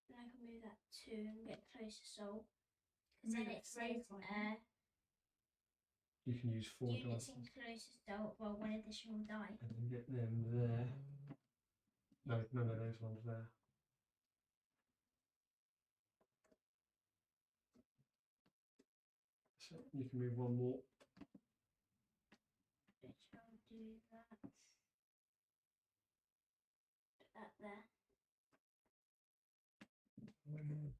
Then I can move that 2 and get close assault. Because then Move it three says aside. You can use 4 units dice in closest to roll 1 additional die. and then get them there. No, none of those ones there. So you can move one more. Which I'll do that. Put that there.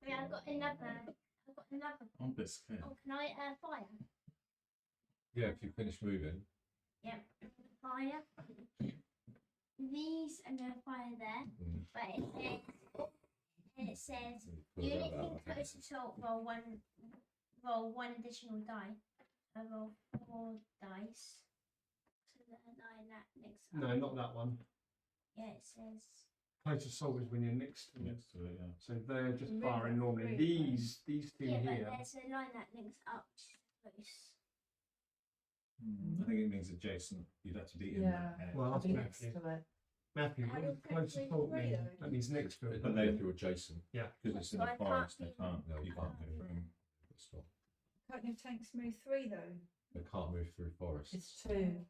Yeah, I've got another. I'm a bit scared. Oh, can I fire? Yeah, if you finish moving. Yep, I'm gonna fire. These I'm gonna fire there, Mm. but it says Put units that in out. close assault roll one additional die. I roll 4 dice. So then I that next up. No, not that one. Yeah, it says Close assault is when you're next to them. Next to it, yeah. So they're just Move firing it normally. three, These two yeah, here. but there's a line that links up to close. I think it means adjacent. You'd have to be in Yeah. that area. Well, that's Be next Matthew. to it. Matthew, How what does does close three assault three mean? though? That means next to it. But then if you're adjacent, Because it's in So the I can't forest, they be- can't. No, You you can't can't. go through. stop. Can't your tanks move 3 though? They can't move through forests. It's 2.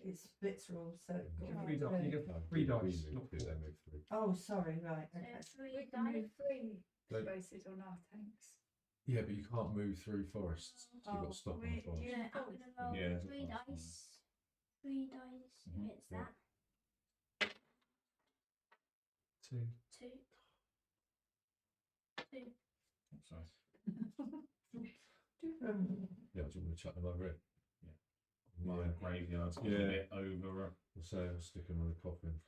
It's blitz rules, so it's You got get 3 to dice. be You two. get 3 No, we dice, move not through, 4. they move through. Oh, sorry, right. So Okay. 3 We can dice. move 3 Don't- spaces on our tanks. Yeah, but you can't move through forests. So you've got Oh, to stop on the do forest. you Yeah, I'm forest? gonna roll Yeah, there's a 3 forest one. dice. 3 dice Mhm, against yeah. that. 2. 2. 2. Sorry. Yeah, do you want to chuck them over it? My Yeah. graveyard's got Yeah. a bit over. So I'll stick them on the coffin.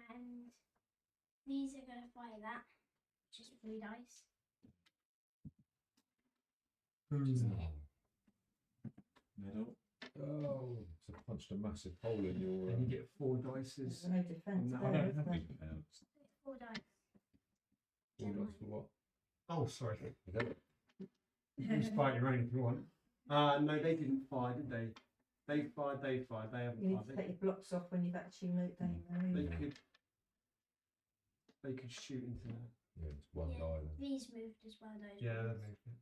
And these are gonna fire that. Just 3 dice. Just hit. Middle. Oh, so I punched a massive hole in your. And you get 4 dices. There's no defence No, there, is there? Big pounds. 4 dice. All dice for what? Oh, sorry. Okay. You can just fight your own if you want. No, they didn't fire, did they? They fired. They haven't You need fired. to take your blocks off when you've actually moved. They Moved. could shoot into that. Yeah, it's one Yeah. die then. These moved as well, those Yeah, they ones. moved it.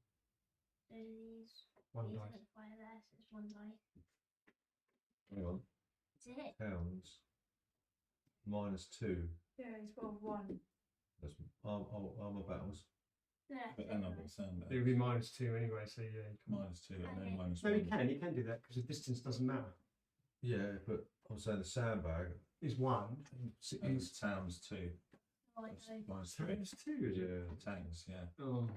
So these 1 are dice. gonna fire there, so it's 1 die. Hang on. It's a hit. Pounds. -2. Yeah, it's rolled 1. That's armor battles. No, that's But it, then I've right. got sandbags. It would be -2 anyway, so yeah, you can. -2 and then Okay. -1. No, you can do that because the distance doesn't matter. Yeah, but I'm saying the sandbag. Is 1. It's towns 2. Oh, I That's don't. -3. It's 2, is it? Yeah. Tanks, yeah. Oh.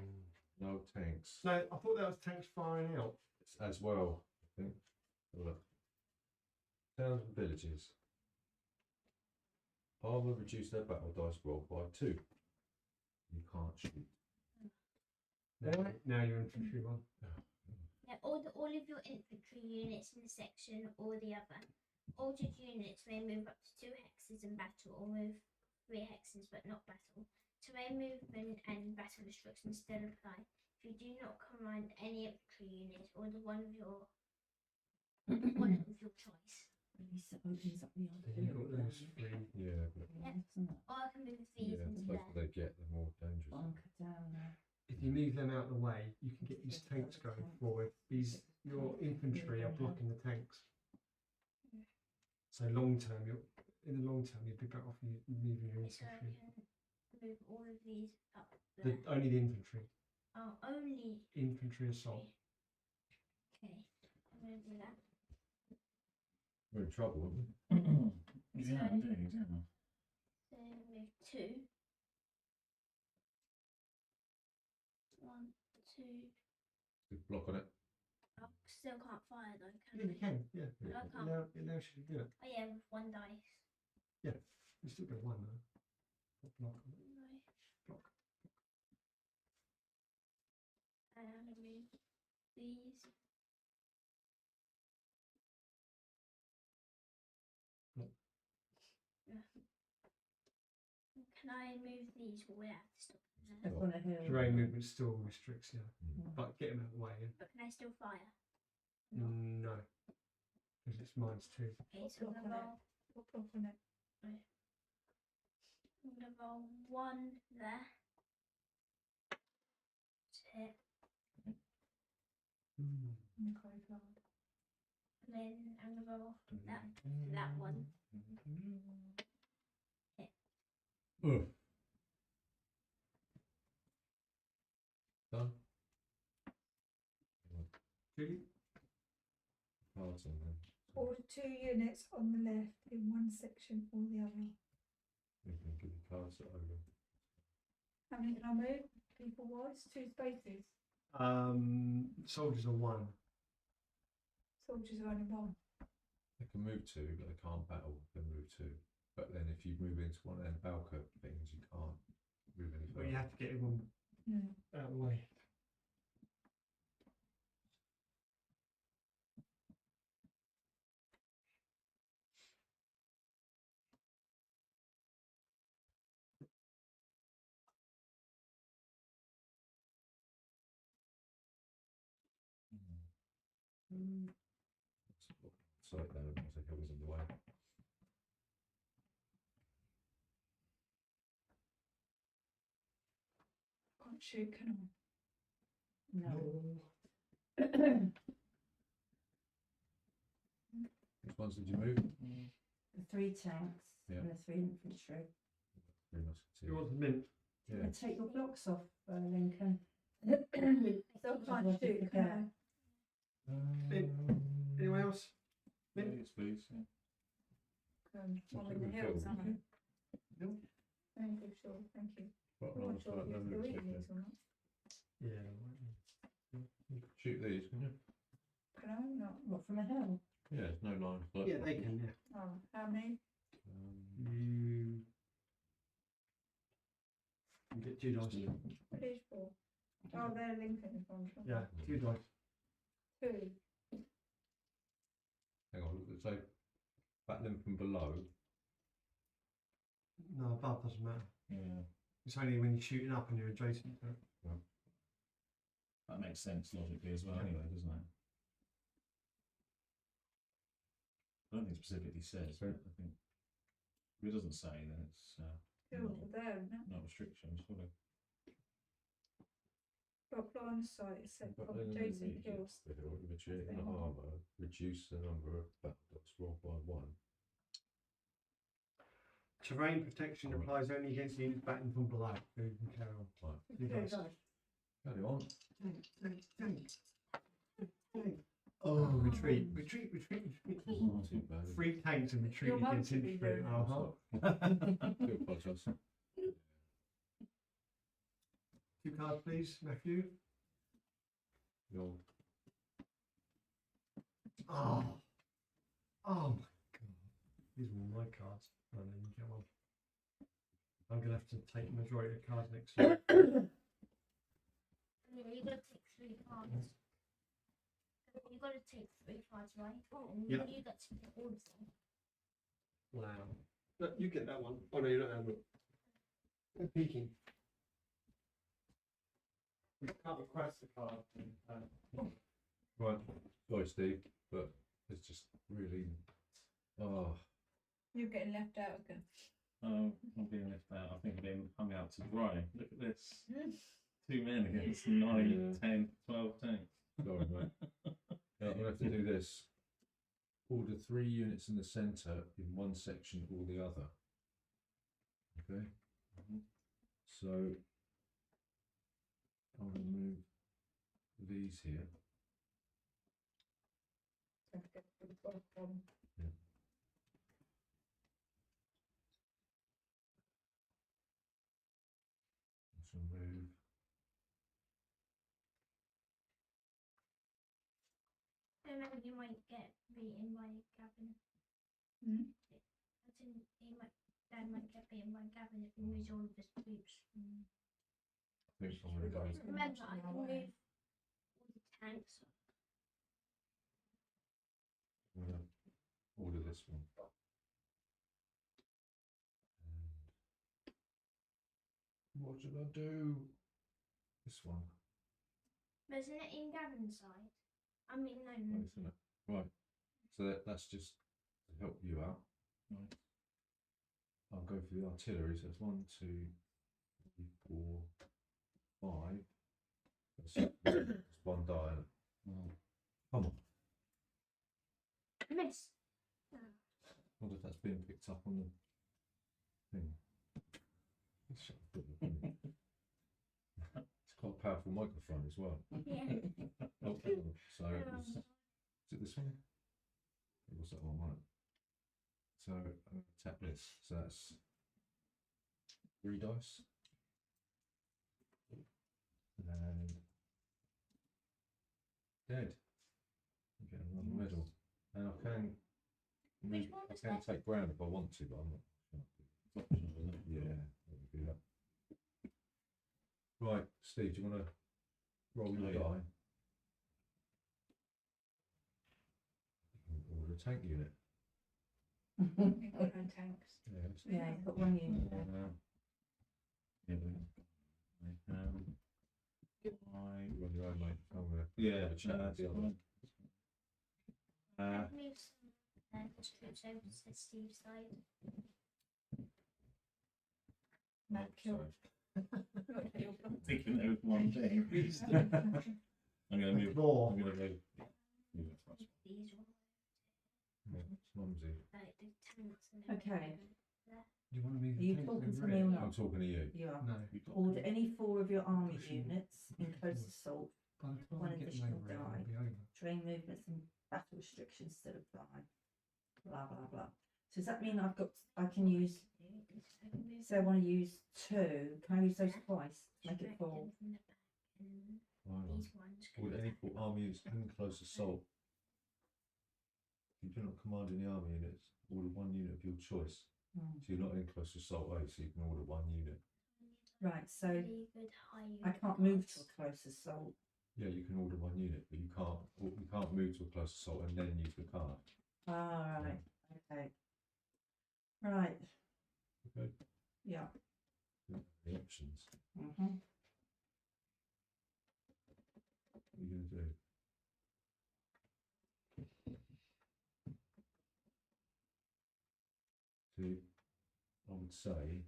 No tanks. No, I thought that was tanks firing out. As well, I think. Have a look. Towns and villages. Armor reduce their battle dice roll by 2. You can't shoot. Now you're infantry 1. Yeah, all of your infantry units in the section or the other. Altered units may move up to 2 hexes in battle or move 3 hexes but not battle. Terrain movement and battle restrictions still apply. If you do not command any infantry unit or the one of your choice. At least it opens up the other Then you've got field those down. 3. Yeah, but Yeah. Isn't it? Or I can move these yeah, the into closer there. they get, the more dangerous. Bunker down there. If you move them out of the way, you can get these tanks going forward. Your infantry are blocking the tanks. So in the long term, you'd be better off moving your So I infantry. can move all of these up there. Only the infantry. Oh, only. Infantry assault. Okay, I'm going to do that. We're in trouble, aren't we? Yeah, indeed, yeah. So move 2. 1, 2. Good block on it. I still can't fire though, Yeah, can you can. Yeah. No, I can't. It allows you to do it. Oh yeah, with 1 dice. Yeah. You still get 1 though. Block. No. Block. And I'm going to move these. No. Yeah. Can I move these or will I have to stop them Up there? on a hill. Terrain movement still restricts you, Mm. but get them out of the way. Yeah? But can I still fire? No. Because it's -2. Okay, so I'm Block going to on it. roll. What block on it? I'm going to roll 1 there. in the graveyard. And then I'm gonna go off that one. Oh. Done. Julie? Cards in then. Order 2 units on the left in one section or the other. You can give the cards over. How many can I move? People wise? 2 spaces. Soldiers are 1. Soldiers are only 1. They can move 2, but they can't battle. They can move 2. But then if you move into one of them Balker things, you can't move any But further. you have to get everyone out of the way. So like that, once the hill is in the way. Can't shoot, can I? No. Which ones did you move? The 3 tanks Yeah. and the 3 infantry. 3 musketeers. Who wants a mint? Yeah. Take your blocks off, Lincoln. So I can't shoot, can Anyone else? Mint? Yes, please. Yeah. I? What's I'm it in the with hills, Bill? aren't I? No. Thank you, sure, thank you. Right, I'm right, not sure right, if no, you're no, eating okay. these or not. Yeah. You could shoot these, can you? Can I not? What, from a hill? Yeah, there's no line. But Yeah, they can, yeah. Oh, how many? You get 2 dice. What is for? Oh, they're Lincoln in front of Yeah, 2 dice. 2. Hang on, so battling from below. No, above doesn't matter. Yeah. It's only when you're shooting up and you're adjacent to it. That makes sense logically as well, anyway, doesn't it? I don't think it specifically says, but I think if it doesn't say, then it's Hills are there, isn't it? not restrictions, fully. Block line of sight is set But from then adjacent the hills. hill, reduce Thing. armour, reduce the number of battle dots rolled by 1. Terrain protection Right. applies only against units battling from below. So you can carry on. Right. 2 Okay, dice. guys. Carry on. Oh, retreat, retreat, retreat, retreat. Not too bad. 3 tanks and retreat Your against mum should be infantry. doing I do apologise. 2 cards, please, Matthew. Your Oh, oh my god. These are all my cards. Oh, no, you get one. I'm going to have to take the majority of cards next year. Yeah, you gotta take 3 cards. You gotta take 3 cards, right? And Yeah. you got to take all of them. Wow. Look, you get that one. Oh no, you don't have it. They're peeking. We can't request the card. right, sorry, Steve, but it's just really. Oh, You're getting left out again. I'm being left out. I think I'm being hung out to dry. Look at this. 2 men against 9, 10, 12 tanks. sorry, mate. Yeah, I'm gonna have to do this. Order 3 units in the centre in one section or the other. Okay. So I'm gonna move these here. So I get the block on. So move. Remember, you might get beaten by Gavin. Hmm? I think Dad might get beaten by Gavin if he moves all of his troops. I think I'm gonna go. Remember, I can move all the tanks. I'm gonna order this one. And what should I do? This one. But isn't it in Gavin's side? I mean, no. Right, isn't it? Right. So that's just to help you out. Right. I'll go for the artillery. So it's 1, 2, 3, 4, 5. That's 1 die. being picked up on the thing. Shut the door, isn't it? It's quite a powerful microphone as well. Yeah. Oh, so is it this one? It was that one, right? So tap this. So that's 3 dice. And dead. You get another medal. And I can Which one was that? take ground if I want to, but I'm not. Yeah, let me do that. Right, Steve, do you want to roll your Yeah. die? Order a tank unit. We've got no tanks. Yeah, let's do Yeah, you've got one unit there. Yeah, Run your own, mate. I'm gonna yeah, have a chat with the other one. I've moved some troops over to Steve's side. Matt killed. Taking over one thing. I'm going to move. More. I'm going to move. Move it across. These ones, Yeah, it's mumsy. like the tanks and Okay. everything. Do you want to move Are the you tank talking over to me here? or I'm not? talking to you. You are. No. Order any 4 of your army Pushing units in close forward. assault, By the time One we get them additional over here, die. it'll be over. train movements and battle restrictions instead of fly. Blah blah blah. So does that mean I can use, say I want to use 2, can I use those twice? Make it 4. Hang on. These ones. Would any full army units in close assault? If you do not command any army units, order 1 unit of your choice. Hmm. So you're not in close assault, are you? So you can order 1 unit. Right, so Really good high I unit can't move to cards. a close assault. Yeah, you can order 1 unit, but you can't move to a close assault and then use the card. Ah, right. Okay. Right. Okay. Yeah. The options. Mhm. What are you going to do? So I would say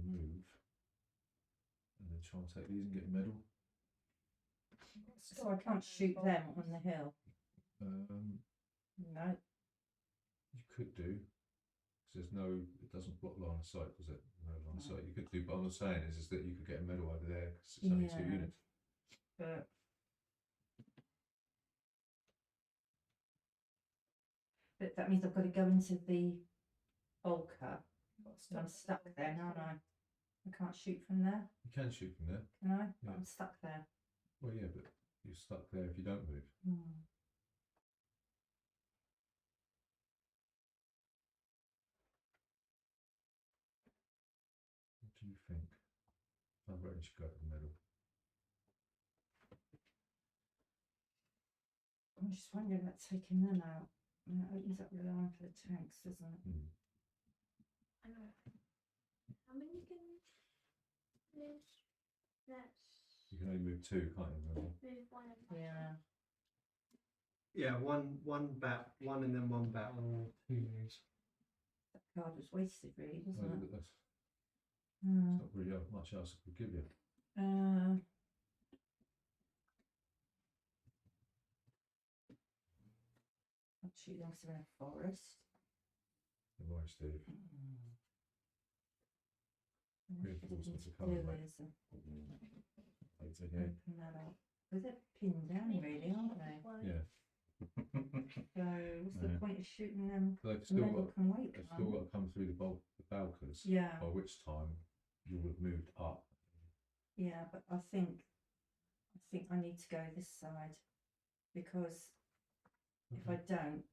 move and then try and take these and get a medal. So I can't shoot them on the hill. No. You could do, because it doesn't block line of sight, does it? No line of No. sight. You could do, but I'm not saying is that you could get a medal over there because it's only 2 Yeah. units. But that means I've got to go into the bulker. So I'm stuck there, aren't I? I can't shoot from there, You can shoot from there. can I? Yeah. I'm stuck there. Well, yeah, but you're stuck there if you don't move. Hmm. What do you think? I reckon you should go for the medal. I'm just wondering about taking them out. And that opens up the line for the tanks, doesn't it? Hmm. I know. How many can move? Let's You can only move 2, can't you? Remember? move one of them. Yeah. Yeah, one bat, one and then one bat or 2 moves. That card was wasted, really, wasn't Well, it? that's Hmm. not really much else I could give you. I'll shoot them because they're in a forest. Don't worry, Steve. Mm. Reinforcements are There coming, mate. is a- Later, yeah. open that up. Because they're pinned down, really, aren't they? One. Yeah. So what's the Yeah. point of shooting them? They've The still medal got, can wait. they've can't still it? got to come through the balkers. Yeah, By which time you will have moved up. yeah, but I think I need to go this side because if I don't,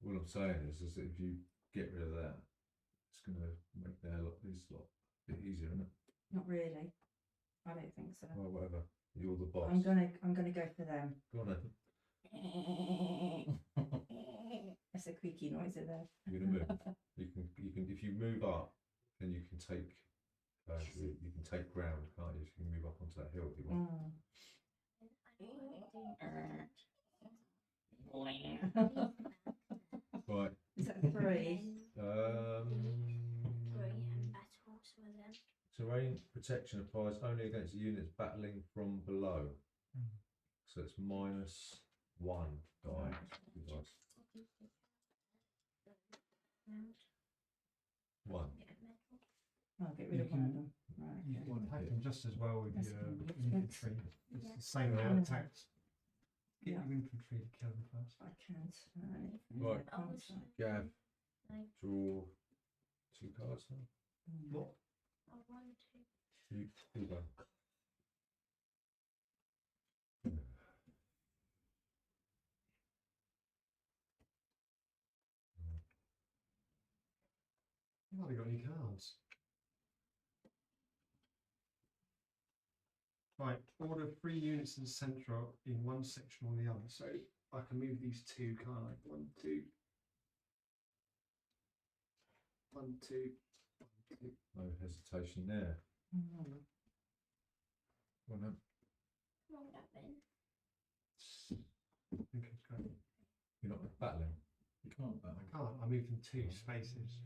All I'm saying is that if you get rid of that, it's going to make this lot a bit easier, isn't it? not really. I don't think so. Well, whatever. You're the boss. I'm gonna go for them. Go on then. That's a creaky noise in there. You're going to move. You can. If you move up, then you can take. You can take ground, can't you? So you can move up onto that hill if you want. Mm. Right. Is that 3? Three and battle some of them. Terrain, protect section applies only against units battling from below. Mm. So it's -1 die. Dice. One. Yeah, metal. I'll get rid You of one of can- them. Right. You Okay. can attack them just as well with That's your fine. infantry. It's Yeah. the same way Yeah. attacks. Get Yeah. your infantry to kill them first. I can't. Right. Right. I can't say. Gav, Like, draw 2 cards now. What? I want to. You go. You haven't got any cards. Right, order 3 units in the centre in one section or the other. So I can move these 2, can't I? 1, 2. 1, 2. 1, 2. No hesitation there. Mm. Well, no. Roll that then. Okay, great. You're not battling. You can't I battle. can't. I moved them 2 spaces.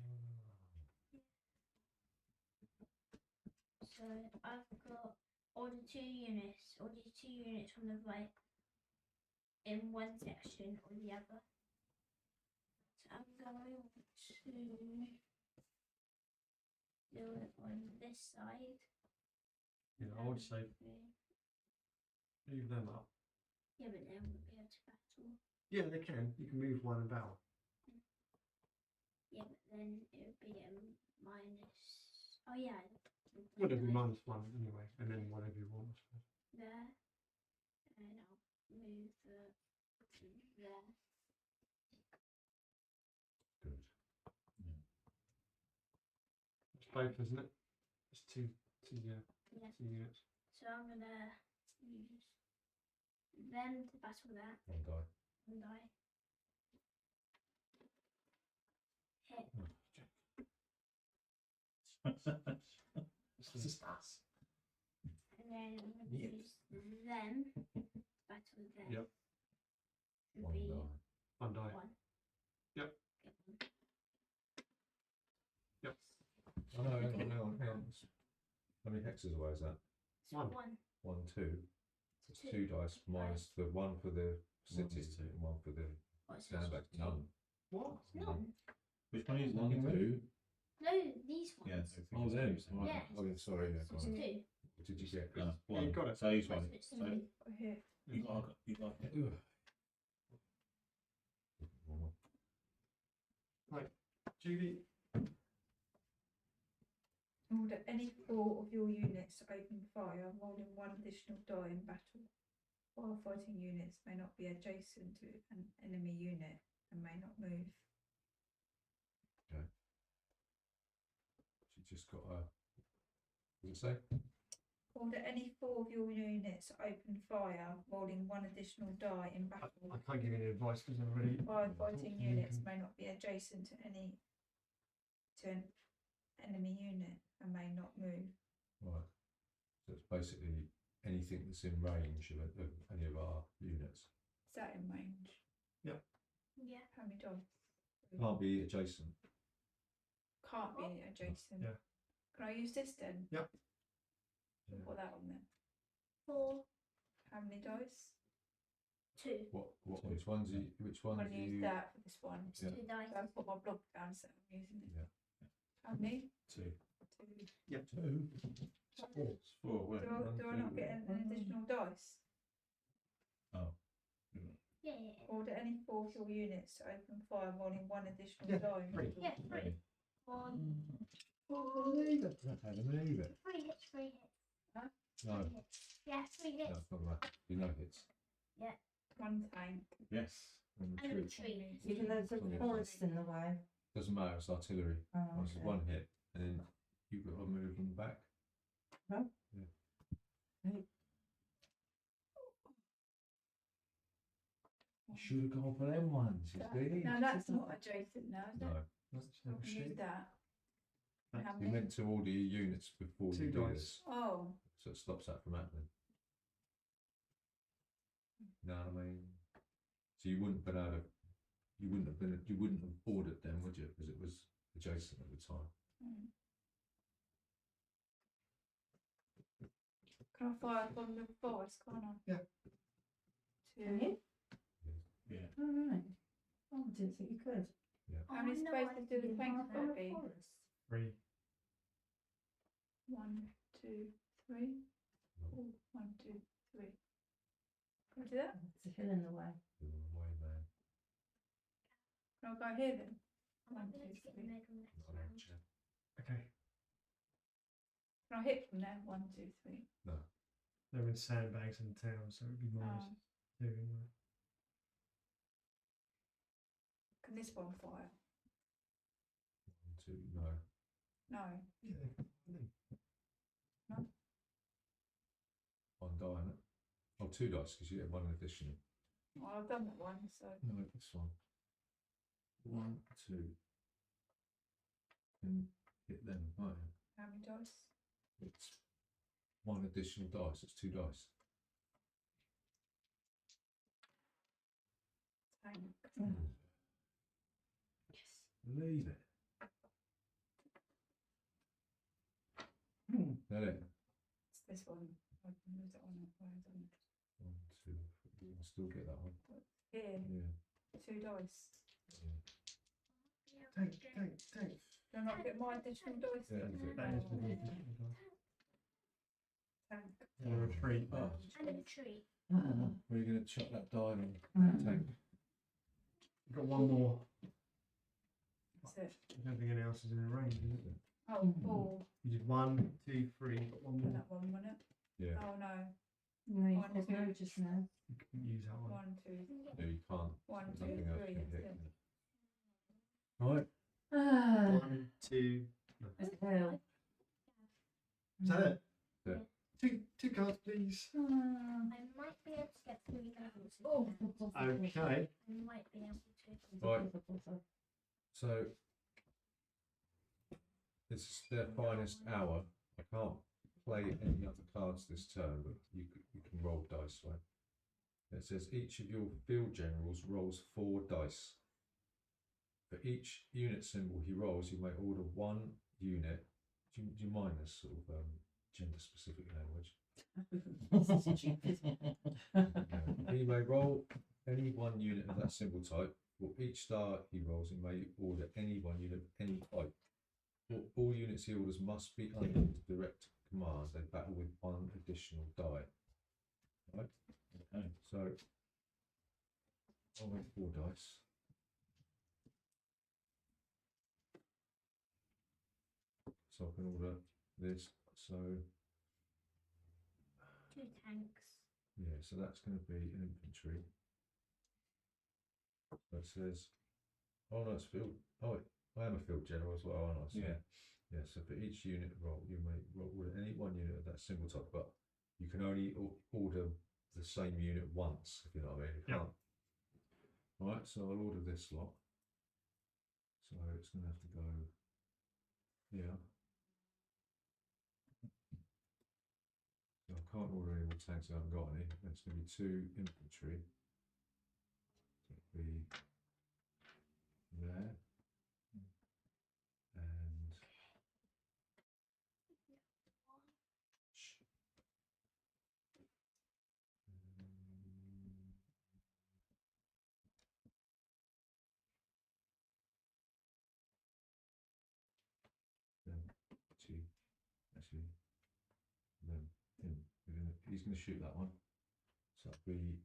So I've got order 2 units. Order 2 units on the right in one section or the other. So I'm going to do it on this side. You know, I would say move them up. Yeah, but they won't be able to battle. Yeah, they can. You can move one and battle. Yeah, but then it would be a minus. Oh yeah. Would it be -1 anyway, and then whatever you want. I suppose. There, and I'll move the there. Good. It's both, isn't it? It's two Yeah. 2 units. So I'm gonna use them to battle that 1 die. and die. Hit. This is us. And then I'm gonna Yeah. use them to battle them. Yep. To 1 be die. 1 die. 1. Yep. Get one. Yep. Oh, no, hang on. How many hexes away is that? So One. 1. 1, 2. It's Two. 2 dice minus the 1 for the city Minus 2. and 1 for the What's sandbag. this? None. What? None. Which one is it? 1, 2. No, these ones. Yeah. So Oh, them. so Right. Yeah. Oh, yeah, sorry. Yeah, So it's go on. 2. What did you get? No, Yeah, one. you got it. So he's What's one. it? So Here. you got Ugh. Julie, Order any 4 of your units to open fire, rolling 1 additional die in battle. While fighting units may not be adjacent to an enemy unit and may not move. She just got a. What does it say? Order any 4 of your units to open fire, rolling 1 additional die in I battle. can't give you any advice because I've already. While talked fighting to you. units may not be adjacent to an enemy unit and may not move. Right. So it's basically anything that's in range of any of our units. Is that in range? Yeah. How many dice? Can't be adjacent. Can't be adjacent. Yeah. Can I use this then? Yep. Yeah. Put that on there. 4. How many dice? 2. Which ones are you, which I'm ones going are to use you? that for this one. It's Yeah. 2 dice. So I've put my block down so I'm using it. Yeah. How many? 2. 2. 2. It's 4. Wait, Do I not get an additional dice? Oh. Yeah. Order any 4 of your units to open fire, rolling 1 additional Yeah, die. in 3. battle. Yeah, 3. 1. Oh, believe it. I can't believe it. 3 hits, 3 hits. No, 3 hits. Yeah, 3 hits. no, it's not right. You know hits. 1 tank. Yes. And And a three. tree. Even though there's a forest in the way. Doesn't matter. It's artillery. Oh, Once it's okay. 1 hit, and then you've got to move them back. Huh? Yeah. Right. You should have gone for them ones. You see? No, that's not adjacent now, is it? No. That's I no can use shit. that. That's- How You many? meant to order your units before 2 you do dice. this, Oh, so it stops that from happening. You know what I mean? So you wouldn't have been able to, you wouldn't have ordered them, would you? Because it was adjacent at the time. mm. Can I fire from the forest, can't I? Yeah. Can Two. you? Yeah. All right. Oh, I didn't think you could. How many no, spaces do the didn't tanks know got that. to be? 3. 1, 2, 3. Oh, 1, 2, 3. Can I do that? It's a hill in the way. You're the way man. Can I go here then? I'm One, not going two, to get three. medal next Not allowed, round. Jen. Okay. Can I hit from there? 1, 2, 3. No. They're in sandbags in town, so it would be minus Um, 2 anyway. can this one fire? 1, 2, no. No. Yeah. No. One die on it. Oh, 2 dice because you get 1 additional. Well, I've done that one, so. No, this one. 1, 2. And hit them, right? How many dice? It's 1 additional dice. It's 2 dice. Tank. Leave it. That it. It's this one. I can lose it on it. Where is it? 1, 2. You can still get that one. Here. Yeah. 2 dice. Yeah, Tank, okay. tank, tank. Do I not get my additional dice? Yeah, then? that's it. That is Oh, the additional die. tank. Or a retreat. Oh. And a retreat. Where are you going to chuck that die on? Tank. You've got one more. That's it. I don't think anyone else is in range, is it? Oh, ball. You did 1, 2, 3. Got one Do more. that one, wasn't it? Yeah. Oh, no. No, you One, said no two. just now. You couldn't use that one. 1, 2, No, you can't. 1, 2, Nothing else 3. can That's hit. it. Right. Ah, 1, 2. No. it's a hill. Is that it? Yeah. Two cards, please. Ah. I might be able to get 3 levels. Oh, Okay. I might be able to. Right. So this is their finest hour. I can't play any other cards this turn, but you can roll dice, right? It says each of your field generals rolls 4 dice. For each unit symbol he rolls, you may order 1 unit. Do you mind this sort of gender-specific language? He may roll any 1 unit of that symbol type. For each star he rolls, he may order any 1 unit of any type. All units he orders must be under direct command. They battle with 1 additional die. Right? Okay. So I'll make 4 dice. So I can order this. So 2 tanks. yeah, so that's going to be an infantry. So it says, oh no, it's field. Oh, I am a field general as well, aren't I? So, Yeah. yeah. So for each unit roll, you may roll any 1 unit of that symbol type, but you can only order the same unit once. If you know what I mean. You Yeah. can't. Right. So I'll order this lot. So it's going to have to go here. So I can't order any more tanks. I haven't got any. It's going to be 2 infantry. So it'll be there. And then 2, actually, then him. He's going to shoot that one. So that'll be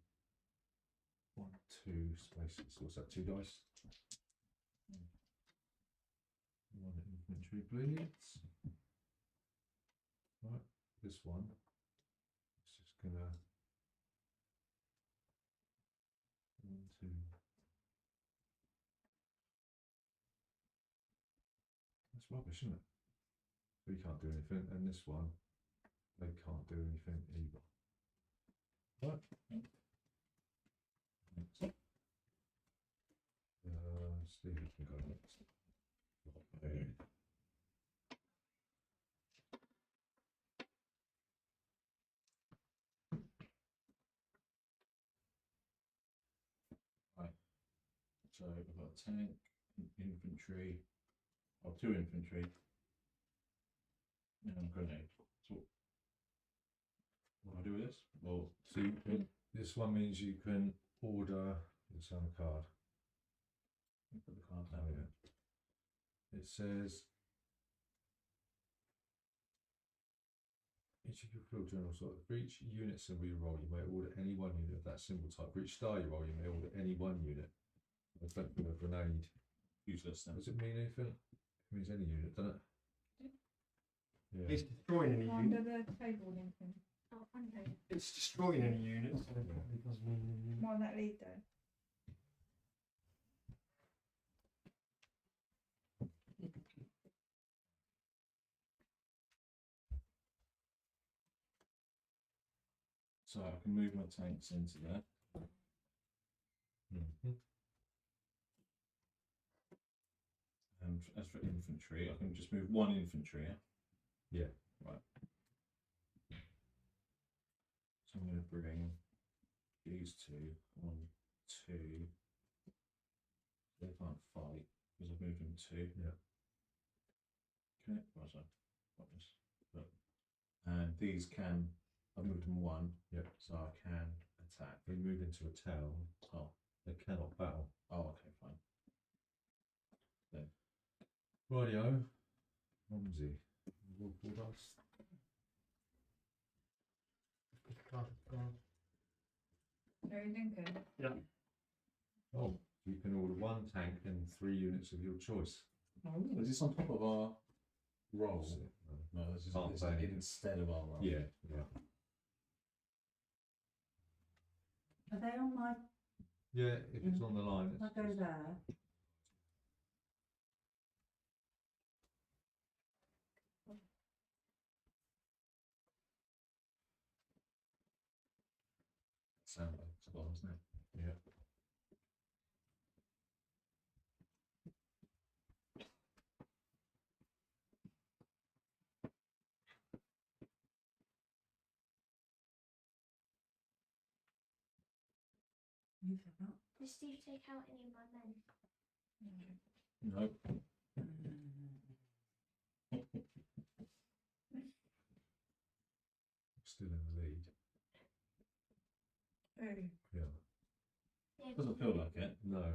1, 2 spaces. So what's that? 2 dice. 1 infantry, please. Right, this one. It's just gonna 1, 2. That's rubbish, isn't it? We can't do anything, and this one, they can't do anything either. Right. Steve can go next. Okay. Right. So I've got a tank, infantry, or 2 infantry, and a grenade. So What do I do with this? Well, So you can, this one means you can order. It's on a card. put the card Oh, down. yeah. It says each of your field journal sort. For each unit symbol you roll, you may order any one unit of that symbol type. For each star you roll, you may order any one unit. I don't think a grenade. Useless then. Does it mean anything? It means any unit, doesn't it? Yeah. It's destroying any Under unit. the table, Lincoln. Oh, under. It's destroying any unit, so it probably doesn't mean any unit. More on that lead though. So I can move my tanks into there. Mhm. And as for infantry, I can just move one infantry. Yeah? Yeah. Right. So I'm going to bring these two on 2. They can't fight because I've moved them 2. Yeah. Okay, right, so got this. Look. And these can, I've moved them 1. Yep. So I can attack. They move into a town. Oh, They cannot battle. oh, okay, fine. Radio. Mumsy. Wolf Bulldogs. Very Lincoln. Oh, you can order 1 tank and 3 units of your choice. Is this on top of our roll? Is it? No, this is Can't it's say. instead of our roll. Yeah, yeah. Are they on my? Yeah, if it's on the line. If I It's go just- there. Sound like it's got, isn't it? Yeah. Move them up. Did Steve take out any of my men? No. Still in the lead. Oh, Yeah. Yeah, Doesn't feel like it. No.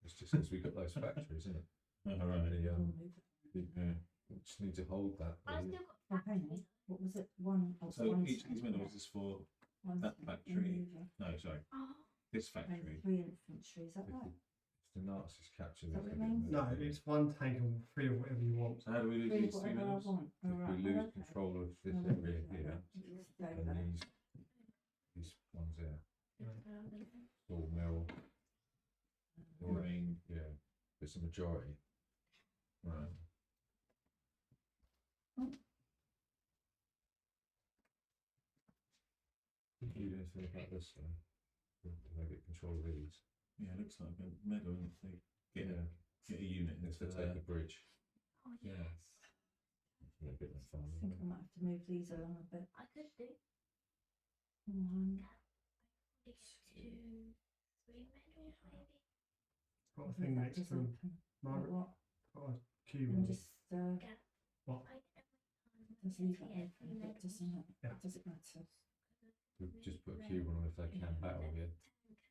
It's just because we've got those factories, isn't it? All And right. the, We'll move it. Yeah. we just need to hold that. I really. still got Oh, hang on. What was it? One. Oh, So one each of these second. medals is for One that second. factory. Move it. no, sorry, Oh, this And factory. 3 infantry. Is that If right? If the Nazis capture Is this, that what it they're gonna means? No, move it. it's 1 tank and 3 of whatever you want. So how do we lose 3 these 3 whatever I medals? want. If All right. we lose okay. control of this No, area we'll here, do that. Just go and there. these ones there, Right. all Merrill, Rain. yeah, it's a majority. Right. Did you do anything about this one? Did they get control of these? Yeah, it looks like a medal if they get, Yeah. get a unit If into they take there. a bridge, oh Yeah. yes. yeah, a bit of fun. I isn't think it? I might have to move these along a bit. I could do 1. 2, 3 medals maybe. Got a Move thing that next to doesn't them. come- Margaret, What? got a cube And on it. just What? I just leave that yeah, open a bit, doesn't it? Yeah. Does it matter? We've just put a cube on them if they can battle again.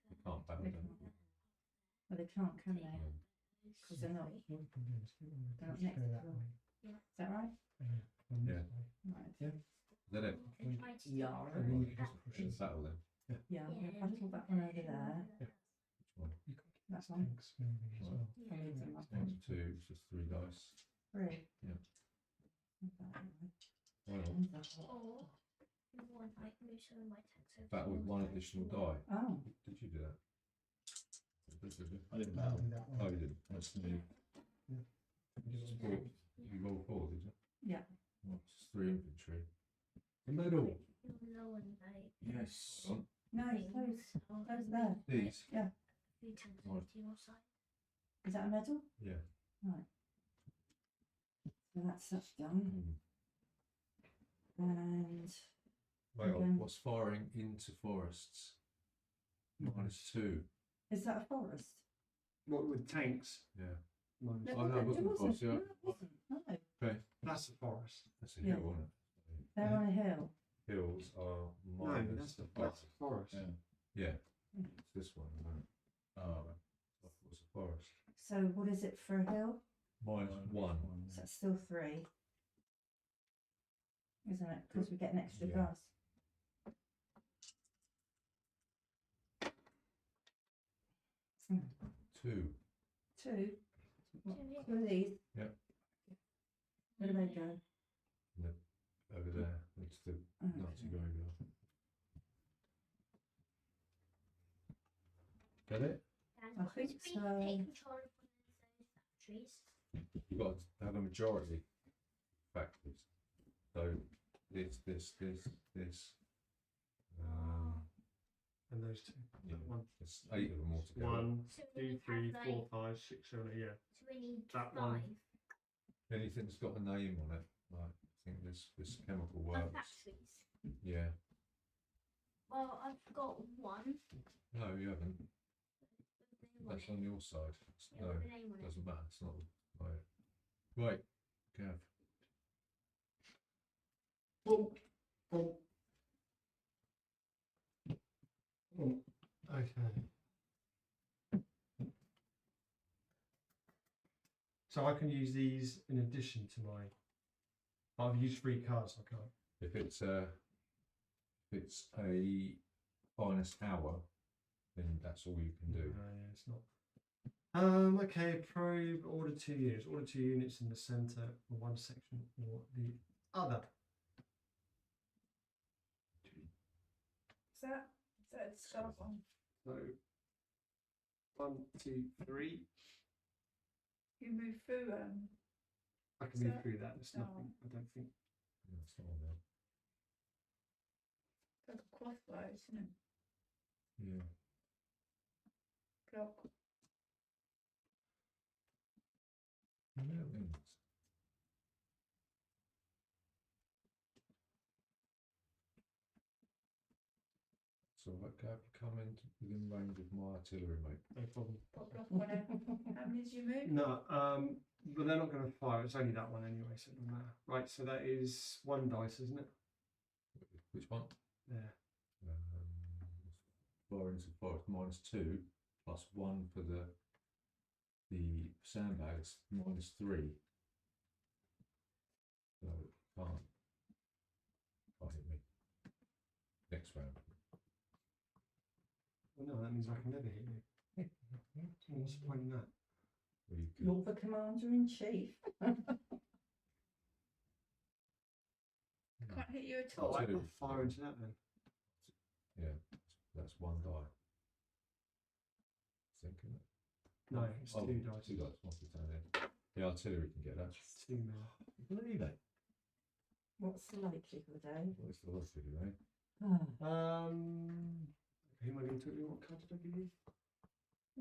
They can't battle They them. can't. Well, they can't, can they? Yeah. Because they're not. What we can do is get them to They're not just next go to that them. way. Is that right? From this Yeah. way. Right. Yeah. Is that it? Yeah. And then you can just push It's it. battle then. Yeah, I'm going to battle that one over there. Which one? You've got to keep That the one. tanks moving as well. I'll move them up. Next 2, it's just 3 dice. 3. Yeah. Okay. Well, And that. Or you want I can move some of my tanks over. battle with to 1 yours. additional die. Oh, Did you do that? Did you? I didn't That'll battle. be that Oh, way. you didn't. That's the new. You rolled 4, did you? Yeah. Well, it's 3 infantry. A medal. You're low on like Yes. Hold on. no, things, those. so I those can there. move These. Yeah. a few tanks Right. over to your side. Is that a medal? Yeah. Right. So that's done. Mm. And Well, Again. what's firing into forests? -2. is that a forest? What with tanks? Yeah. Minus No, Oh, no, it wasn't a forest, yeah. No, it wasn't. No. That's a forest. That's a Yeah. hill, wasn't it? They're on a hill. hills are No, minus that's the that's forest. forest. Yeah. Yeah, it's this one. Isn't it? Oh, I thought it was a forest. So what is it for a hill? -1. So it's still 3, isn't it? Because we get an extra Yeah. dice. Mm. 2. 2. What are these? Yep. Where do they go? Over there. It's the Nazi graveyard. Get it? I think Could we so. take control of one of those factories? You've got to have a majority factories. So this. And those two. Yeah. One, There's 8 of them altogether. 1, So we 2, need to 3, have, 4, like, 5, 6, 7, 8. Yeah. so we need That 5. one. Anything that's got a name on it, like I think this chemical Of works. factories. Yeah. Well, I've got one. No, you haven't. With the name on That's it. on your side. Yeah, No, with the name on it. doesn't matter. It's not. Right. Right. Gav. Oh, oh. Oh, okay. So I can use these in addition to my. I've used 3 cards. I can't. If it's a finest hour, then that's all you can do. Yeah, it's not. Okay, probe, order 2 units. Order 2 units in the centre for one section or the other. Is that a start one? So 1, 2, 3. You move through I can move So- through that. It's no. nothing. I don't think. No, it's not on there. like a crossroads, isn't it? Yeah. Block. Mountains. So that Gav, come in within range of my artillery, mate. No problem. Put block on it. How many did you move? No, but they're not going to fire. It's only that one anyway, so it doesn't matter. Right, so that is 1 dice, isn't it? Which one? There. Fire into forest -2 plus 1 for the sandbags -3. So can't hit me. Next round. Well, no, that means I can never hit you. What's the point in that? Well, you could, You're the commander-in-chief. Can't hit you at Oh, all. I Two. can fire into that then. yeah, that's 1 die. Thinking it. No, it's 2 dice. 2 dice. Once it's down in. The artillery can get that. 2 men. Believe it. What's the likelihood, eh? What is the velocity, eh? Who am I going to talk to? What card did I give you?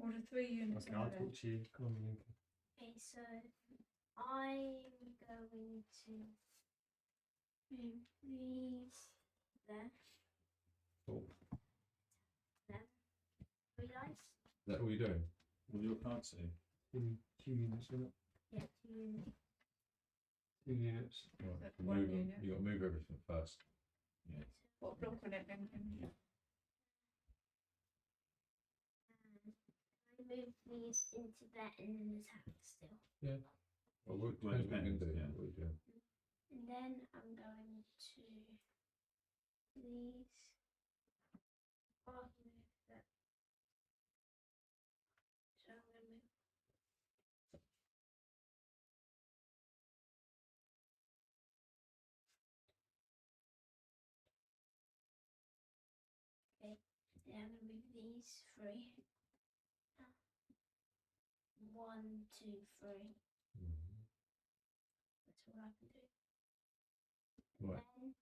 Order 3 units Okay, on I'll it. talk to you. Come on, Lincoln. Okay, so I'm going to move these there. Cool. There. 3 dice. Is that all you're doing? What do your cards say? 2 units, isn't it? Yeah, 2 units. 2 units. Right. That's You 1 move, unit. you got to move everything first. What block on it then? I move these into there and then attack still. Well, what Well, it depends what you can do. depends, yeah. What you doing? And then I'm going to these. I'll move that. So I'm going to move. Okay, then I'm going to move these 3. 1, 2, 3. Mhm. That's all I can do. Right. Then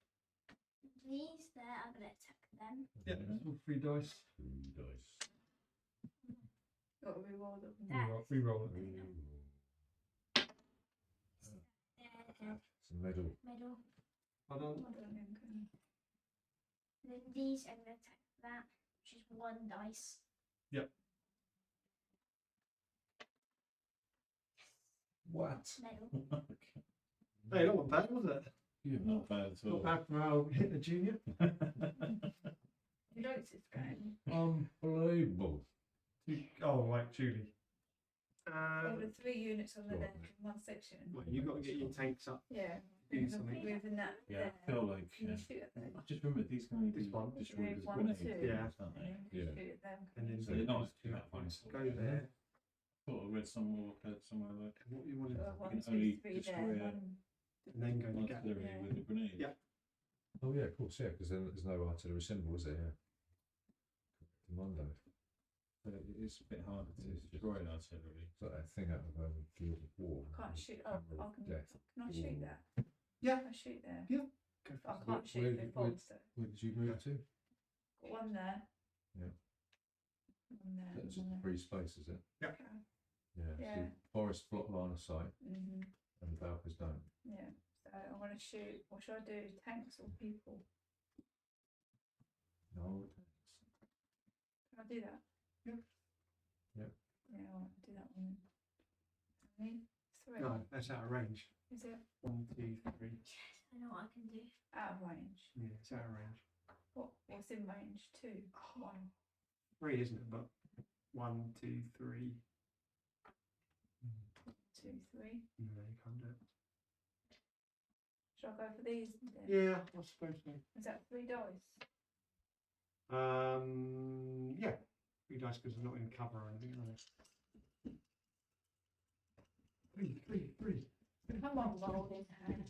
these there, I'm going to attack them. Yeah, Mhm. all 3 dice. 3 dice. Got to reroll them. That. Reroll it. There, It's a medal. middle. Hold on. Hold on, Lincoln. Then these, I'm going to attack that, which is 1 dice. What? Middle. Hey, that wasn't bad, was it? Yeah. Not bad at all. Not bad for our Hitler Junior. You liked this game? Unbelievable. Oh, right, Julie. All the 3 units on the Right. left in one section. Well, you've got to get your tanks up. Yeah. Do And something. moving that Yeah, there. I feel like. Can you shoot at them? I just remember these can only This be one. destroyed Move with 1, grenades, 2. Yeah. aren't And they? then Yeah. shoot at them. And then So they're not two that nice. Go there. Thought I read somewhere like And what you want to One, can two, only three destroy there. a- One. and then go to one gap. artillery Yeah. with a grenade. Yeah. Oh yeah, of course, yeah, because then there's no artillery symbol, is there? Yeah. Commando. But it is a bit harder to destroy an artillery. It's like that thing out of Field of War. I can't shoot. Oh, Hammer I of can. Death. Can I shoot that? Yeah. I shoot there. Yeah. Go I for it. can't Where- shoot where- the where- bolts though. Where did you move to? Got one there. Yeah. One there. That's just One there. free space, is it? Okay. Yeah. Yeah. So forest block line of sight Mhm. and Valkyries don't. Yeah. So I'm gonna shoot. What should I do? Tanks or people? No. Can I do that? Yeah. Yeah. Yeah, I'll do that one. How many? 3. No, that's out of range. Is it 1, 2, 3. Yes, I know what I can do. out of range? Yeah, it's out of range. What's in range? 2, 1. 3, isn't it? But 1, 2, 3. 2, 3. No, you can't do it. Shall I go for these then? Yeah, I suppose so. Is that 3 dice? Yeah. 3 dice because it's not in cover or anything. Are they? 3. Come on, roll in hand.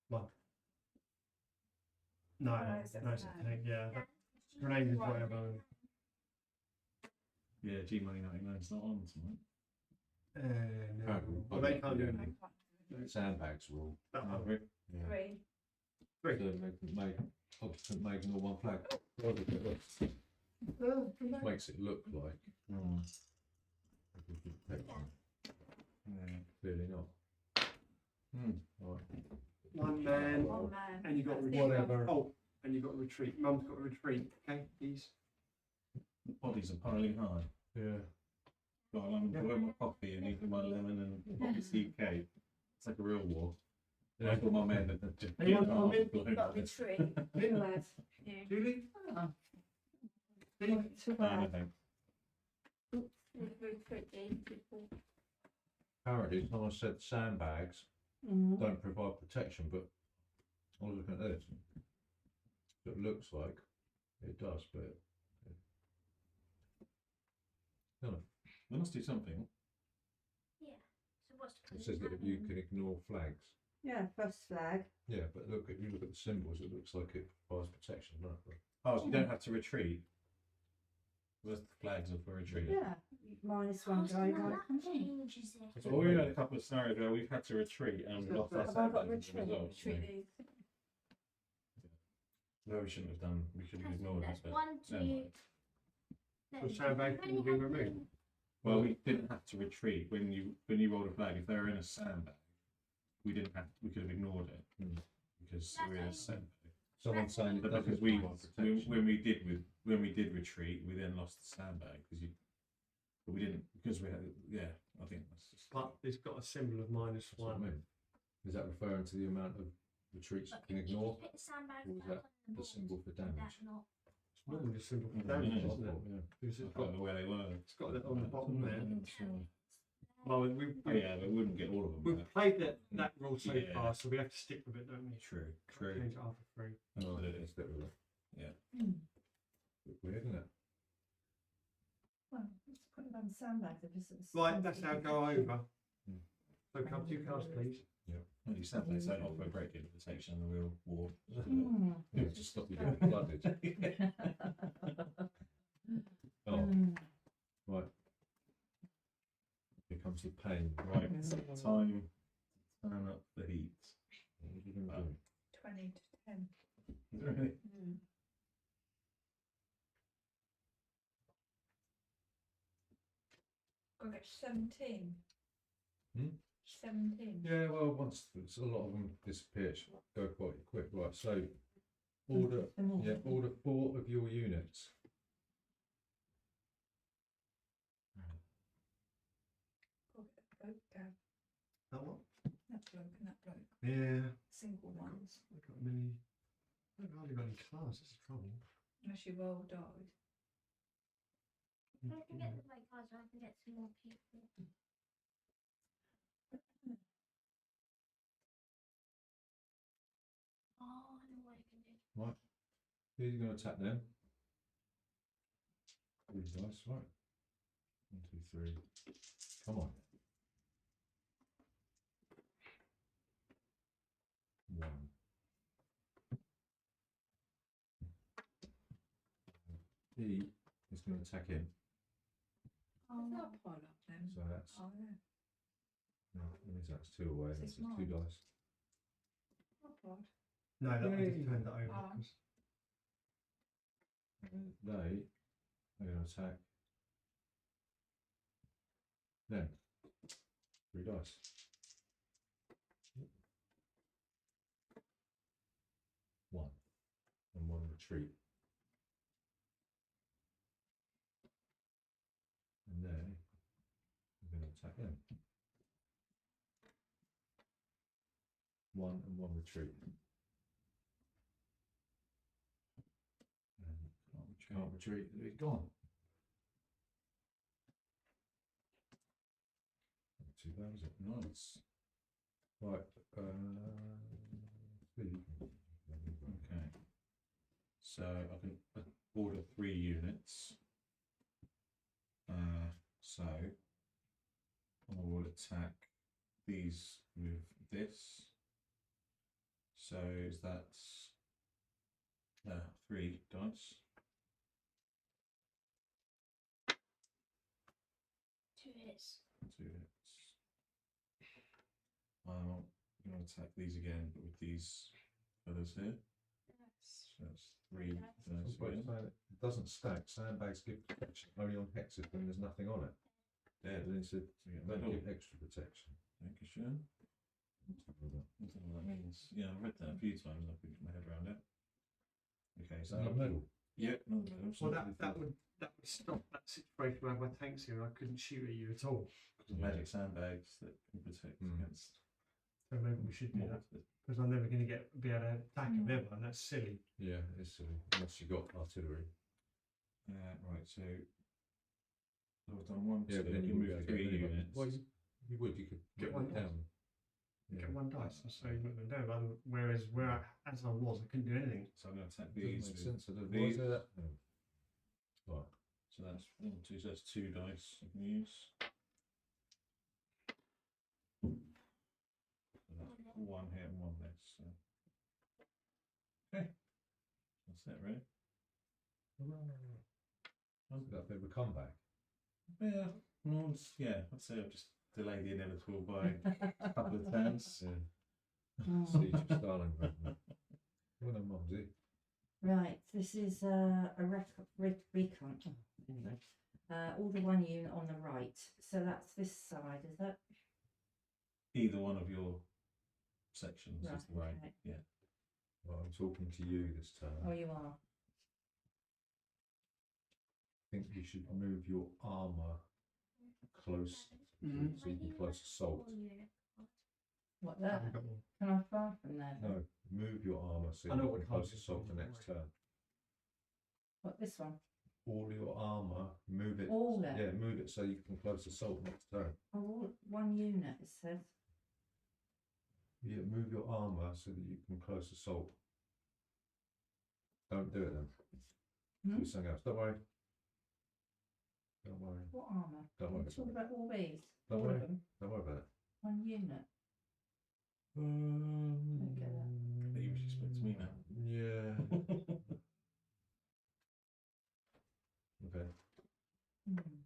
1. No, Oh, it's a no, it's a grenade. tank. Yeah, Yeah. grenade is Right. whatever. Yeah, G Money 99 is not on tonight. No. Can't- Well, they can't do yeah. anything. Sandbags rule. That Oh, one. really? Yeah. 3. 3. So make Protestant making all one flag. Which makes it look like Mm. a good protection. Yeah. Clearly not. Right. 1 man. Oh man. And you got That's whatever. big. Oh, and you got to retreat. Mum's got to retreat. Okay, please. The bodies are piling high. Yeah. Got I'm Yeah. enjoying my coffee and eating my lemon and poppy seed cake. It's like a real war. Yeah. I've got my men that just Anyone get come in? blown You've got up. to retreat. Lynn, Lads. You. Julie, Oh, Steve. not too No, bad. thanks. Retreat these people. Apparently, someone said sandbags Mm. don't provide protection, but I was looking at this. It looks like it does, but We must do something. So what's the it says that you happen? can ignore flags. Yeah, first flag. Yeah, but look, if you look at the symbols, it looks like it provides protection, doesn't it? Oh, so you don't have to retreat. Where's the flags are for retreat? Yeah, minus Oh, one so guy. now that changes it. So we've had a couple of scenarios where we've had to retreat and we lost our Have I got sandbags as a retreat? result. Retreat these. No, we shouldn't have done. We should have ignored it. That's But 1, never 2. mind. No, The sandbag you've can only be had removed. one. Well, we didn't have to retreat when you rolled a flag. If they were in a sandbag, we didn't have. We could have ignored it because we're in a sandbag. Someone's saying it But doesn't because we provide protection. when we did retreat, we then lost the sandbag but we didn't because we had I think that's just But it's got a symbol of minus That's what I 1. mean. Is that referring to the amount of retreats you But can if you ignore? put the sandbags Or is back that on the the board, symbol for would damage? that not? It's normally a symbol for Yeah, damage, yeah. isn't it? Yeah. Because I it's don't got, know where they were. it's got that on the bottom there. Well, Well, we Oh, yeah, but we wouldn't get all of them. we've back. played that rule so Yeah. far, so we have to stick with it, don't we? True. Change it after 3. Absolutely. Stick with it. Yeah. Bit weird, isn't it? Well, let's put it on sandbags if it's. Right, that's our go over. Mm. So come 2 cards, please. Well, you sandbags don't offer a great deal of protection in the real war. Mm. Yeah, to stop you getting flooded. Oh, Mm. right. Here comes the pain. Right, it's time to turn up the heat. What are you going to do? 20 to 10. Really? Got to get 17. Hmm? 17. Yeah, well, once a lot of them disappear, it should go quite quick. Right, so order, yeah, order 4 of your units. Okay. That one? That bloke and that bloke. Yeah. Single ones. I've got many. I've hardly got any cards. It's a trouble. Unless you roll dice. Don't forget to play cards so I can get some more people. Oh, I know what I can do. Right. Who's going to attack them? Three dice, right. 1, 2, 3. Come on. 1. He is going to attack him. There's not a pile up then. So that's Oh, yeah. no, that means that's 2 away. Six That's 2 marks. dice. Not bad. No, that I Yay. just turned that over. Ah. 'Cause And they are going to attack them. 3 dice. 1 and 1 retreat. And then we're going to attack them. 1 and 1 retreat. And can't retreat, it's gone. Not too bad, is it? Nice. Right, Steve. Okay. So I can order 3 units. So I will attack these with this. So that's 3 dice. 2 hits. 2 hits. I'm going to attack these again, but with these others here. That's So that's 3 dice again. It doesn't stack. Sandbags give protection only on hexes when there's nothing on it. Dead. And it said So you get don't medal. give extra protection. Thank you, Sean. I don't know what that means. Yeah, I've read that a few times. I couldn't get my head around it. Okay, so Another medal. yeah, another medal. Well, that would stop that situation where my tanks here. I couldn't shoot at you at all. Because magic sandbags that can protect against So maybe we should do more. that because I'm never going to be able to attack them ever, and that's silly. Yeah, it's silly. Unless you got artillery. Right, so I've done 1, 2, Yeah, but then you move would 3 units. Well, you could Get one down. Get one dice, so you're not going to do it. Whereas as I was, I couldn't do anything. So I'm going to attack Doesn't these. make with sense. I don't these. why is that? No. Right. So that's 1, 2, so that's 2 dice I can use. So that's 1 here and 1 this. So. Okay, that's it, really. That bit of a comeback. Yeah, well, I'd say I've just delayed the inevitable by a couple of turns. Yeah. Siege of Stalingrad. Well done, Mumsy. Right, this is a recon. Oh, anyway, order 1 unit on the right. So that's this side, is that? Either one of your sections is the right. okay. Yeah. Well, I'm talking to you this time. Oh, you are. I think you should move your armour close so you can close assault. What I that? haven't got one. Can I fly from there? Then? No, move your armour so I know you what can close cards assault you're the talking next about. turn. What, this one? All your armour, move it. All it? Yeah, move it so you can close assault next turn. Oh, all, 1 unit, it says. Yeah, move your armour so that you can close assault. Don't do it then. Hmm? Do something else. Don't worry. Don't worry. What armour? Don't worry. It's all about all these. Don't all worry. of them. Don't worry about it. 1 unit. I bet you respect me now. Yeah. Okay. Hmm.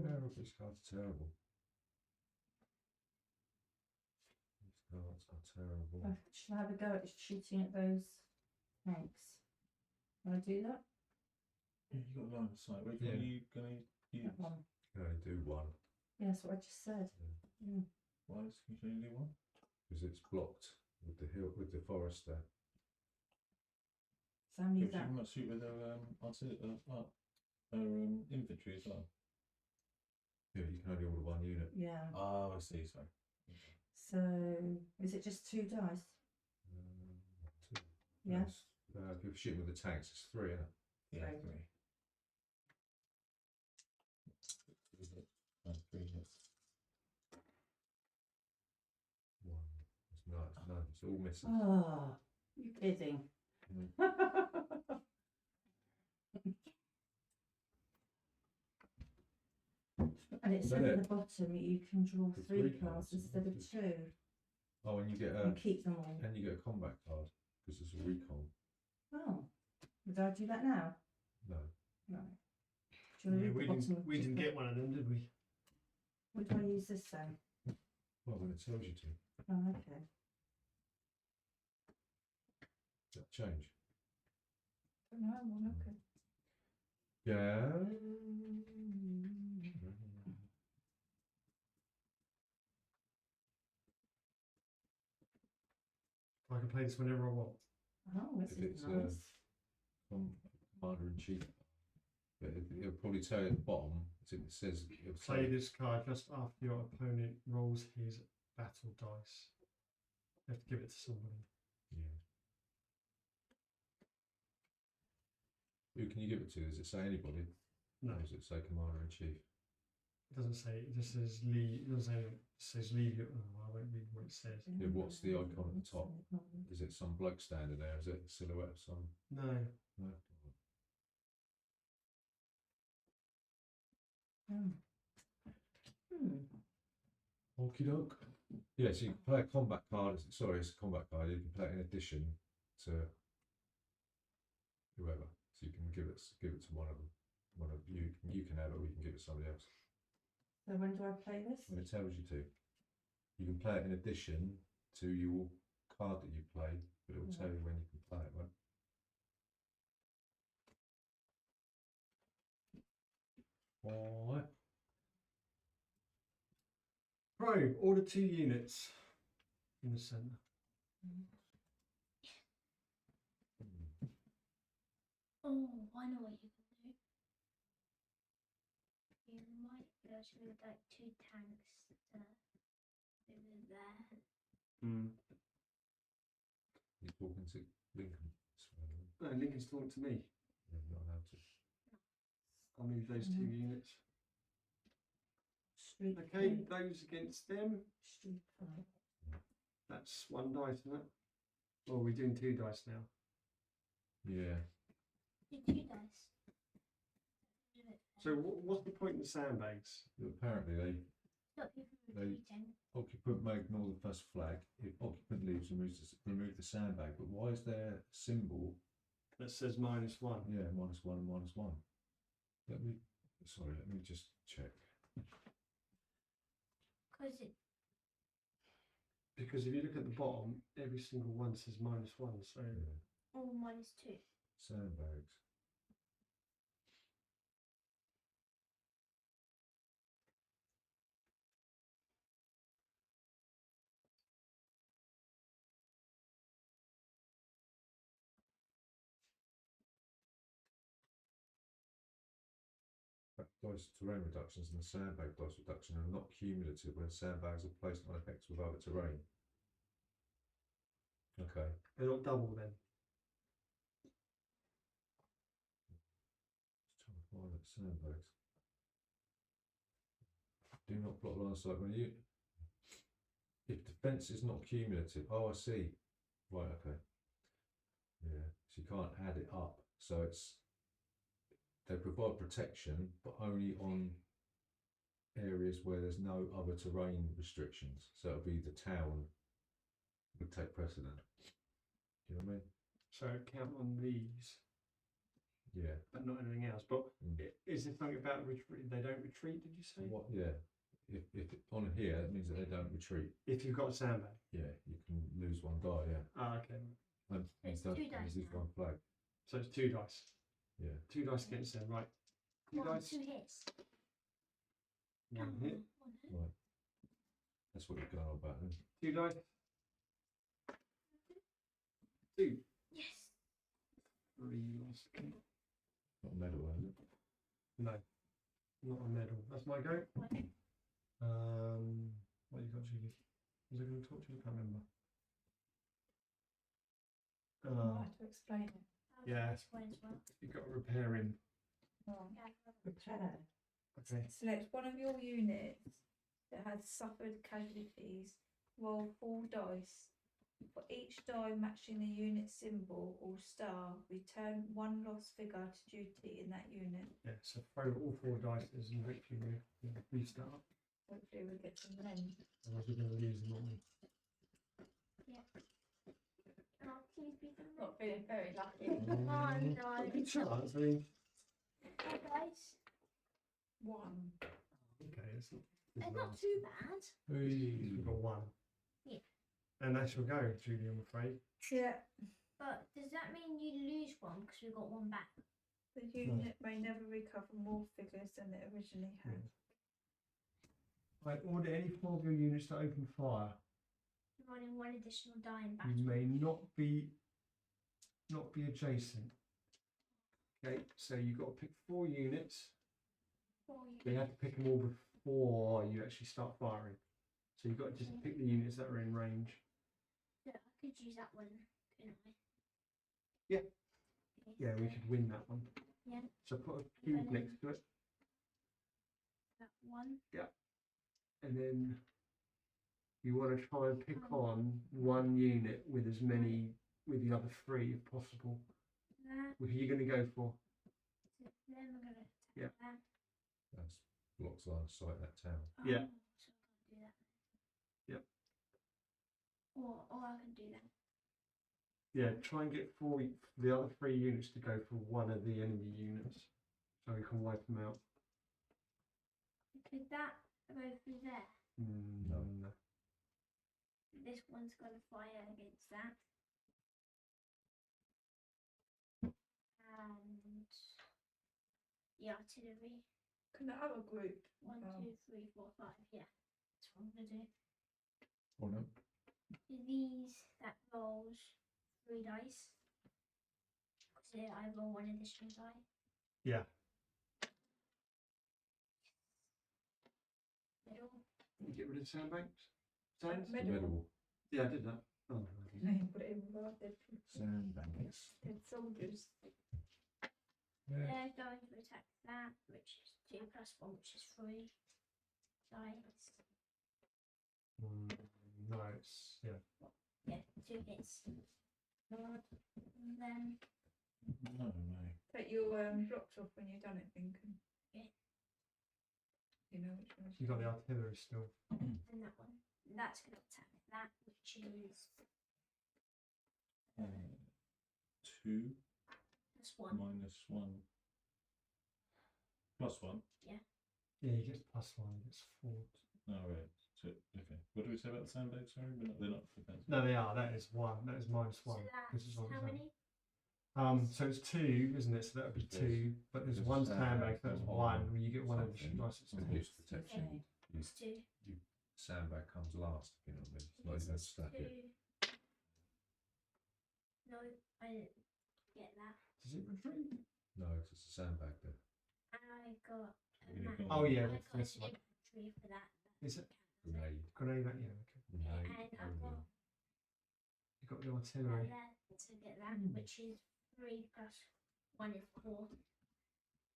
Terrible. These cards are terrible. These cards are terrible. Should I have a go at shooting at those tanks? Can I do that? Yeah, you got a line of sight. Which Yeah. one are you going to use? That one. You can only do one Yeah, that's what I just said. Why can you only do 1? because it's blocked with the hill. dice there. So how many is She that? might shoot with her infantry as well. Yeah, you can only order one unit. Yeah. Oh, I see. Sorry. So is it just 2 dice? Two. Yeah. Yes. If you're shooting with the tanks, it's 3, isn't it? Yeah, Right. 3. 3 hits. 1. It's no, it's all missing. Oh, you kidding? Mm. And it Is says that at it? the bottom you can draw The 3 3 cards cards, instead of just- 2 Oh, and you get and keep them all. and you get a combat card because it's a recon. Oh, did I do that now? No. No. Do you Yeah, read the bottom of we the didn't book? get one of them, did we? What do I use this then? Well, when it tells you to, Oh, okay. does that change? Don't know, I'm looking. Yeah. I can play this whenever I want. Oh, this If is it's, nice. Commander in chief. But it'll probably tell you at the bottom. It says it'll Play say, this card just after your opponent rolls his battle dice. You have to give it to somebody. yeah. Who can you give it to? Does it say anybody? No, Or does it say Commander in chief? it doesn't say. It just says leave. It doesn't say. It says leave your. Oh, I won't read what it says. Yeah, what's the icon at the top? Is it some bloke standing there? Is it a silhouette of some? No. No. Hmm. Okie doke. Yeah, so you can play a combat card. Sorry, it's a combat card. You can play it in addition to whoever. So you can give it to one of them. One of you. You can have it, or you can give it to somebody else. So when do I play this? When it tells you to, you can play it in addition to your card that you play, but it will tell you when you can play it. Right? Alright. Probe. Order 2 units in the centre. Oh, I know what you can do. You might be able to move like 2 tanks over there. You're talking to Lincoln. No, Lincoln's talking to me. You're not allowed to. I'll move those 2 units. Street Okay, fight. those against them. Street fight. That's 1 dice, isn't it? Well, we're doing 2 dice now. Yeah. Do 2 dice. Do it. So what's the point in the sandbags? Apparently Stop you from they- retreating. occupant may ignore the first flag. If occupant leaves, remove the sandbag. But why is there a symbol? That says -1. Yeah, -1 and -1. Let me just check. Because if you look at the bottom, every single one says -1. So Yeah. Or -2. Sandbags. Dice terrain reductions and the sandbag dice reduction are not cumulative when sandbags are placed on effects with other terrain. Okay. they're not double then. Just trying to find that sandbags. Do not block line of sight when you. If defence is not cumulative. Oh, I see. Right. Okay. Yeah. So you can't add it up. So it's. They provide protection, but only on areas where there's no other terrain restrictions. So it'll be the town would take precedent. You know what I mean? So count on these, Yeah. but not anything else. But Mm. is there something about retreat? They don't retreat, did you say? What? Yeah. If on here, that means that they don't retreat. If you've got a sandbag. Yeah, you can lose 1 die. Yeah. Ah, okay. And It's don't 2 dice lose now. 1 flag. So it's 2 dice. Yeah. 2 dice against them, right? 2 dice. 2 hits. 1 hit. 1 hit. Right. That's what you're going on about then. 2 dice. 2. Yes. 3 lost. Not a medal, is it? No, not a medal. That's my go. What you got, Judy? Was I going to talk to you? I can't remember. I have to explain it. Yeah. This one as well. You've got repairing. Right. Yeah. Repair. Okay. Select one of your units that has suffered casualties. Roll 4 dice. For each die matching the unit symbol or star, return 1 lost figure to duty in that unit. Yeah, so throw all 4 dice and hopefully we'll restart. Hopefully we'll get some men. Otherwise we're going to lose them, aren't we? Oh, please be the Not feeling very lucky. Oh no. Good chance, I mean. Hey guys. 1. Okay, it's not, It's not too bad. We've got 1. Yeah. And that's your go, Julie, I'm afraid. Yeah. But does that mean you lose one because we got one back? The unit may never recover more figures than it originally had. Right, order any 4 of your units to open fire. Running 1 additional die in battle. You may not be adjacent. Okay, so you've got to pick 4 units. You have to pick them all before you actually start firing. So you've got to just pick the units that are in range. So I could use that one, couldn't I? Yeah. Okay. Yeah, we could win that one. Yeah. So put a cube next to it, That one. and then you want to try and pick on 1 unit with as many, with the other 3 if possible. That. What are you going to go for? So then we're gonna attack Yeah. that. That's blocks line of sight that town. Yeah. Oh, so I can't do that. Yep. Or I can do that. Yeah, try and get the other 3 units to go for 1 of the enemy units, so we can wipe them out. Could that go through there? No. This one's got to fire against that. And the artillery. Can the other group? 1, 2, 3, 4, 5. Yeah, that's what I'm gonna do. Oh no. These that rolls 3 dice. So I roll 1 additional die. Yeah. Middle. You get rid of sandbags? Sands? Medal. Medal. Yeah, I did that. Oh, No, you put it in with our Sandbags. dead soldiers. Yeah. They're going to attack that, which is 2 plus 1, which is 3 dice. no, it's Yeah, 2 hits. And then No. Take your blocks off when you've done it, Lincoln. Okay. You know which one. You got the artillery still. and that one. That's going to attack that, which is 2 plus 1. minus 1 plus 1. Yeah, he gets +1. He gets 4. No, right. So, okay. What do we say about the sandbags? Sorry, they're not defensive. No, they are. That is 1. That is -1. So This is that's on how its many? own. So it's 2, isn't it? So that would be 2. But there's there's 1 sandbag sandbag, so that's on 1. When you get 1 something. additional dice, it's 2. Reduce protection. Okay. You, It's 2. sandbag comes last, if you know what I mean. It's like you don't stack it. 2. No, I didn't get that. Does it retreat? No, 'cause it's a sandbag there. And I got a You map. got- Oh, yeah, I got that's an right. infantry for that. Is it? Grenade. Grenade, yeah, okay. Grenade. And I've only. got You got the artillery. that to get that, which is 3 plus 1 is 4.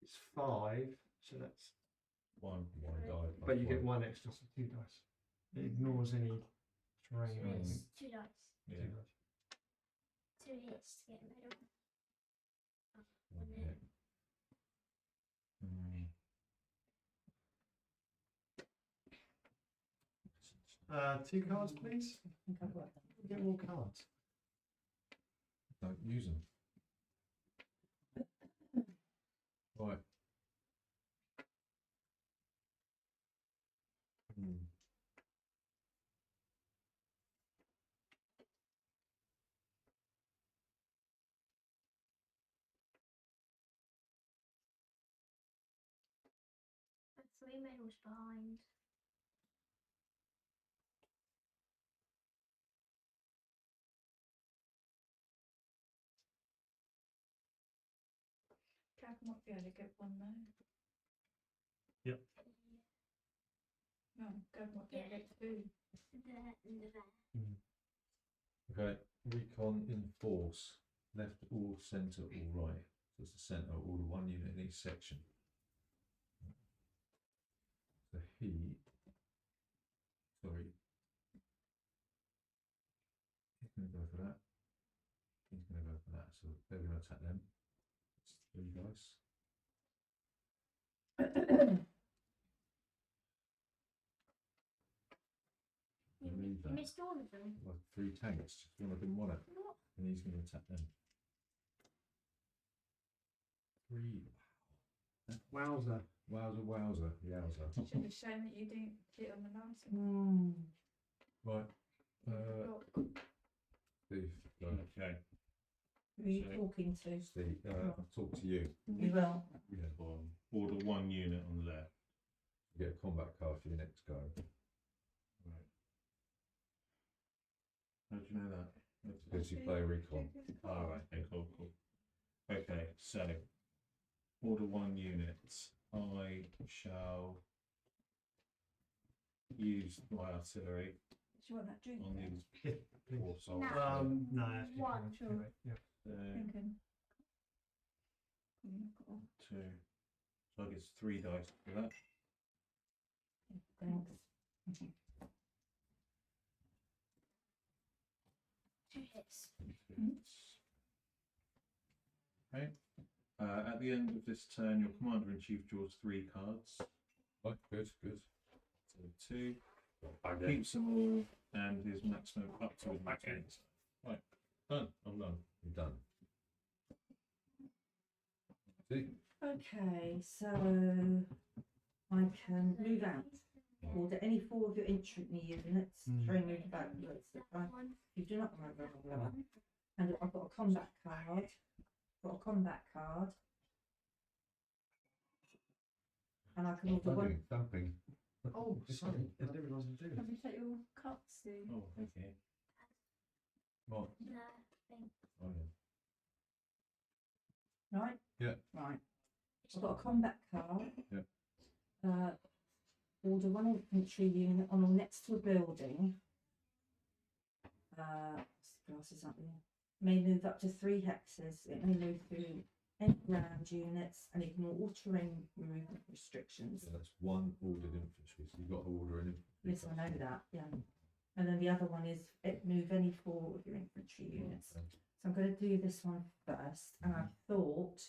It's 5, so that's. One. One die. plus But you get one. 1 extra, so 2 dice. It ignores any terrain So or anything. it's 2 dice. Yeah. 2 dice. 2 hits to get a medal. One Yeah. hit. Mm. 2 cards, please. I think I've got them. Get more cards. Don't use them. Right. I'm 3 medals behind. might be able to get one though. Yep. No, Gav might be able to get two. There and there. Okay, recon in force. Left or centre or right. So it's the centre, order 1 unit in each section. So he, sorry, he's going to go for that. He's going to go for that. So they're going to attack them. It's 3 dice. You Believe that. missed all of them. Well, 3 tanks, just one I didn't want it. What? And he's going to attack them. 3. Wowzer. Wowzer, wowzer, yowzer. It's a shame that you didn't hit on the last one. Mm. Right. Block. Steve, go. Okay. Who are you So- talking to? Steve, I'll talk to you. You will. Yeah. Order 1 unit on the left. You get a combat card for your next go. Right. How do you know that? Because you play recon. Oh, right. Okay, cool. Okay, so order 1 unit. I shall use my artillery Do you want that drink? on then? these Yeah, four soldiers. no, actually, One. yeah, yeah. Thinking. Oh, 2. So I get 3 dice for that. Thanks. 2 hits. Okay. At the end of this turn, your commander-in-chief draws 3 cards. Right, good, good. So 2. Keeps them all and his maximum up to his maximum. Right, done. I'm done. You're done. See? Okay, so I can move out. Order any 4 of your infantry units. Three move backwards. You do not want to go. And I've got a combat card. Got a combat card. And I can order one. Thumping. Oh, sorry, I didn't realise I was doing Have it. you take your cups, Sue? Oh, okay. Right. The thing. Oh, yeah. Right? Yeah. Right. I've got a combat card. Yeah. Order 1 infantry unit on or next to a building. Glasses up there. May move up to 3 hexes. It may move through any ground units and ignore all terrain movement restrictions. So that's 1 ordered infantry. So you've got to order an infantry. Yes, I know that. Yeah. And then the other one is move any 4 of your infantry units. Okay. So I'm going to do this one first, and I thought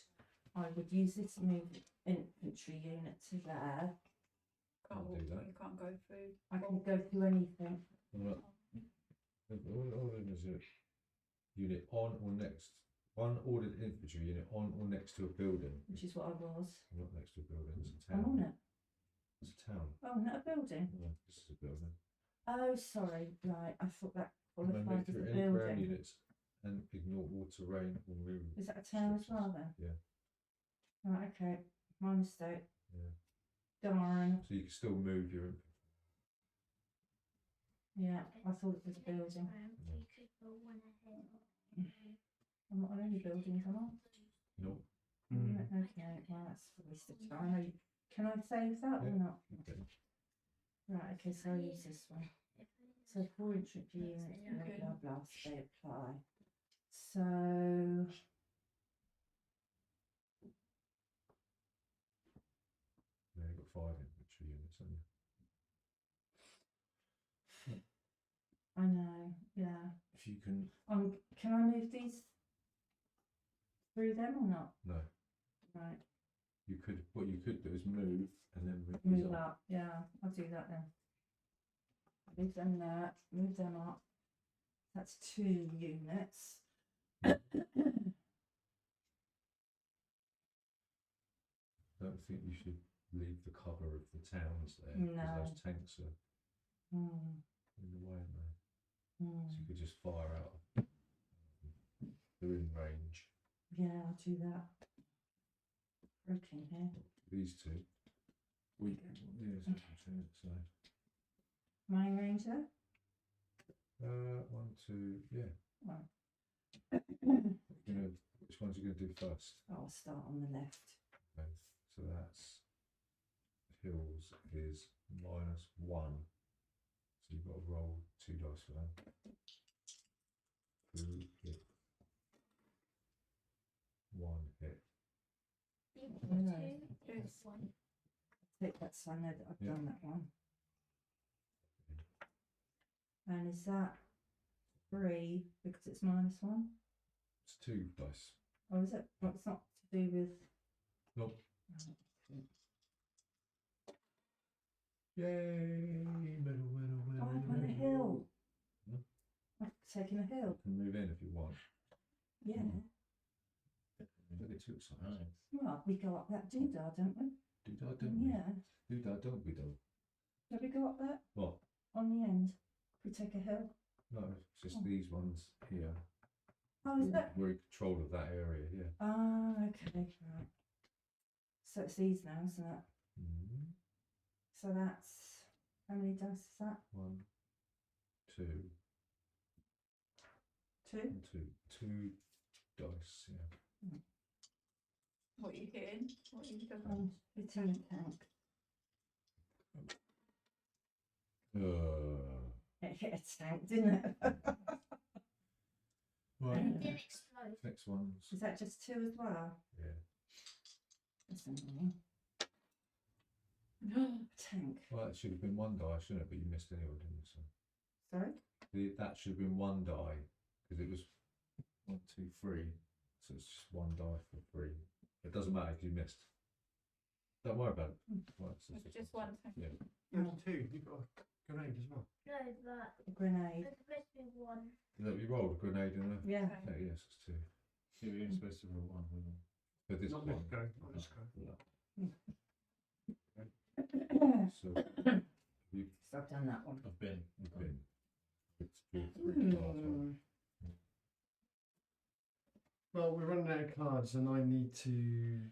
I would use this move infantry unit to there. Can't do that. You can't go through. I can go through anything. All is a unit on or next. 1 ordered infantry unit on or next to a building. Which is what I was. Not next to a building. It's a I'm town. on it. It's a town. Oh, not a building. No, this is a building. Oh, sorry. Right, I thought that You may qualified move as a through any ground building. units and ignore all terrain or move. Is that a town as well then? Yeah. Right, okay. My mistake. Yeah. Darn. So you can still move your infantry. Yeah, I thought it was a building. You could go 1 ahead. I'm not on any buildings, am I? Nope. Mm. Okay, well, that's a waste of time. Can I save that or Yeah. not? Okay. Right, okay, so I'll use this one. So 4 infantry units, blah, Okay. blah, blah, so they apply. So, Yeah, you've got 5 infantry units, haven't you? I know, yeah. If you can. Can I move these through them or not? No. Right, You could. What you could do is move and then move move these up. up, yeah, I'll do that then. Move them there, move them up. That's 2 units. I don't think you should leave the cover of the towns there because No. those tanks are Hmm. in the way, aren't they? So Hmm. you could just fire out. They're in range. Yeah, I'll do that. Broken here. These 2. We. So. My range there? 1, 2. Yeah. Right. Which ones are you going to do first? I'll start on the left. Okay, so that's hills is -1. So you've got to roll 2 dice for that. 2 hit. 1 hit. You No. two, Yes. one. Take that so I know that I've Yeah. done that one. And is that 3 because it's -1? It's 2 dice. Or is it? Well, it's not to do with. Nope. Yay! Medal, medal, medal. Oh, I've won a medal. hill. Hmm? I've taken a hill. You can move in if you want. Yeah. Look at 2 sides. Aye. Well, we go up that doodah, don't we? Do-da, don't we? Yeah. Do-da, don't we, though? Do we go up that What? on the end? If we take a hill. No, it's just Oh. these ones here. Oh, is that? We're in control of that area, yeah. Ah, okay. Right. So it's these now, isn't it? Mm. So that's how many dice is that? 1, 2, 2. and 2. 2 dice, yeah. What are you hitting? What are you doing? It's in a tank. It hit a tank, didn't it? Right, It didn't explode. next one's, Is that just 2 as well? yeah. That's annoying. Tank. Well, that should have been 1 die, shouldn't it? But you missed anyway, didn't you? So Sorry? that should have been 1 die, because it was 1, 2, 3. So it's just 1 die for 3. It doesn't matter if you missed. Don't worry about it. Right, so It's just one thing. Yeah. There's 2. You've got a grenade as well. No, but A grenade. it's supposed to be one. Look, you rolled a grenade in there. Yeah. Yeah, yes, it's 2. So you're only supposed to roll one, wasn't you? For this Not one. this go. Not this go. So you So I've done that one. I've been. have been. It's 2, 3 cards, right? Well, we're running out of cards, and I need to use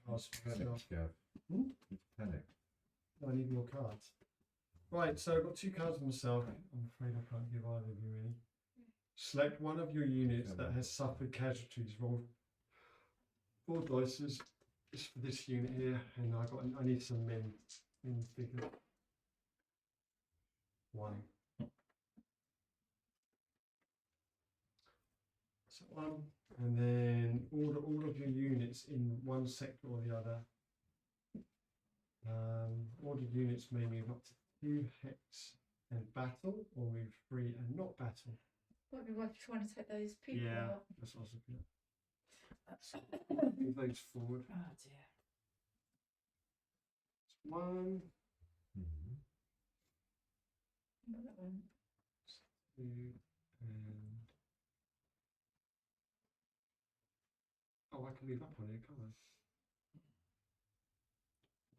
cards for Panic, myself. Gav. Hmm? Panic. I need more cards. Right, so I've got 2 cards for myself. I'm afraid I can't give either of you any. Select one of your units that has suffered casualties. Roll 4 dice is for this unit here, and I need some men figure. 1. So 1, and then all of your units in one sector or the other. Ordered units may move up to 2 hex and battle, or move 3 and not battle. Might be worth trying to take those people out. That's what I was looking at. Move those forward. Oh dear. 1, Mm-hmm. 2, and oh, I can move up on here, can't I?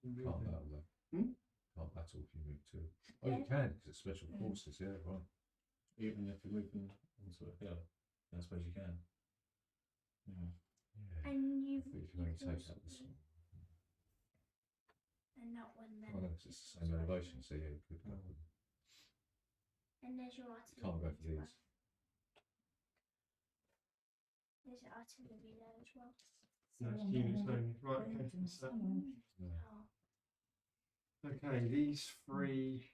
Move Can't in. battle though. Hmm? Can't battle if you move 2. Oh, you can, because it's special Yeah. forces, yeah, right. Even if you're moving onto a hill, I suppose you can. Yeah. Yeah. And I you've. think you can only take out this one. And that one then. Oh, no, it's the same elevation, so yeah, you could go. And there's your artillery. Can't go for as well. these. There's your artillery there as well. No, it's units only. Right, okay. That's that. No. Oh. Okay, these 3.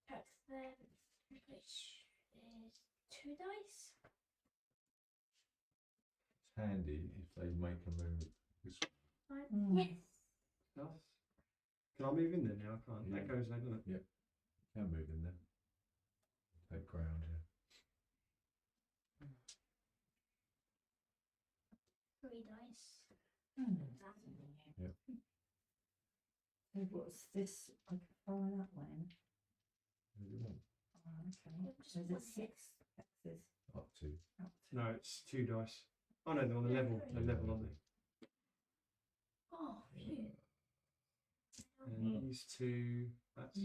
Check them, which is 2 dice. It's handy if they make a move this Fine. Mm. Stuff. Can I move in there now? I can't. Yeah. That goes there, doesn't it? can move in there. Take ground, yeah. 3 dice. Yep. So what's this? I can follow that one. Who do you want? Oh, okay. Just So one there's hit. 6 hexes. Up to. Up to. No, it's 2 dice. Oh no, they're on the level. They're level on there. Oh, phew. And these 2, that's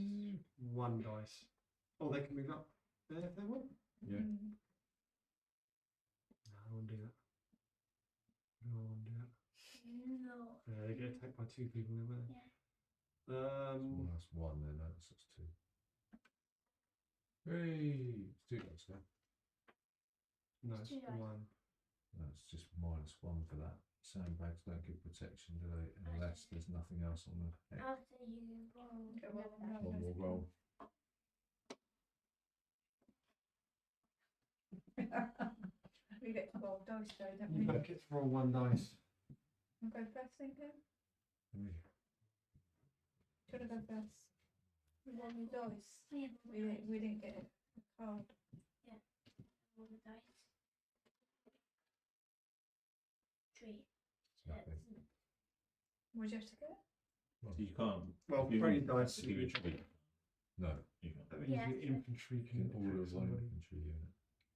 1 dice. Oh, they can move up there if they want. Yeah. No, I won't do that. No, I won't do that. No. They get attacked by 2 people there, won't they? Well, that's 1 then, that's 2. Hey, it's 2 dice now. No, It's it's 2 dice. 1. That's just -1 for that. Sandbags don't give protection, do they? Unless there's nothing else on the hex. After you roll Okay, well, no, One more roll. We get 12 dice though, don't we? You don't get to roll one dice. I'll go first, then, Kev. Let me- Do you want to go first? We roll the dice. yeah, We didn't get a card. roll the dice. 3. Nothing. What do you have to get? So you can't. Well, if you three roll- dice. if you retreat, No, you can't. That means Yeah. your infantry you can can order attack one somebody. infantry unit.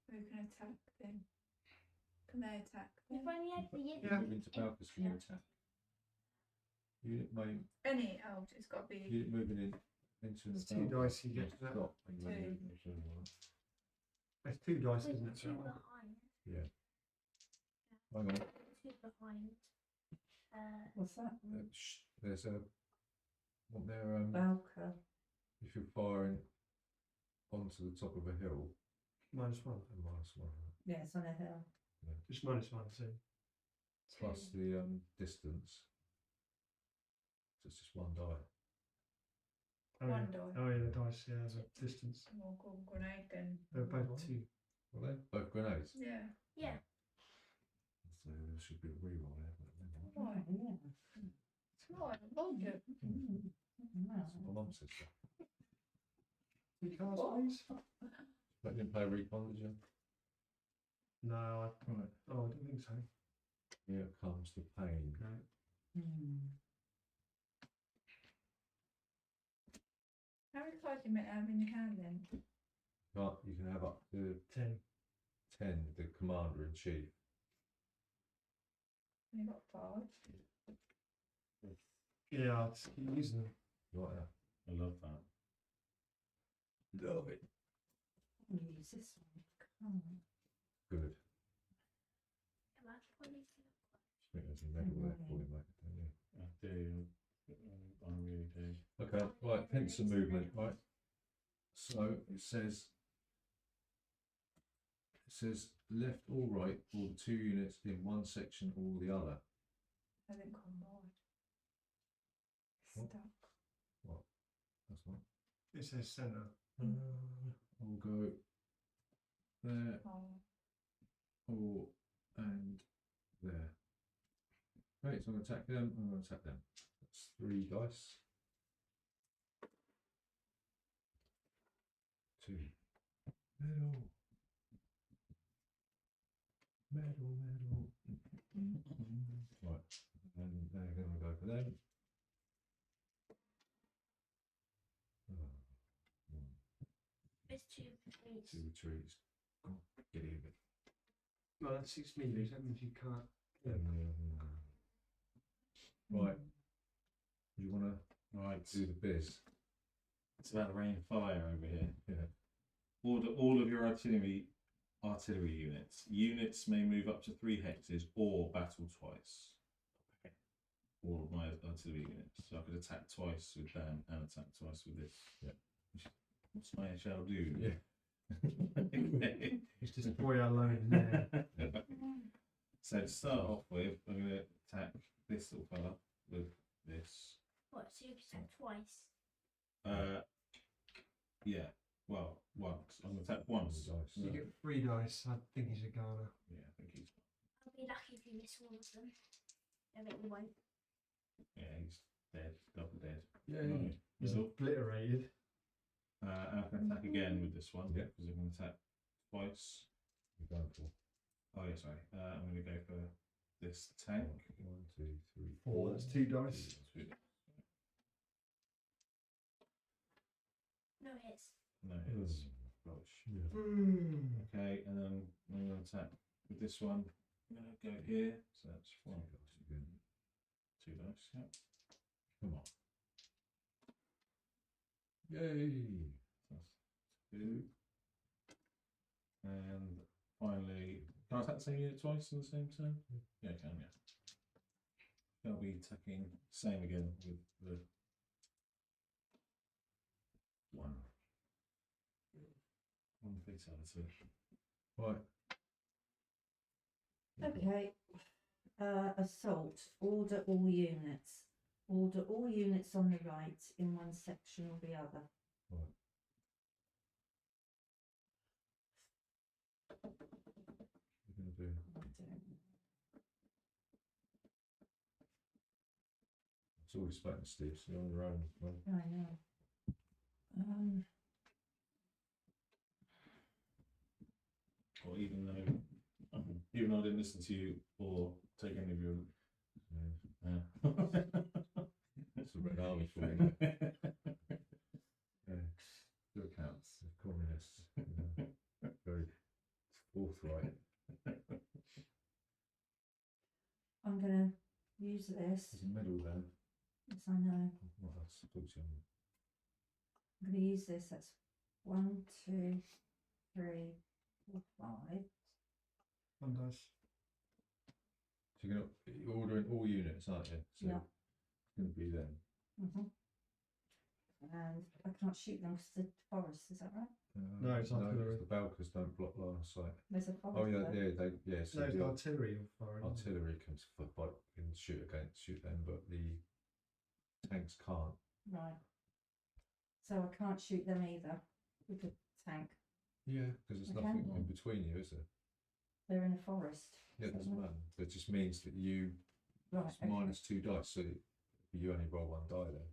Who can attack them? Can they attack You've them? only had the unit. Yeah. Move into Balkers, can you attack? Unit main, Any, it's got to be. unit moving in into There's the two Balkers, dice you get for that. stop and then Two. move into the one. There's two dice, There's isn't it? two for that one? behind. Hang on, Two behind. What's that? there's a, what there, Balker. if you're firing onto the top of a hill, -1. a -1, Yeah, it's on a hill. Just -1, so. plus the distance. So it's just one die. Oh, One yeah. die. Oh, yeah, the dice, yeah, the distance. More called grenade then. They're both two. Well, they're both grenades. Yeah. Yeah. So there should be a reroll there, but never mind. Right. Yeah. It's not. I rolled it. That's what my mum said. So. Two cards, please. But you didn't play recon, did you? No, Right. I don't think so. Here comes the pain. No. How many cards you meant to have in your hand then? You can have up to 10. 10, the commander in chief. You got 5. Yeah, I'll just keep using them. Like that. I love that. Love it. Use this one. Come on. Good. Am I fully I think there's a medal there for you, mate, don't you? I do. I really do. Okay, right, pincer movement, right? So it says left or right, or the two units in one section or the other. I didn't come wide. What? Stuck. That's one. It says centre. I'll go there Oh. or and there. Right, so I'm going to attack them. I'm going to attack them. That's 3 dice. 2. Medal. Medal, medal. Right, and they're going to go for them. There's 2 retreats. 2 retreats. Go on, get in it. Well, that's 6 meters. That means you can't. Yeah. Right. Do you want to Right. do the biz? It's about to rain fire over here. Yeah. Order all of your artillery units. Units may move up to 3 hexes or battle twice. Okay. All of my artillery units. So I could attack twice with them and attack twice with this. Yeah. What's my shall do? Yeah. It's just boy alone there. So to start off with, I'm going to attack this little fella with this. What? So you can attack twice. Yeah. Well, once. I'm going to attack once. Dice. You get 3 dice. I think he's a Ghana. Yeah, I think he's. I'll be lucky if you miss all of them. I bet you won't. Yeah, he's dead. Double dead. Yay. He's So, obliterated. and I can attack again with this one. Yeah. Because I'm going to attack twice. You're going for Oh yeah, sorry. I'm going to go for this tank. 1, 2, 3, 4. That's 2 dice. No hits. No hits. Gosh. Okay, and then I'm going to attack with this one. I'm going to go here. So that's 1, 2 dice. Yeah. Come on. Yay. That's 2. And finally, can I attack the same unit twice in the same turn? Yeah, I can, yeah. I'll be attacking same again with the 1. 1 fatality. Right. Okay. assault. Order all units. Order all units on the right in one section or the other. Right. You're going to do. I don't know. It's always spoken, Steve. So you're on your own. Well, I know. Or even though I didn't listen to you or take any of your. it's a red army for you. Yeah, Your accounts. the communists. Very forthright. I'm going to use this. There's a medal there. Yes, I know. What else? Talk to you. I'm going to use this. That's 1, 2, 3, 4, 5. 1 dice. So you're ordering all units, aren't you? So Yeah. it's going to be them. And I can't shoot them because it's the forest. Is that right? No, it's artillery. The Balkers don't block line of sight. There's a forest. Oh yeah, there. yeah. So No, it's the artillery you're firing. artillery can shoot them, but the tanks can't. Right. So I can't shoot them either with the tank. Yeah, because there's Okay. nothing in between you, is there? They're in a forest. Yeah, it doesn't matter. It just means that you Right. it's Okay. -2 dice, so you only roll 1 die then.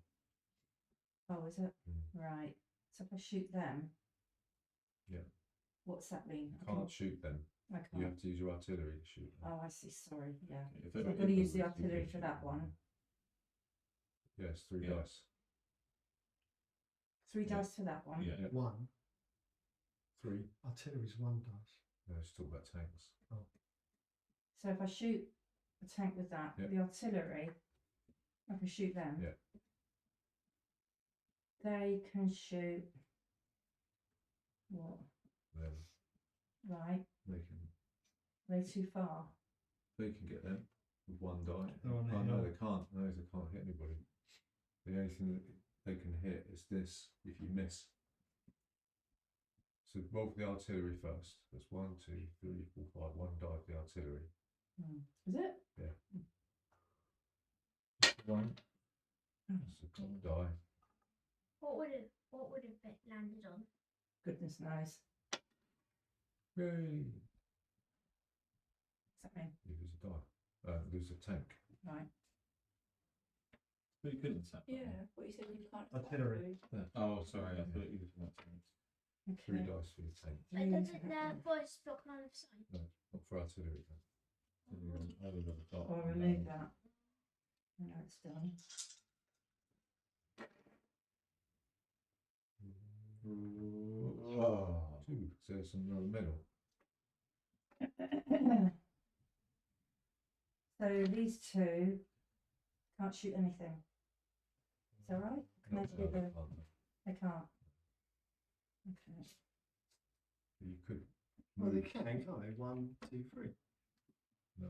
Oh, is it? Mm. Right. So if I shoot them. Yeah. What's that mean? You can't shoot them. I You can't. have to use your artillery to shoot them. Oh, I see. Sorry. Yeah. If So they I've don't got to hit use the them, artillery you for shoot that them. one. Yes, 3 Yeah. dice. 3 Yeah. dice for that one. Yeah. 1. 3. Artillery's 1 dice. No, let's talk about tanks. So if I shoot a tank with that, Yeah. the artillery, I can shoot them. Yeah. They can shoot. What? Then Right. they can Too far. get them with 1 die. They're on the Oh no, hill. they can't. No, they can't hit anybody. The only thing that they can hit is this if you miss. So roll for the artillery first. That's 1, 2, 3, 4, 5. 1 die for the artillery. Is it? 1. That's a top die. What would it landed on? Goodness knows. Yay! What's that mean? You lose a die. Lose a tank. Right. But you couldn't tap. that one. Yeah, but you said you can't. Artillery. Oh, sorry. I thought you were talking about tanks. 3 Okay. dice for your tank. But doesn't the voice block line of sight? No, not for artillery then. I would have thought. I'll remove that. I know it's done. Oh, 2. So there's another medal. So these 2 can't shoot anything. Is that right? Can No, they shoot they the? can't. They can't. Okay. You could Well, they move. can, can't they? 1, 2, 3. No,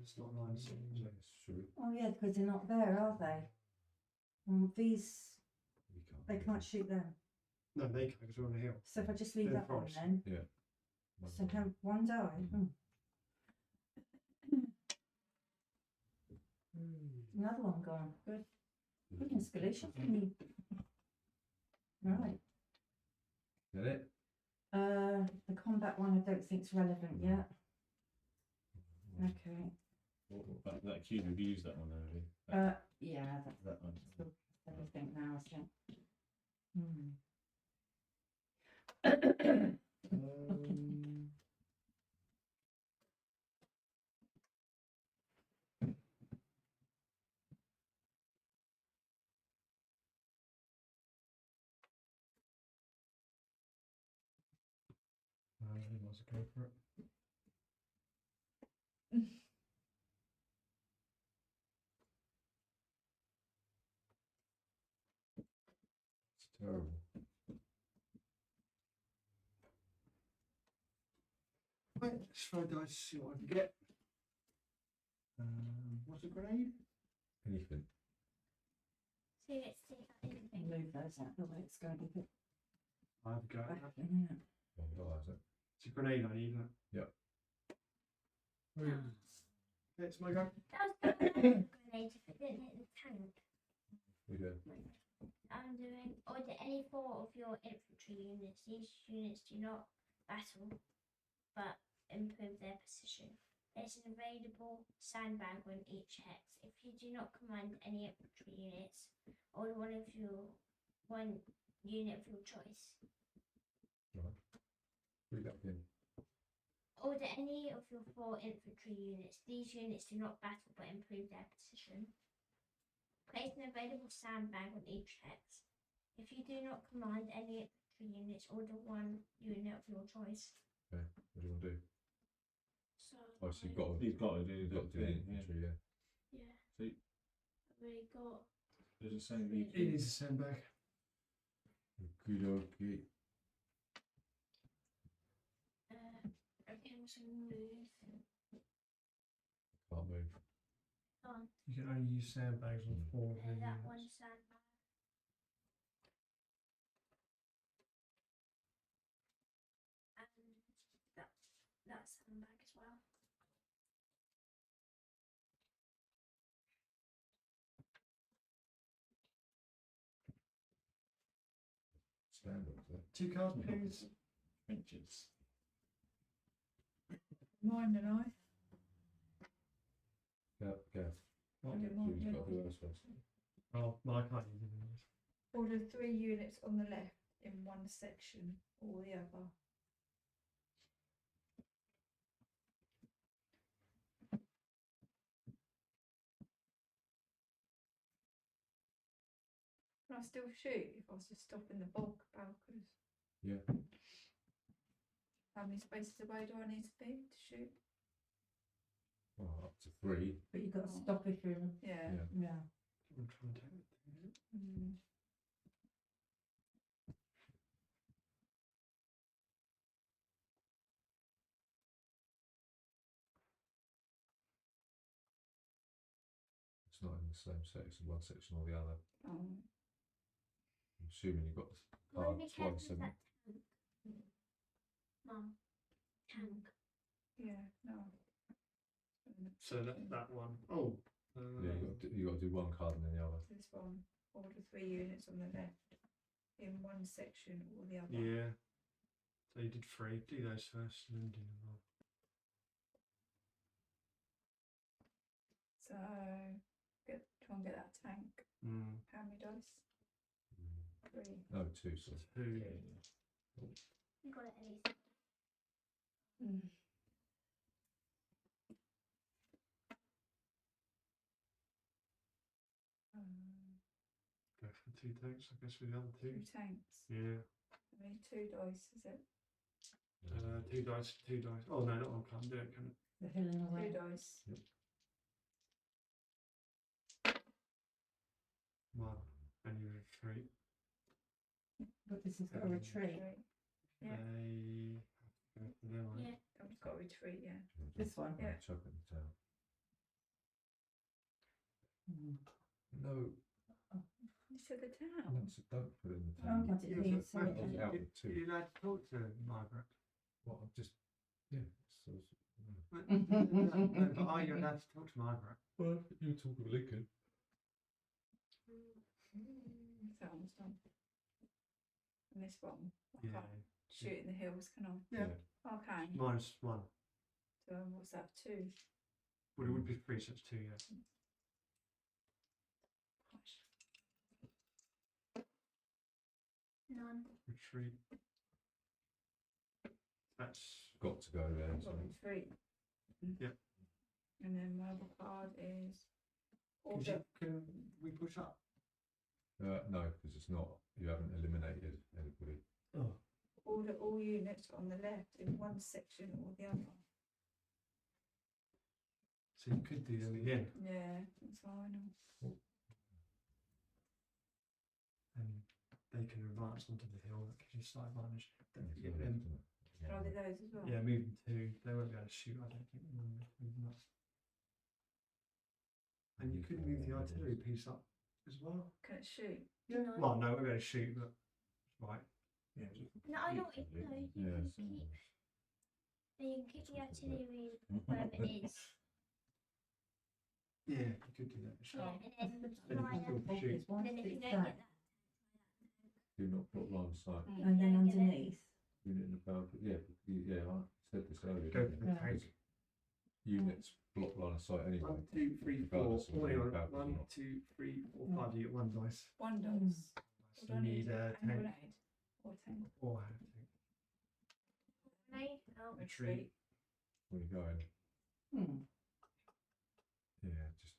It's not 9, 6, is it? it's true. Oh yeah, because they're not there, are they? These You can't. they move can't them. shoot them. No, they can because they're on the hill. So if I just leave They're that one forest. then. Yeah. One So die. have 1 die. Mm. Another one gone. Good. Goodness, Galicia. Right. Is that it? The combat one I don't think's relevant yet. Okay. That cube, have you used that one already? Yeah, that's That one. everything now, I think. Who wants to go for it? It's terrible. Right, let's throw dice, see what I can get. What's a grenade? Anything. So you get to take that anything. Move those out the way. It's going to be a bit I have a go at that. baffling, isn't it? Oh, is it? It's a grenade I need, isn't it? Yep. It's my go. That was the grenade if it didn't hit the tank. We do. I'm doing order any 4 of your infantry units. These units do not battle, but improve their position. There's an available sandbag on each hex. If you do not command any infantry units, order one unit of your choice. Right. Read that again. Order any of your 4 infantry units. These units do not battle but improve their position. Place an available sandbag on each hex. If you do not command any infantry units, order one unit of your choice. Okay. What do you want to do? So Oh, so you've got to, He's got to do you've got to do the infantry, yeah. yeah. So I've already got does it say the It needs a sandbag. Good, okay. okay, so move Can't move. on. You can only use sandbags on 4 of your That units. one sandbag. And that sandbag as well. Stand up there. 2 cards, please. trenches. Mine and I. Gav. What? Okay, So he's got to do those first. Oh, well, I can't use any of these. Order 3 units on the left in one section or the other. Can I still shoot if I was just stopping the balkers? Yeah. How many spaces away do I need to be to shoot? Well, up to 3. But you've got to stop if you're in. Yeah. Yeah. I'm trying to take it. Mm. It's not in the same section, one section or the other. Oh. I'm assuming you've got the Well, card be careful twice, with haven't that tank. Mum. Tank. Yeah, no. So that one. Oh. you? Yeah, you got to do one card and then the other. This one. Order 3 units on the left in one section or the other. Yeah. So you did 3. Do those first and then do them all. So try and get that tank. How many dice? 3. No, 2, sorry. 2. You got it at least. Mm. Go for 2 tanks, I guess, with the other 2. 2 tanks. Yeah. I mean 2 dice, is it? 2 dice, 2 dice. Oh no, that one can't do it, can it? The hill and the 2 way. dice. 1. And you have 3. But this has got a retreat. 3. Yeah. They go for them, right? Yeah. I've got a retreat, yeah. This one. Yeah. Chuck it in the tail. Mm. No, You said the town. no, so don't put it in the Oh, tail. but it Yeah, means but something. Matthew, out with 2. You're allowed to talk to Margaret. What, I'm just, yeah. So, But are you allowed to talk to Margaret? well, you talk of Lincoln. That one's done. And this one. I Yeah. can't shoot in the hills, can I? Yeah. Okay. -1. So what's that? 2. Well, it would be 3, so it's 2, yeah. None. Retreat. That's Got to go there. I've So. got retreat. Yep. And then my other card is Can, order. can we push up? No, because it's not, you haven't eliminated anybody. Oh. Order all units on the left in one section or the other. So you could do them again. Yeah, that's fine. And they can advance onto the hill. That gives you slight advantage. Don't It's forget not them. left, isn't it? Can I do those as well? Yeah, move them 2. They won't be able to shoot, I don't think. Move them up. And you could move the artillery piece up as well. Can it shoot? Yeah. No. Well, no, we're going to shoot, but right. Yeah. No, I know it. No, you Yeah, can so- keep. You can keep the That's what artillery wherever it is. Yeah, you could do that. Yeah, Actually. and then Then you fly can up. still shoot. Obvious, once Then if you it's don't that, get that, Do not block line of sight. and then don't get it. underneath. Unit in the balcony. Yeah, I said this earlier. Go didn't for I? the tank. Units block line of sight anyway. 1, 2, 3, 4. regardless of Oh, whether hang you're on. balcony or 1, not. 2, 3, 4, 5. You get 1 dice. One dice. So Do I you need a hand tank grenade or tank? or hand tank. grenade. Oh, Retreat. Where you going? Hmm. Yeah, just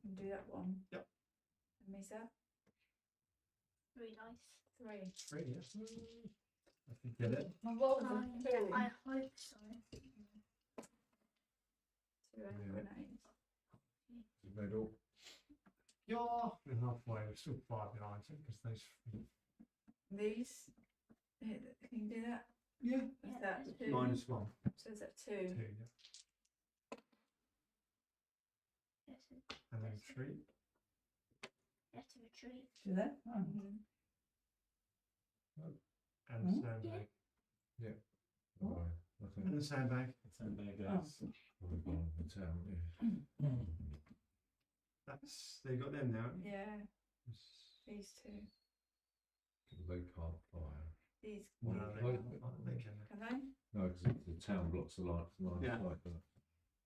And do that one. Yep. And Misa? 3 dice. 3. 3, yes. I think get it. My rolls Oh, are yeah, 2. I hope so. 2 hand Yeah. grenades. medal. You're halfway. We're still 5 behind because those. These? Yeah, can you do that? Yeah. Is Yeah, that that's 2? -1. So is that 2? 2, yeah. Yes, And then retreat. you have to retreat. Do that? Oh. Mm-hmm. And Hmm? sandbag. What? I think And the sandbag. Sandbag Oh. goes. we've gone in town. Yeah. That's they got them now. Yeah, these 2. They can't fire. These. Well, They- they can. Can they? No, because the town blocks the line Yeah. of sight.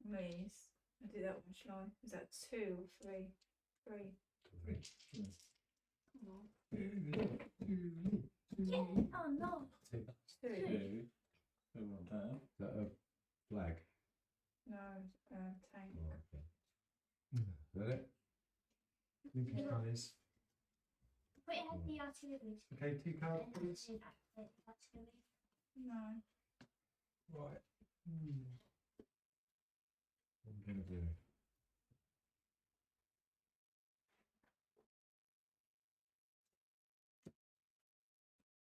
These. I do that one, shall I? Is that 2 or 3? 3. Oh. Yeah. Oh no. 2. Two. Who want that? Is that a flag? No, tank. Oh, okay. Is that it? I think it's done is. But it had the artillery. Okay, 2 cards, And please. it had the artillery. No. Right. What are we going to do?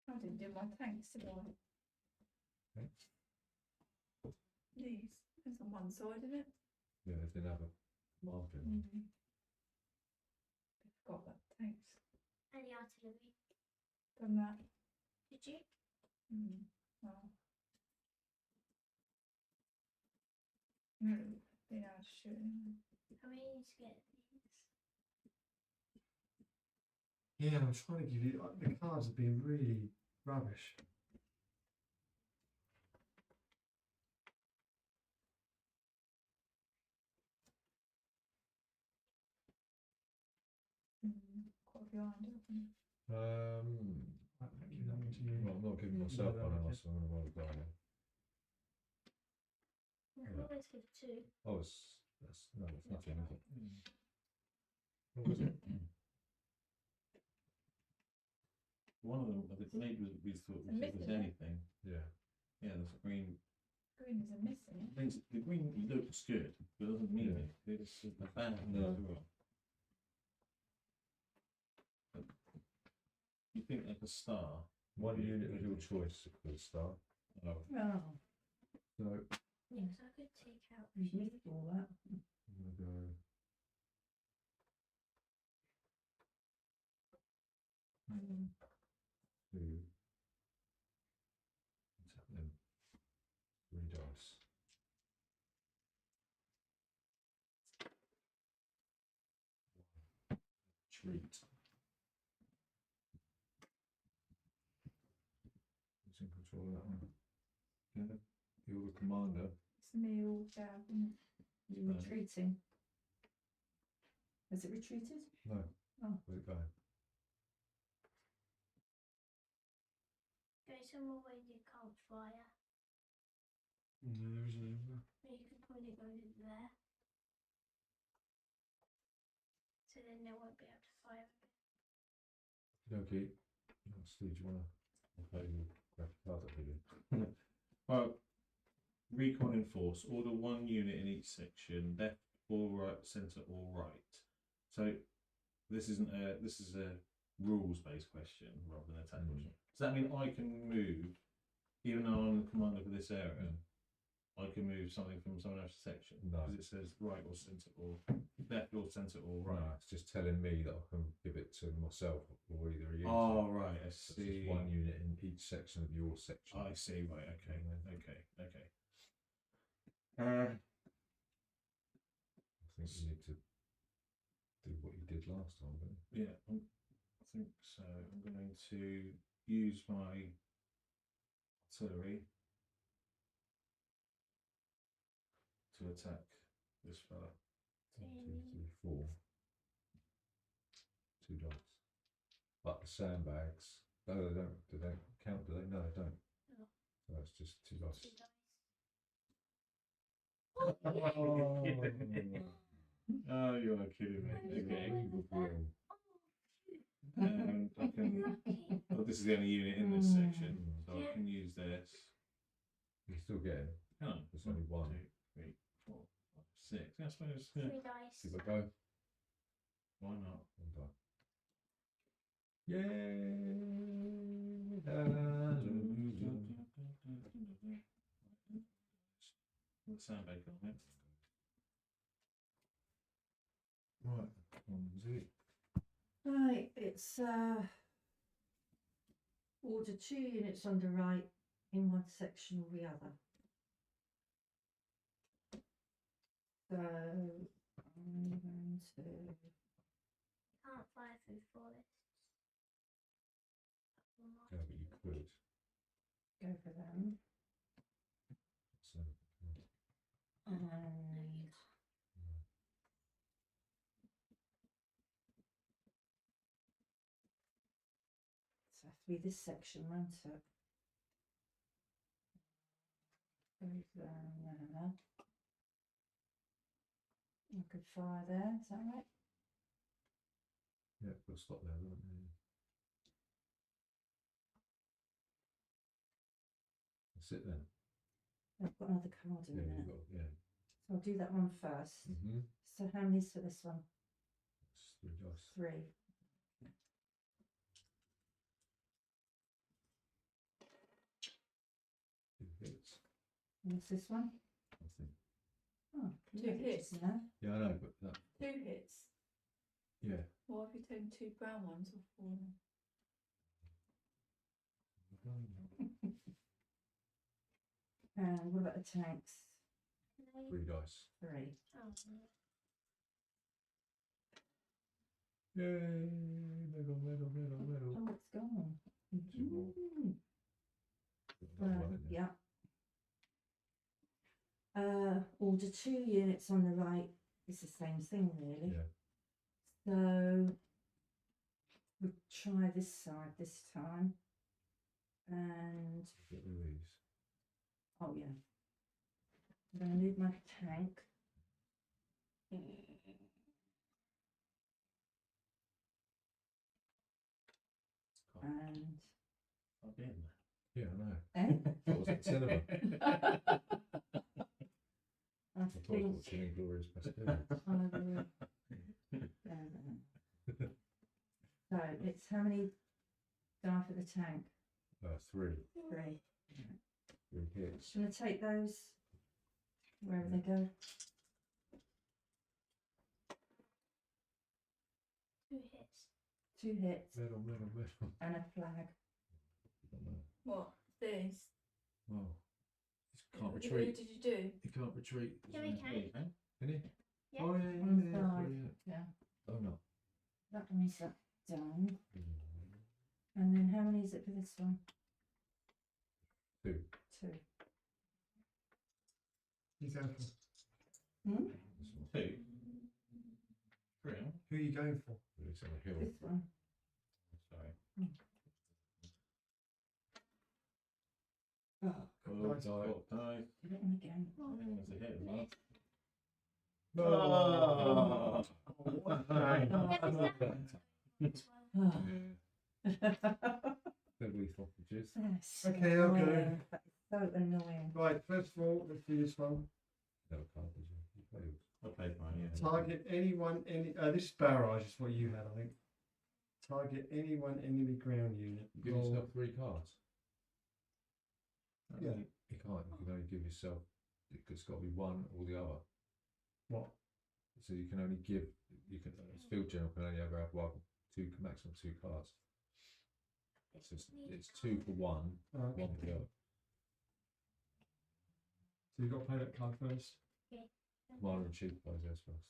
I didn't do my tanks, did I? Okay. These. It's on one side, isn't it? Yeah, they didn't have a marker. Mm-hmm. I forgot that. Tanks. And the artillery. Done that. Did you? Mm. Well. No, been able to shoot anyway. I mean, you need to get these. Yeah, I'm trying to give you. The cards have been really rubbish. Quite behind, haven't you? Right, thank you. That one to you. Well, I'm not giving myself No, one okay. unless I'm going to roll a die. You can always give 2. Oh, that's nothing, is it? Mm. What was it? One of them, the grenade we thought It's was missing, was eh? anything. Yeah. Yeah, the green. Green is a missing. The green looks good, but it doesn't mean Yeah. it. It's a bad No. as well. But you think like a star? One would be unit of good. your choice for the start. Oh, Oh, So Yeah, so I could take out. you've missed all that. I'm going to go. Two. Tap them. 3 dice. Treat. Who's in control of that one? Yeah. You're the commander. It's me all down. isn't it? You're No. retreating. Has it retreated? No. Oh. Where's it going? Go somewhere where you can't fire. No, there isn't over. Or you could probably go there. So then they won't be able to fire. Okay. Steve, do you want to play your graphic card up again? Well, recon in force. Order 1 unit in each section, left or right, centre or right. So this is a rules-based question rather than a tactical question. Does that mean I can move, even though I'm the commander for this area, I can move something from someone else's section? No. Because it says right or centre or left or centre or right. Right. It's just telling me that I can give it to myself or either you. Oh, right, I So it's see. just 1 unit in each section of your section. I see, right, okay, Yeah. okay. I think you need to do what you did last time, don't you? Yeah, I think so. I'm going to use my artillery to attack this fella. 1, 2, 3, 4. 2 dice. But the sandbags, no, they don't. Do they count? Do they? No, they don't. No. So it's just 2 dice. 2 dice. Oh, you are kidding me. Okay. I can. Lucky. Well, this is the only unit in this section, so I can use this. You're still getting. Oh, There's only 1. 2, 3, 4, 5, 6. I suppose. 3 Yeah. dice. Give it a go. Why not? 1 die. Yay! Hallelujah. Put the sandbag on it. Right, 1, 2. Right, it's order 2 units on the right in one section or the other. So I'm going to Can't fly through forests. Yeah, but you could. go for them. So, And so have to be this section, won't it? Goes there. I could fire there, is that right? yeah, we'll stop there, won't we? That's it then. I've got another card in Yeah, there. you've got, yeah. So I'll do that one first. Mm-hmm. So how many's for this one? It's 3 dice. 3. Two hits, And what's this one? I think. Oh, 2 yeah, hits. just now. Yeah, I know, but that, 2 hits. yeah. Why have you taken 2 brown ones off 4? And what about the tanks? 3 dice. 3. Oh, Yay! Medal, medal, medal, medal. Oh, it's gone. 2 more. Mm. Another one, isn't it? Yeah. Order 2 units on the right. It's the same thing, really. Yeah. So we'll try this side this time. And Get rid of these. oh yeah, I'm going to move my tank. And Again. Yeah, I know. eh? That was at cinema. I I thought I think was watching Inglourious Basterds. I will. So it's how many die for the tank? 3. 3. 3 hits. Do you want to take those wherever they go? 2 hits. 2 hits Medal, medal, medal. and a flag. What? This? Oh, you can't Who retreat. did you do? You can't retreat. Yeah, we can. Can you? Yeah. Oh, yeah, On yeah, the yeah, side. yeah. Yeah. Oh, no. That one's that done. Mm. And then how many is it for this one? 2. 2. You go for. Hmm? This one. 2. 3. Who are you going for? It's on a hill. This one. Sorry. Oh, Oh, Nice. die. do it in again. There's a hit as well. No! Oh. Deadly sausages. That's Okay, I'll go. annoying. That is so annoying. Right, first of all, let's do this one. No card, did you? You failed. I played mine, yeah. Target anyone, this is barrage is what you had, I think. Target anyone enemy ground unit. You give Roll- yourself 3 cards. Yeah. You can't. You can only give yourself. It's got to be one or the other. What? So you can only give. You can. Field general can only ever have 1, 2, maximum 2 cards. So it's 2 for 1, Okay. 1 for the other. So you've got to play that card first. Commander in Chief plays theirs first.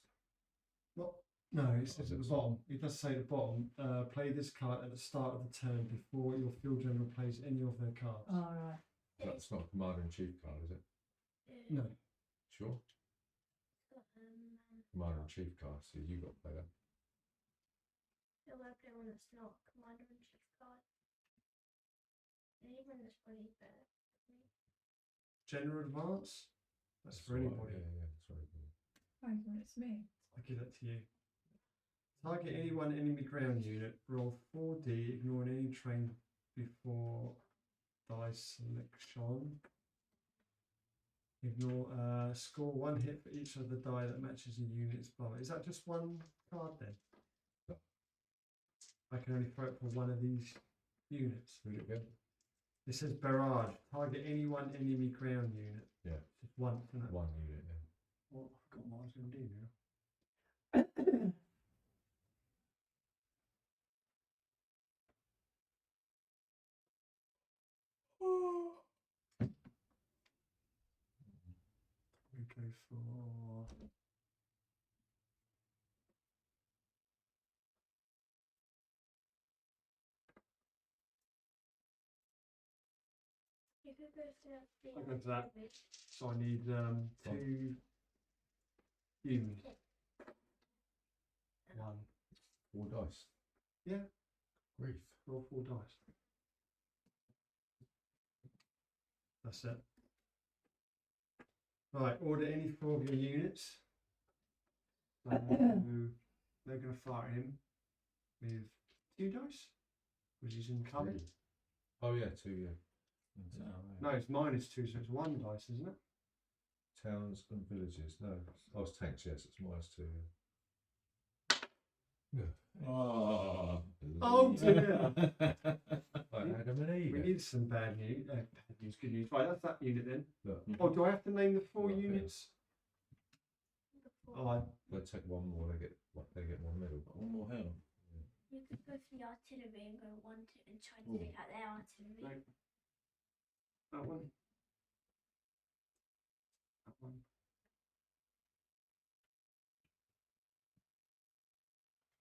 What? No, it says at the bottom. It does say at the bottom, play this card at the start of the turn before your field general plays any of their cards. All right. That's not a Commander in Chief card, is it? No. Sure. Commander in Chief card, so you got to play that. So I'll play one that's not Commander in Chief card. Anyone that's probably better. General advance? That's for right, anybody. Yeah, that's right. Yeah. Oh, it's me. I'll give that to you. Target any one enemy ground unit, roll 4d, ignoring any train before dice selection. Ignore, score 1 hit for each of the die that matches the unit's bomb. Is that just one card then? No. I can only throw it for one of these units. Read it again. It says barrage, target any one enemy ground unit. Yeah. Just once, isn't it? One unit, yeah. Well, I forgot what I was going to do now. We go for You could go for the I'll go for that. artillery. so I need 2 humans. 1. 4 dice. Yeah. Grief. Roll 4 dice. That's it. Right, order any 4 of your units. So they're going to fire him with 2 dice, which is in cover. 3. Oh yeah, 2, yeah. No, it's -2, so it's 1 dice, isn't it? Towns and villages. No, oh, it's tanks, yes, it's -2. Yeah. Oh, Oh dear. Like Adam and Eve. We need some bad news. Bad news, good news. Right, that's that unit then. Look, Oh, do I have to name the 4 Right, yeah. units? Before. Oh, they take one more, they get one medal. one more hell. You could go for the artillery and go 1, 2 and try to Ooh. take out their artillery. no. That one. That one.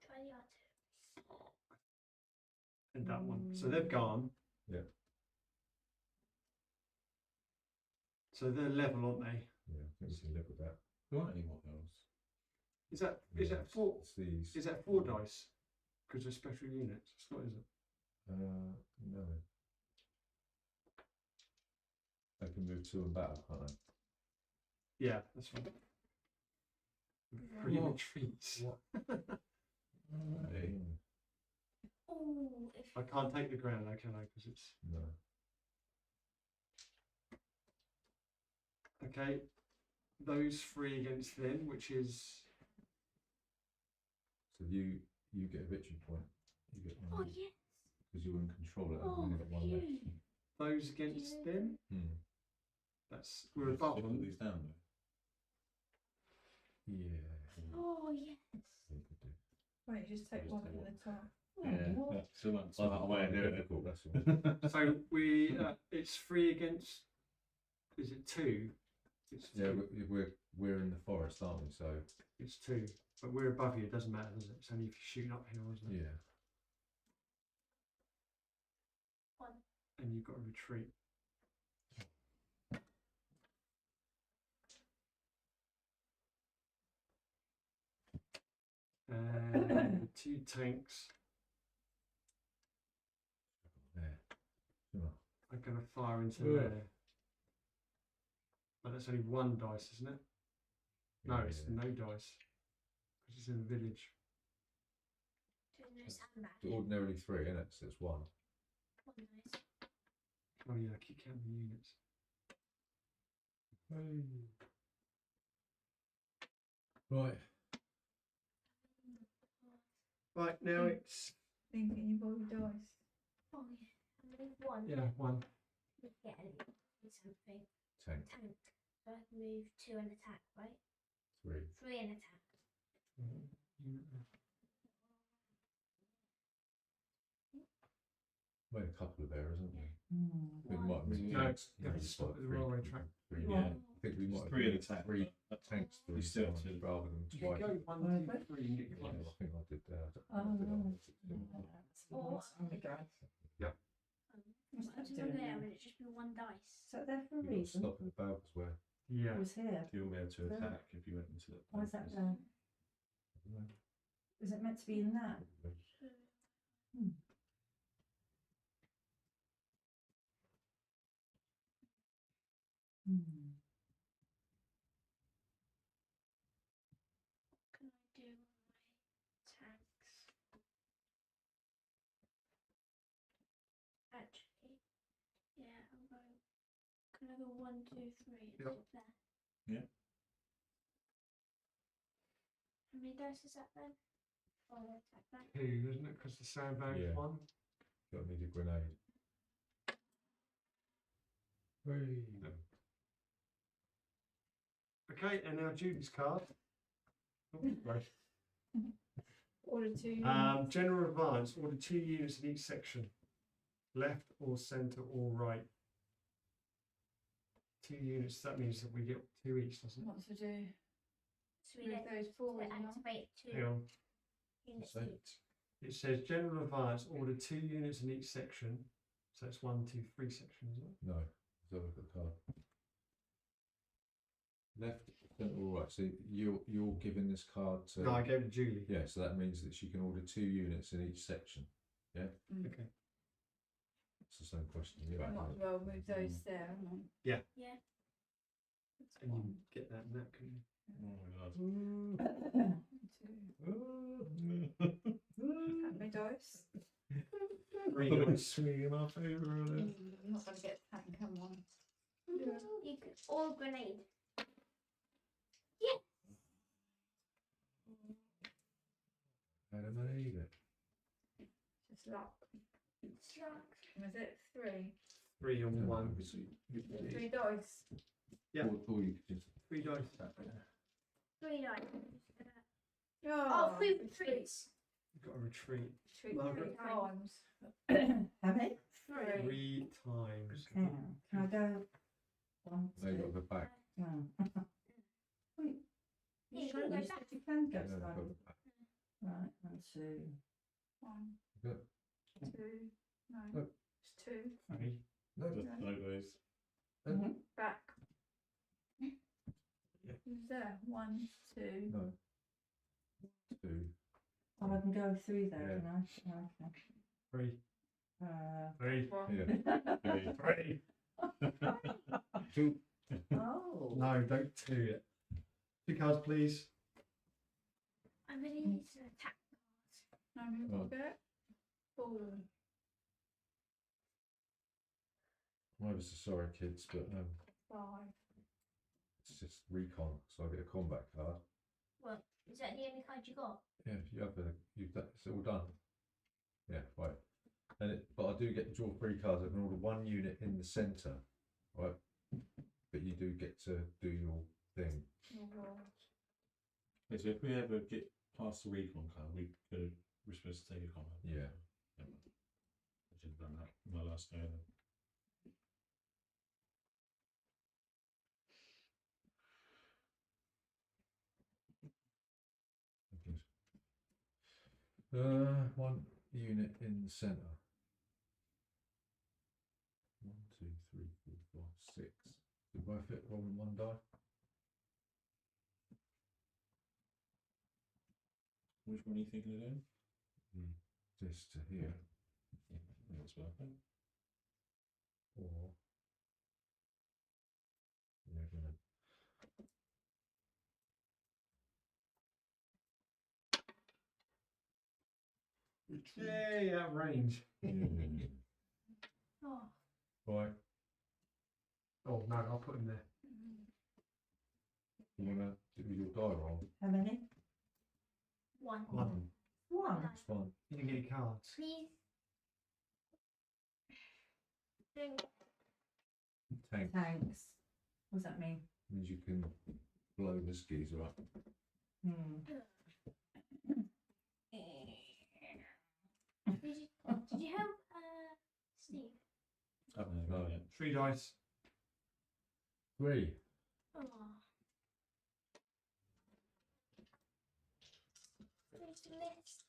Try the artillery. And that one. So they've gone. Yeah. So they're level, aren't they? Yeah, I think we can live with that. There aren't any more hells. Is that Yeah, is that 4? It's these. Is that 4 dice? Because they're special units. It's not, is it? No. They can move 2 in battle, can't they? Yeah, that's right. Free What? retreats. What? Alright. Oh, if I can't take the ground, though, can I? Because it's No. okay. Those 3 against them, which is So you get a victory point. You get oh one yes. because you're in control of that. Oh, and you've got one left. phew. those against them. Hmm. That's we're above Put them. these down Yeah. Oh yes. You could do. Right, you just take Just one take from one. the top. though. Yeah, that's so much. That's That way of doing it. difficult, that's all. So we it's 3 against. Is it 2? It's 2. Yeah, we're in the forest, aren't we? So It's 2. But we're above you. It doesn't matter, does it? It's only if you're shooting uphill, isn't it? yeah. One. And you've got to retreat. And the 2 tanks There. Oh, are going to fire into Ugh. there. But that's only 1 dice, isn't it? No, it's yeah. no dice. Because it's in a village. Doing no sandbag. It's ordinarily 3, isn't it? So it's 1. One nice. Oh yeah, keep counting the units. Right. Right, now it's Thinking you roll your dice. Oh yeah. I move 1. yeah, 1. We get something. Tank. Tank. So I can move 2 and attack, right? 3. 3 and attack. made a couple of errors, haven't we? Hmm. I think we might have made No, tanks. you have to stop at the railway track. Yeah. I think we might have Three made in attack. three tanks You three still have times to- rather than You twice. could go 1, Oh, 2, okay. 3 and get Yeah, close. I think I did that. Oh, I did no. Or There we go. imagine doing there that? would it just be one dice? Is that there for a You've got to reason? stop at the Balfours where. Yeah. It was here. You won't be able to Yeah. attack if you went into the. Why is that there? Is it meant to be in that? Hmm. Hmm. Can I do my tanks? Actually, yeah, I'll go. Can I go 1, 2, 3 and Yep. stop there? Yeah. How many dice is that then? Oh, the attack that. 2, isn't it? Because the sandbag's Yeah. 1. Got to need a grenade. Hey. Okay, and now Judy's card. Oh, right. Order 2. General advance. Order 2 units in each section. Left or centre or right. 2 units. That means that we get 2 each, doesn't it? What to do? So we Move get those to forward, yeah? activate 2 Hang on. units So- each. It says general advance. Order 2 units in each section. So it's 1, 2, 3 sections, isn't it? No, let's have a look at the card. Left, centre, all right. So you're giving this card to. No, I gave it to Julie. Yeah, so that means that she can order 2 units in each section. Yeah, Okay. it's the same question. Yeah, I might as well move those there, haven't Yeah. That's And you one, get that and that, can you? Oh my god. 2. How many dice? 3 dice. Swing in our favour. I'm not going to get that. Come on. You could or grenade. I don't believe it. Just luck. Luck. Was it 3? 3 on 1. 3 dice. Yeah. Or you could just. 3 dice. 3 dice. Oh, 3 for 3s. You've got to retreat. Three Margaret? times. How many? 3. 3 times. Okay. Can I go 1, No, 2? you've got to go back. Oh. Wait, Yeah, you you sure gotta go you back. said you can go Yeah, slowly? go back. Right, 1, 2. 1, Yeah. 2. No. No. It's 2. 3. No, Just no those. Mhm. Back. Yeah. Who's there? 1, 2. no. 2. Oh, I can go through there, Yeah. can I? Oh, okay. 3. 3. 1. Yeah. 3. 2. Oh. No, don't 2 it. 2 cards, please. I'm going to use an attack card. No, who got it? 4. I'm ever so sorry, kids, but 5. it's just recon, so I get a combat card. Well, is that the only card you got? Yeah, you have you've done, it's all done. Yeah, right. But I do get to draw 3 cards. I can order 1 unit in the centre, right? But you do get to do your thing. So if we ever get past the recon card, we're supposed to take a combat. Yeah. I should have done that in my last go. One unit in the centre. 1, 2, 3, 4, 5, 6. Is it worth it rolling 1 die? Which one are you thinking of doing? This to here, That's worth it. or yeah, gonna. Yay, out of range. Oh, Right, Oh, no, I'll put him there. you wanna do your die roll? How many? 1. 1. 1. That's fine. You didn't get any cards. Please. Drink. Tank Thanks. What does that mean? means you can blow the skeezer up. Hmm. Did you help 3 dice. 3. Oh. Where's the list?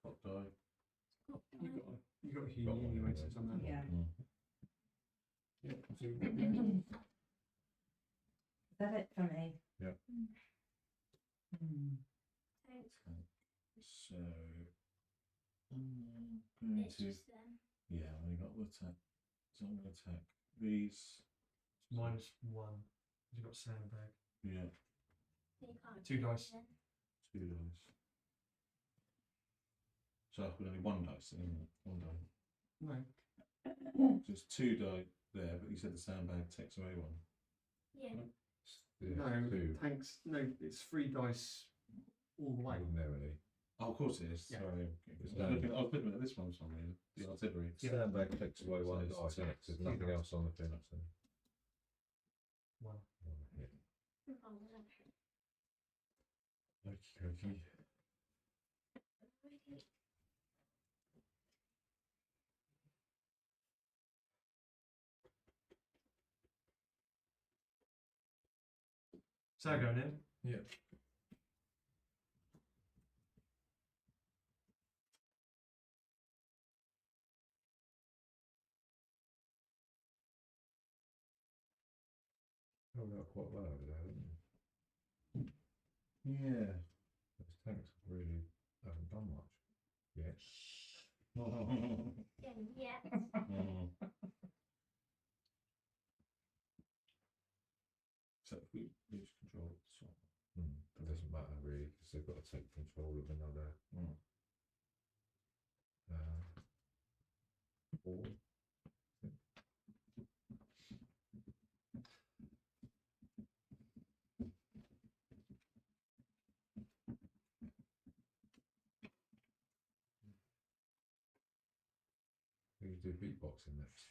Hot die. You got a healing Got one anyway, anyway. so it's on that. Yeah. Yeah. So, Is that it for me? Yeah. Thanks. So, going It's to, just them. yeah, I only got the attack. So I'm going to attack these. it's -1. You've got sandbag. Yeah, So you can't 2 do it dice. then. 2 dice. So I've got only 1 dice, isn't it? 1 die. No. So it's 2 die there, but you said the sandbag takes away 1. Yeah. Yeah, No. 2. Tanks. No. It's 3 dice all the way. Ordinarily. Oh, of course it is. Yeah. Sorry. I was looking at this one for some reason. The artillery. Yeah. Sandbag takes away So 1 it's dice. two. There's nothing else on the thing. So 1. 1 hit. Oh, well. Okie dokie. Already. So I go now. Yeah. Oh, that quite well over there, haven't you? Yeah. Those tanks really haven't done much yet. Yeah. So if we lose control of the swamp. It doesn't matter really because they've got to take control of another 4. You do beatboxing next.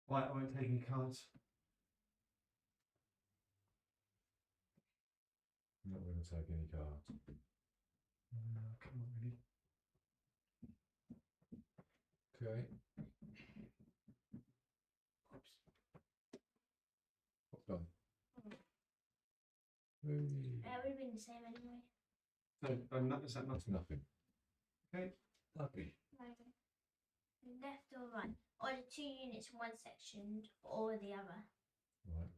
Right, I won't take any cards. I'm not going to take any cards. No, come on, really. Okay. Hot done. It would have been the same anyway. So, is that That's nothing? nothing. Okay. Happy. Left or right? Or the 2 units in one section or the other. Right.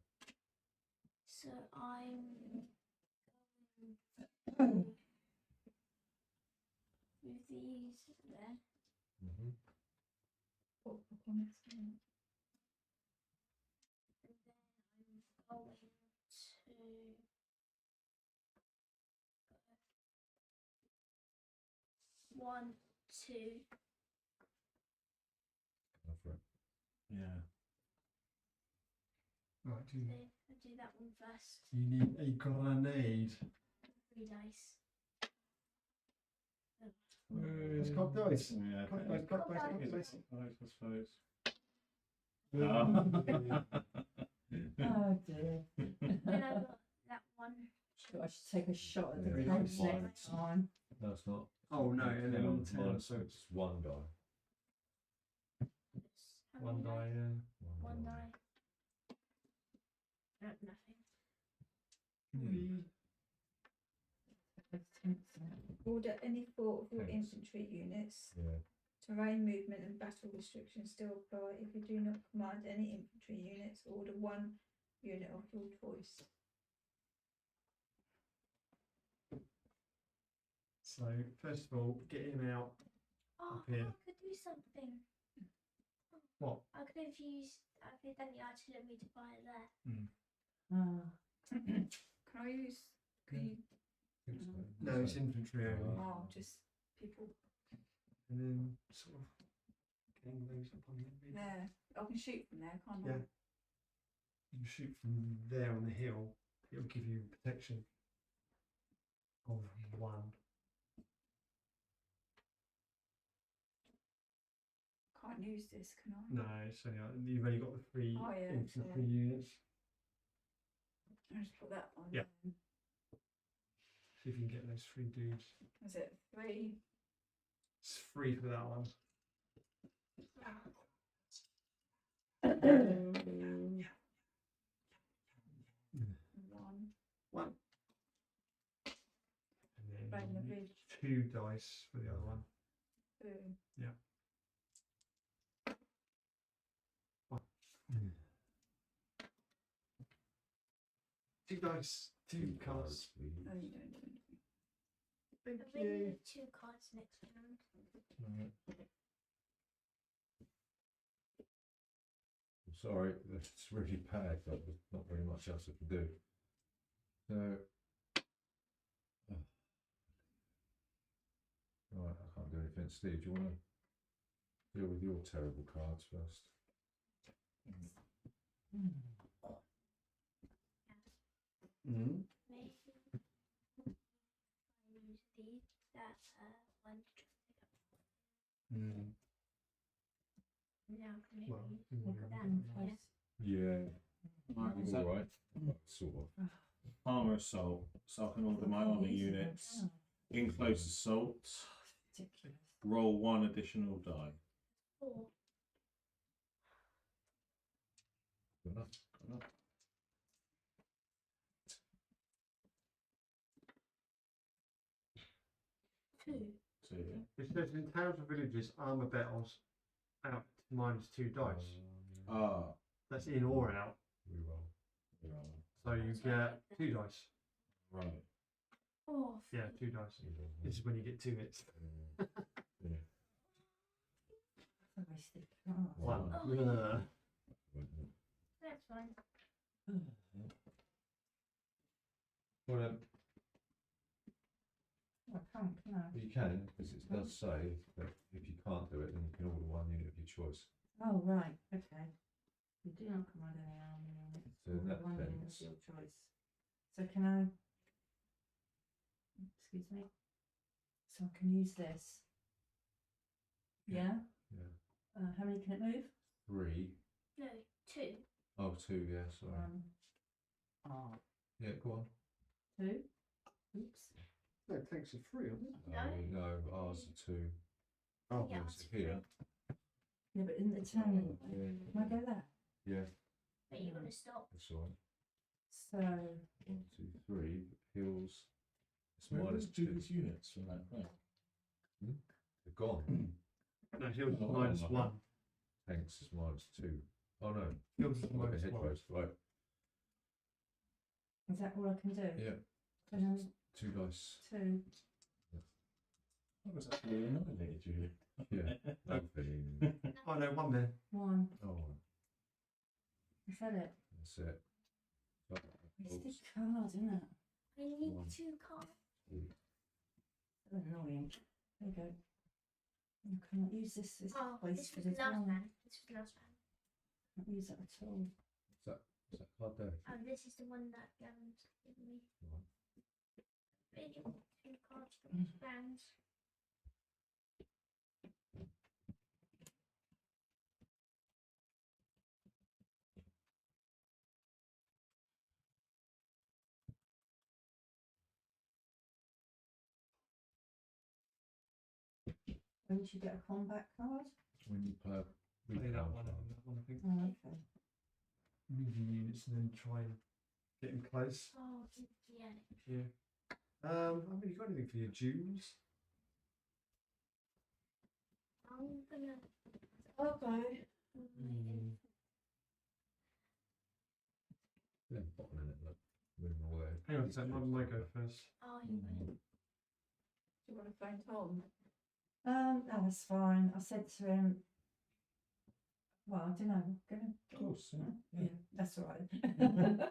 So I'm move these there. Mm-hmm. Put on this one. And then I'm going to 1, 2. Go for it. Yeah. Right, So I'll do that one first. you need a grenade. 3 dice. It's got dice. Yeah. Got dice, got dice, got dice. I suppose. Oh dear. Then I've got that one. I should take a shot at the Yeah, tank that's fine. next time. No, it's not. Oh no, and then on the tail, Mine, so it's 1 die. How 1 many die, yeah. 1 die. No, nothing. Hmm. Order any 4 of your Thanks. infantry units. Yeah. Terrain movement and battle restrictions still apply. If you do not command any infantry units, order 1 unit of your choice. So, first of all, get him out. Oh, Up here. I could do something. What? I could have done the artillery to fire there. Can I use? Can you? Think so. No, it's infantry only. Oh, just people And then sort of getting those up on the maybe. there. I can shoot from there, can't Yeah. You can shoot from there on the hill. It'll give you protection of 1. can't use this, can I? No, it's only, you've only got the 3 Oh, yeah, infantry sorry. units. I'll just put that on. Yeah. See if you can get those 3 dudes. Is it 3? It's 3 for that one. One. 1. And Bang the then bridge. 2 dice for the other one. 2. Yeah. 1. 2 dice, 2 cards. No, you don't do anything. Thank I really you. need 2 cards next round. Right. I'm sorry, it's really bad, but there's not very much else I can do. So, right, I can't do anything. Steve, do you want to deal with your terrible cards first? Mm. Maybe I use these. That one to try to pick up. Mm. Now I can maybe Well, use mm, that. Yeah. Yeah, Right, it's so all right. Sort of. armour assault. So I can order my armour units in close assault. Ridiculous. Roll 1 additional die. 4. Good enough. 2. 2, yeah. It says in towns and villages, armour battles out to -2 dice. Ah, That's in or out. Reroll. So you get 2 dice. right. Oh, Yeah, 2 dice. This is when you get 2 hits. Yeah. A wasted card. One. Oh, Ugh. that's fine. Well, I can't, can I? you can, because it does say that if you can't do it, then you can order 1 unit of your choice. Oh, right, okay. You do not command any army units. So in that One unit of sense- your choice. So can I? Excuse me. So I can use this. Yeah. Yeah. How many can it move? 3. No, 2. Oh, 2, yeah, sorry. Yeah, go on. 2. Oops. No, it takes a 3 on it. No. No, ours are 2. Oh, Yeah, Yes, it's here. Yeah, but in the town, Yeah. can I go there? Yeah, But you've got to stop. that's all right. So 1, 2, 3. Heals. It's Where minus would you do 2. these units from that point? They're gone. No, heals is Oh, -1. Tanks is -2. Oh no. Heals is Like a -1. hedgerows. Right. is that all I can do? Yeah. Can I 2 dice. 2? I was actually annihilated you. Yeah. Nothing. Oh no, 1 there. 1. Oh, Is that it? that's it. Wasted card, isn't it? I need 1. 2 cards. Annoying. There you go. I cannot use this. It's Oh, this wasted was as last well. round. This was last round. Can't use that at all. Is that card there? Oh, this is the one that Gavin's given me. Right. Really want 2 cards for this round. Don't you get a combat card? When you play a Play that recon one, card. and that one, I think. Oh, okay. Move your units and then try and get them close. Oh, yeah. Yeah. Have you got anything for your Jews? I'm gonna. Okay. Yeah, bottom in it, look. Moving away. Hang on a second, I might go first. Oh, you will. Do you want to phone Tom? No, that's fine. I said to him, well, I don't know. Of course, yeah. Yeah, that's all right.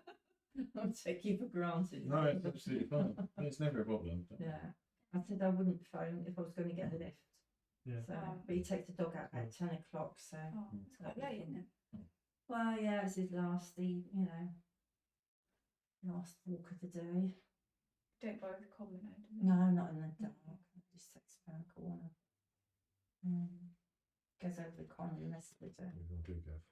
I'll take you for granted. No, it's absolutely fine. It's never a problem. Yeah. I said I wouldn't phone if I was going to get a lift. Yeah. So, but he takes the dog out at 10 o'clock, so. Oh, it's quite late, isn't it? Well, yeah, it's his last walk of the day. Don't go over the common though, do we? No, not in the dark. It just takes around the corner. Goes over the con and the rest of the We're going to do Gav.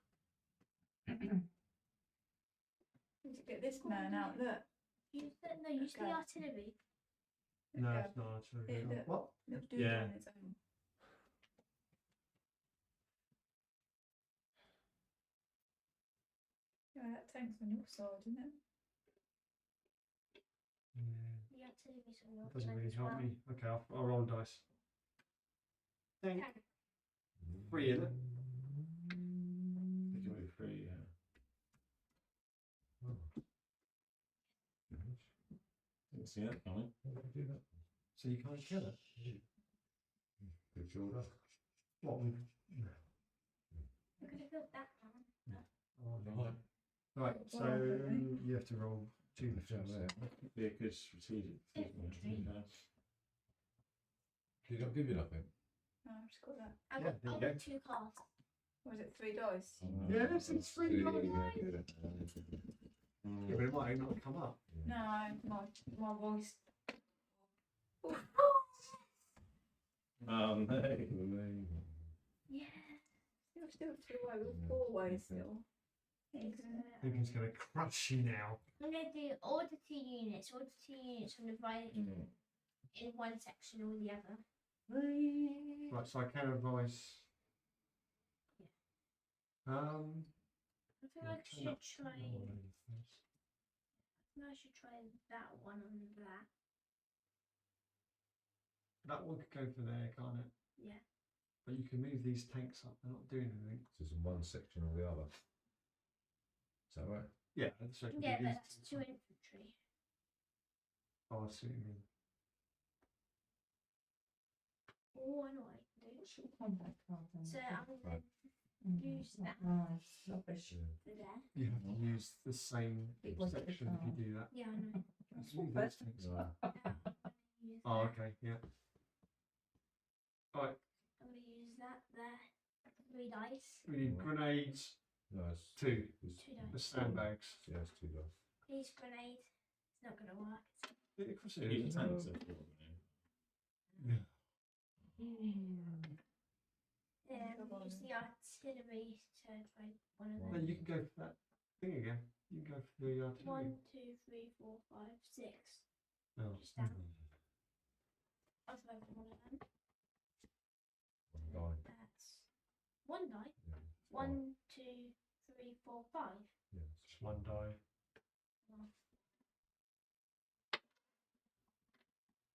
Need to get this man out. Look. Use the Okay. artillery. No, Go. it's not artillery. Here, look. What? Little dude Yeah. on his own. Yeah, that tank's on your side, isn't it? Yeah. The artillery's on your That doesn't side really as help well. me. Okay, I'll roll dice. Tank. Tank. 3, is it? They go 3, yeah. Oh. Nice. Didn't see that coming. How did I do that? So you can't kill it. Good shoulder. What? With... We're going to build that one. Oh, Right. right, so Well, you have to roll 2 That's down dice. there. Be a good strategic. Infantry. Yeah. Did not give you nothing? No, I've just got that. I've Yeah, got, there you I've go. got 2 cards. Was it 3 dice? Yes, it's 3 dice. Mm. Yeah, but it might not come up. No, my voice. No. Yeah. Still 2 away. We're 4 ways still. It's, Thinking it's going to crush you now. I'm going to do order 2 units. Order 2 units from the right in one section or the other. Right, so I can advise. I think yeah, I turn should up try. the roll first. I should try that one on that. That one could go for there, can't it? Yeah. But you can move these tanks up. They're not doing anything. It's in one section or the other. Is that right? Yeah, so it could Yeah, be but these that's two. 2 infantry. Oh, I see what you mean. Oh, I know what I can do. What's your combat card then? So I'm going Right. to use that. Oh, it's rubbish. Yeah. for there. You have to use the same It was at the section if you start. do that. Yeah, I know. Let's Well, move but- those tanks No. up. Now, I'm gonna use Oh, that. okay, yeah. Right, I'm going to use that there. 3 dice. we need grenades, No, it's 2. It's, 2 dice. The sandbags. yeah, it's 2 dice. Please grenade. It's not going to work. Yeah, of course it Even is. tanks are 4, Yeah. Yeah, we'll use the artillery to try one of Right. them. Then you can go for that thing again. You can go for the artillery. 1, 2, 3, 4, 5, 6. Oh. Just down. I'll try for one of them. One die. That's 1 die. Yeah. 1, 2, 3, 4, 5. Yeah. Just 1 die.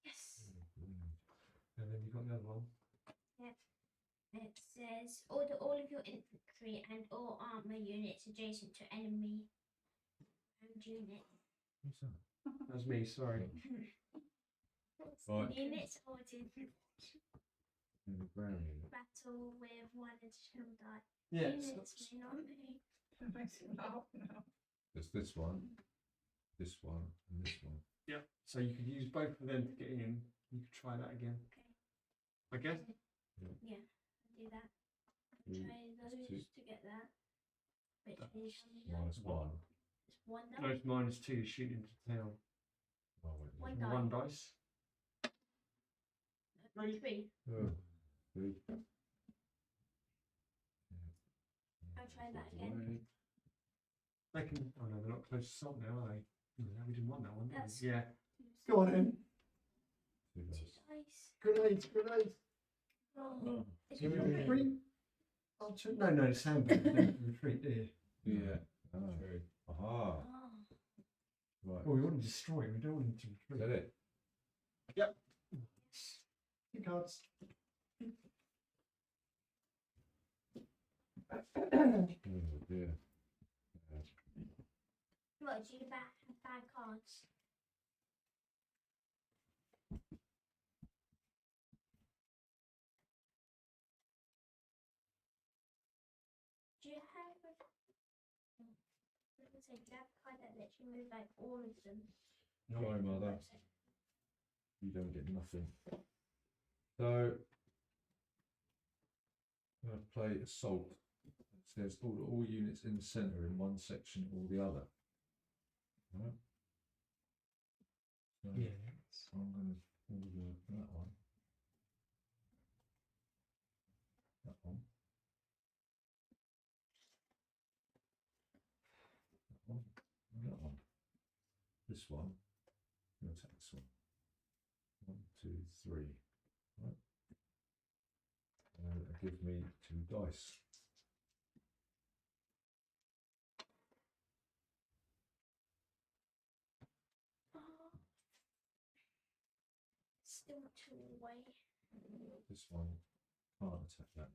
Yes. And then you've got the other one. It says order all of your infantry and all armor units adjacent to enemy unit. What's that? That's me, sorry. Right. Units ordered In the ground unit. battle with 1 additional die. Yeah, Units may not be. That makes him laugh now. There's this one, and this one. yeah. So you could use both of them to get in. You could try that again. Okay. Again? Yeah, I'll do that. Mm, Try those two. to get that. Which That's means how many dice? Minus 1. It's 1 No, die. it's -2. You shoot into town. Oh, wait. 1 die. 1 dice. No, 3. Oh, good. I'll try that again. They can. Oh no, they're not close to salt now, are they? No, we didn't want that one. Did That's- we? Yeah. Two Go on in. 2 dice. dice. Grenades, grenades. Oh, it's Do you three. retreat? Oh, no, sandbag. You don't retreat, do you? Yeah. Oh. True. Aha. Oh. Right. Well, we want to destroy it. We don't want him to Is retreat. that it? Yep. 2 cards. Oh, dear. What, do you bad cards? Do you have a... I was gonna say, do you have a card that lets you move like all of them? Sorry, mother. So, You don't get nothing. So, I'm going to play assault. It says order all units in the centre in one section or the other. Right? So Yes. I'm going to order that one. That one. this one. I'm going to attack this one. 1, 2, 3. Right. And it'll give me 2 dice. Still too away. This one can't attack that.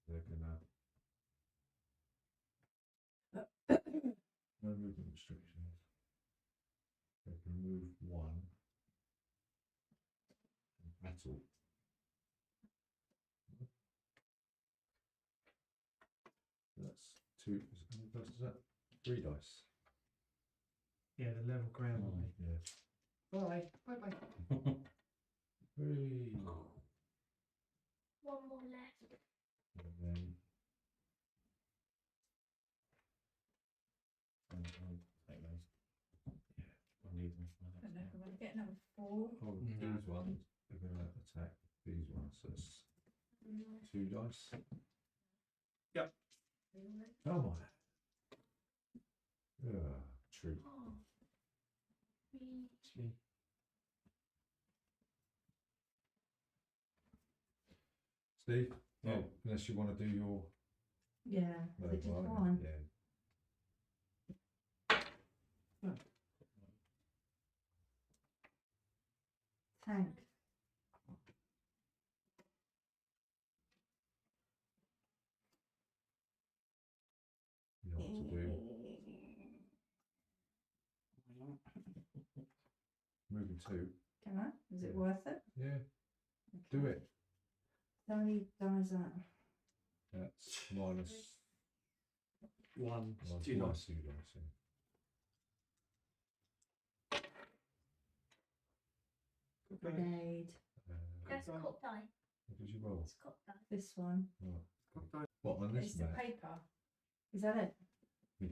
They're gonna no movement restrictions. They can move 1 and battle. That's 2. How many dice is that? 3 dice. Yeah, the level ground. Yeah. Bye. Bye bye. 3. One more left. And then Take those. Yeah, I need them. I don't know if I'm going to get another 4. oh, these ones are going to attack these ones. So it's 2 dice. Come on. Yeah, true. Oh. Gee. Steve? Yeah. Oh, unless you want to do your Yeah, no, which is right, fine. Yeah. Tank. You know what to do. Moving 2. Can I? Is it worth it? Yeah, do Okay. it. How many dice that? That's minus 1. minus 2 dice. 2 dice. Yeah. Brigade. That's cocked die. What did you roll? It's cocked die. This one. Right. What on this It's the map? paper. Is that it? Yeah.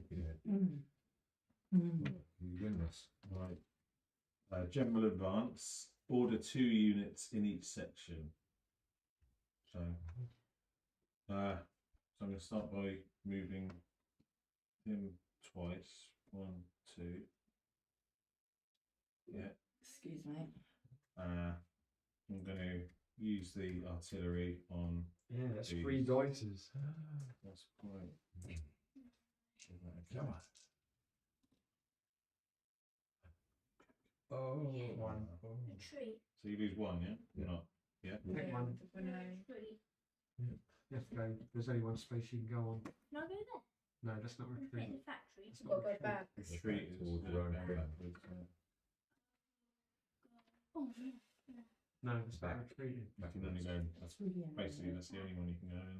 Mm. Mm. You win this. Right. General advance. Order 2 units in each section. So, so I'm going to start by moving him twice. 1, 2. Yeah. Excuse me. I'm going to use the artillery on. Yeah, that's These. 3 dices. That's quite. Come on. Oh, Yeah. 1. The tree. So you lose 1, yeah? Yeah. Not. Yeah. Pick one. The winner. Tree. You have to go. There's only 1 space you can go on. Can I go there? No, that's not I'm retreat. in the factory. It's You've got to go retreat. back. The tree is towards your own going thing. backwards, Oh, yeah. No, it's Back. not retreating. You can only go. That's Really basically that's the only one you can go in.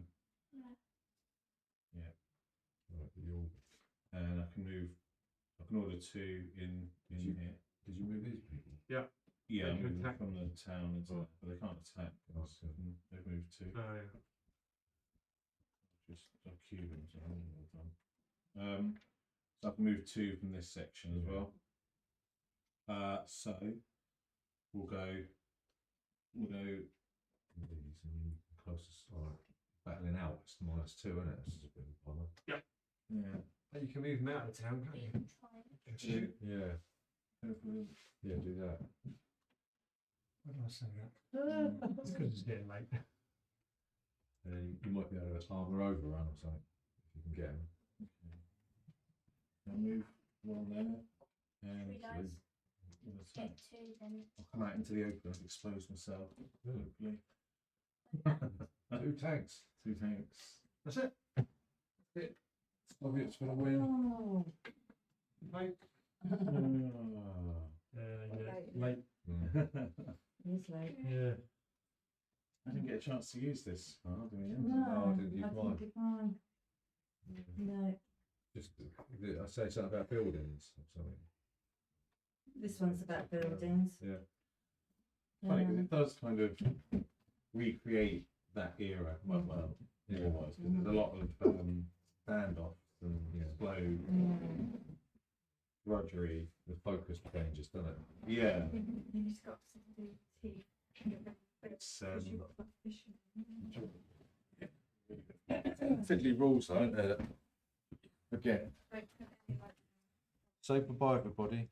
Right, you'll, And I can move. I can order 2 in Did you- here. did you move these people? Yeah, They I'm can moving attack. from the town into, Oh. but they can't attack. because Okay. They've moved 2. Oh, yeah. Just I'll queue them. So I'm all done. So I can move 2 from this section as well. So we'll go. These and closest. Alright. Battling out, it's -2, isn't it? This is a bit of a bummer. Yeah. But you can move them out of town, can't you? Try. 2. Yeah, yeah, do that. Why did I say that? It's because it's getting late. And then you might be able to armour overrun or something, if you can get them. I'll move 1 there. And 3 dice. we'll attack. Get 2 then. I'll come out into the open, expose myself. Hopefully. 2 tanks. 2 tanks. That's it. Soviets for the win. Oh. Late. Ah. Yeah, Late. late. It's late. Yeah. I didn't get a chance to use this card in the end. No, I didn't use I mine. think mine. No, Just, I say something about buildings or something. this one's about buildings. Yeah. Funny, 'cause it does kind of recreate that era quite well. Yeah. Otherwise, 'cause there's a lot of standoffs and Yeah. explode, drudgery. The focus changes, doesn't it? Yeah. You just got to do teeth. It's Because you've got like fish. fiddly rules, though, aren't there? Again. Like, like, Say goodbye, everybody.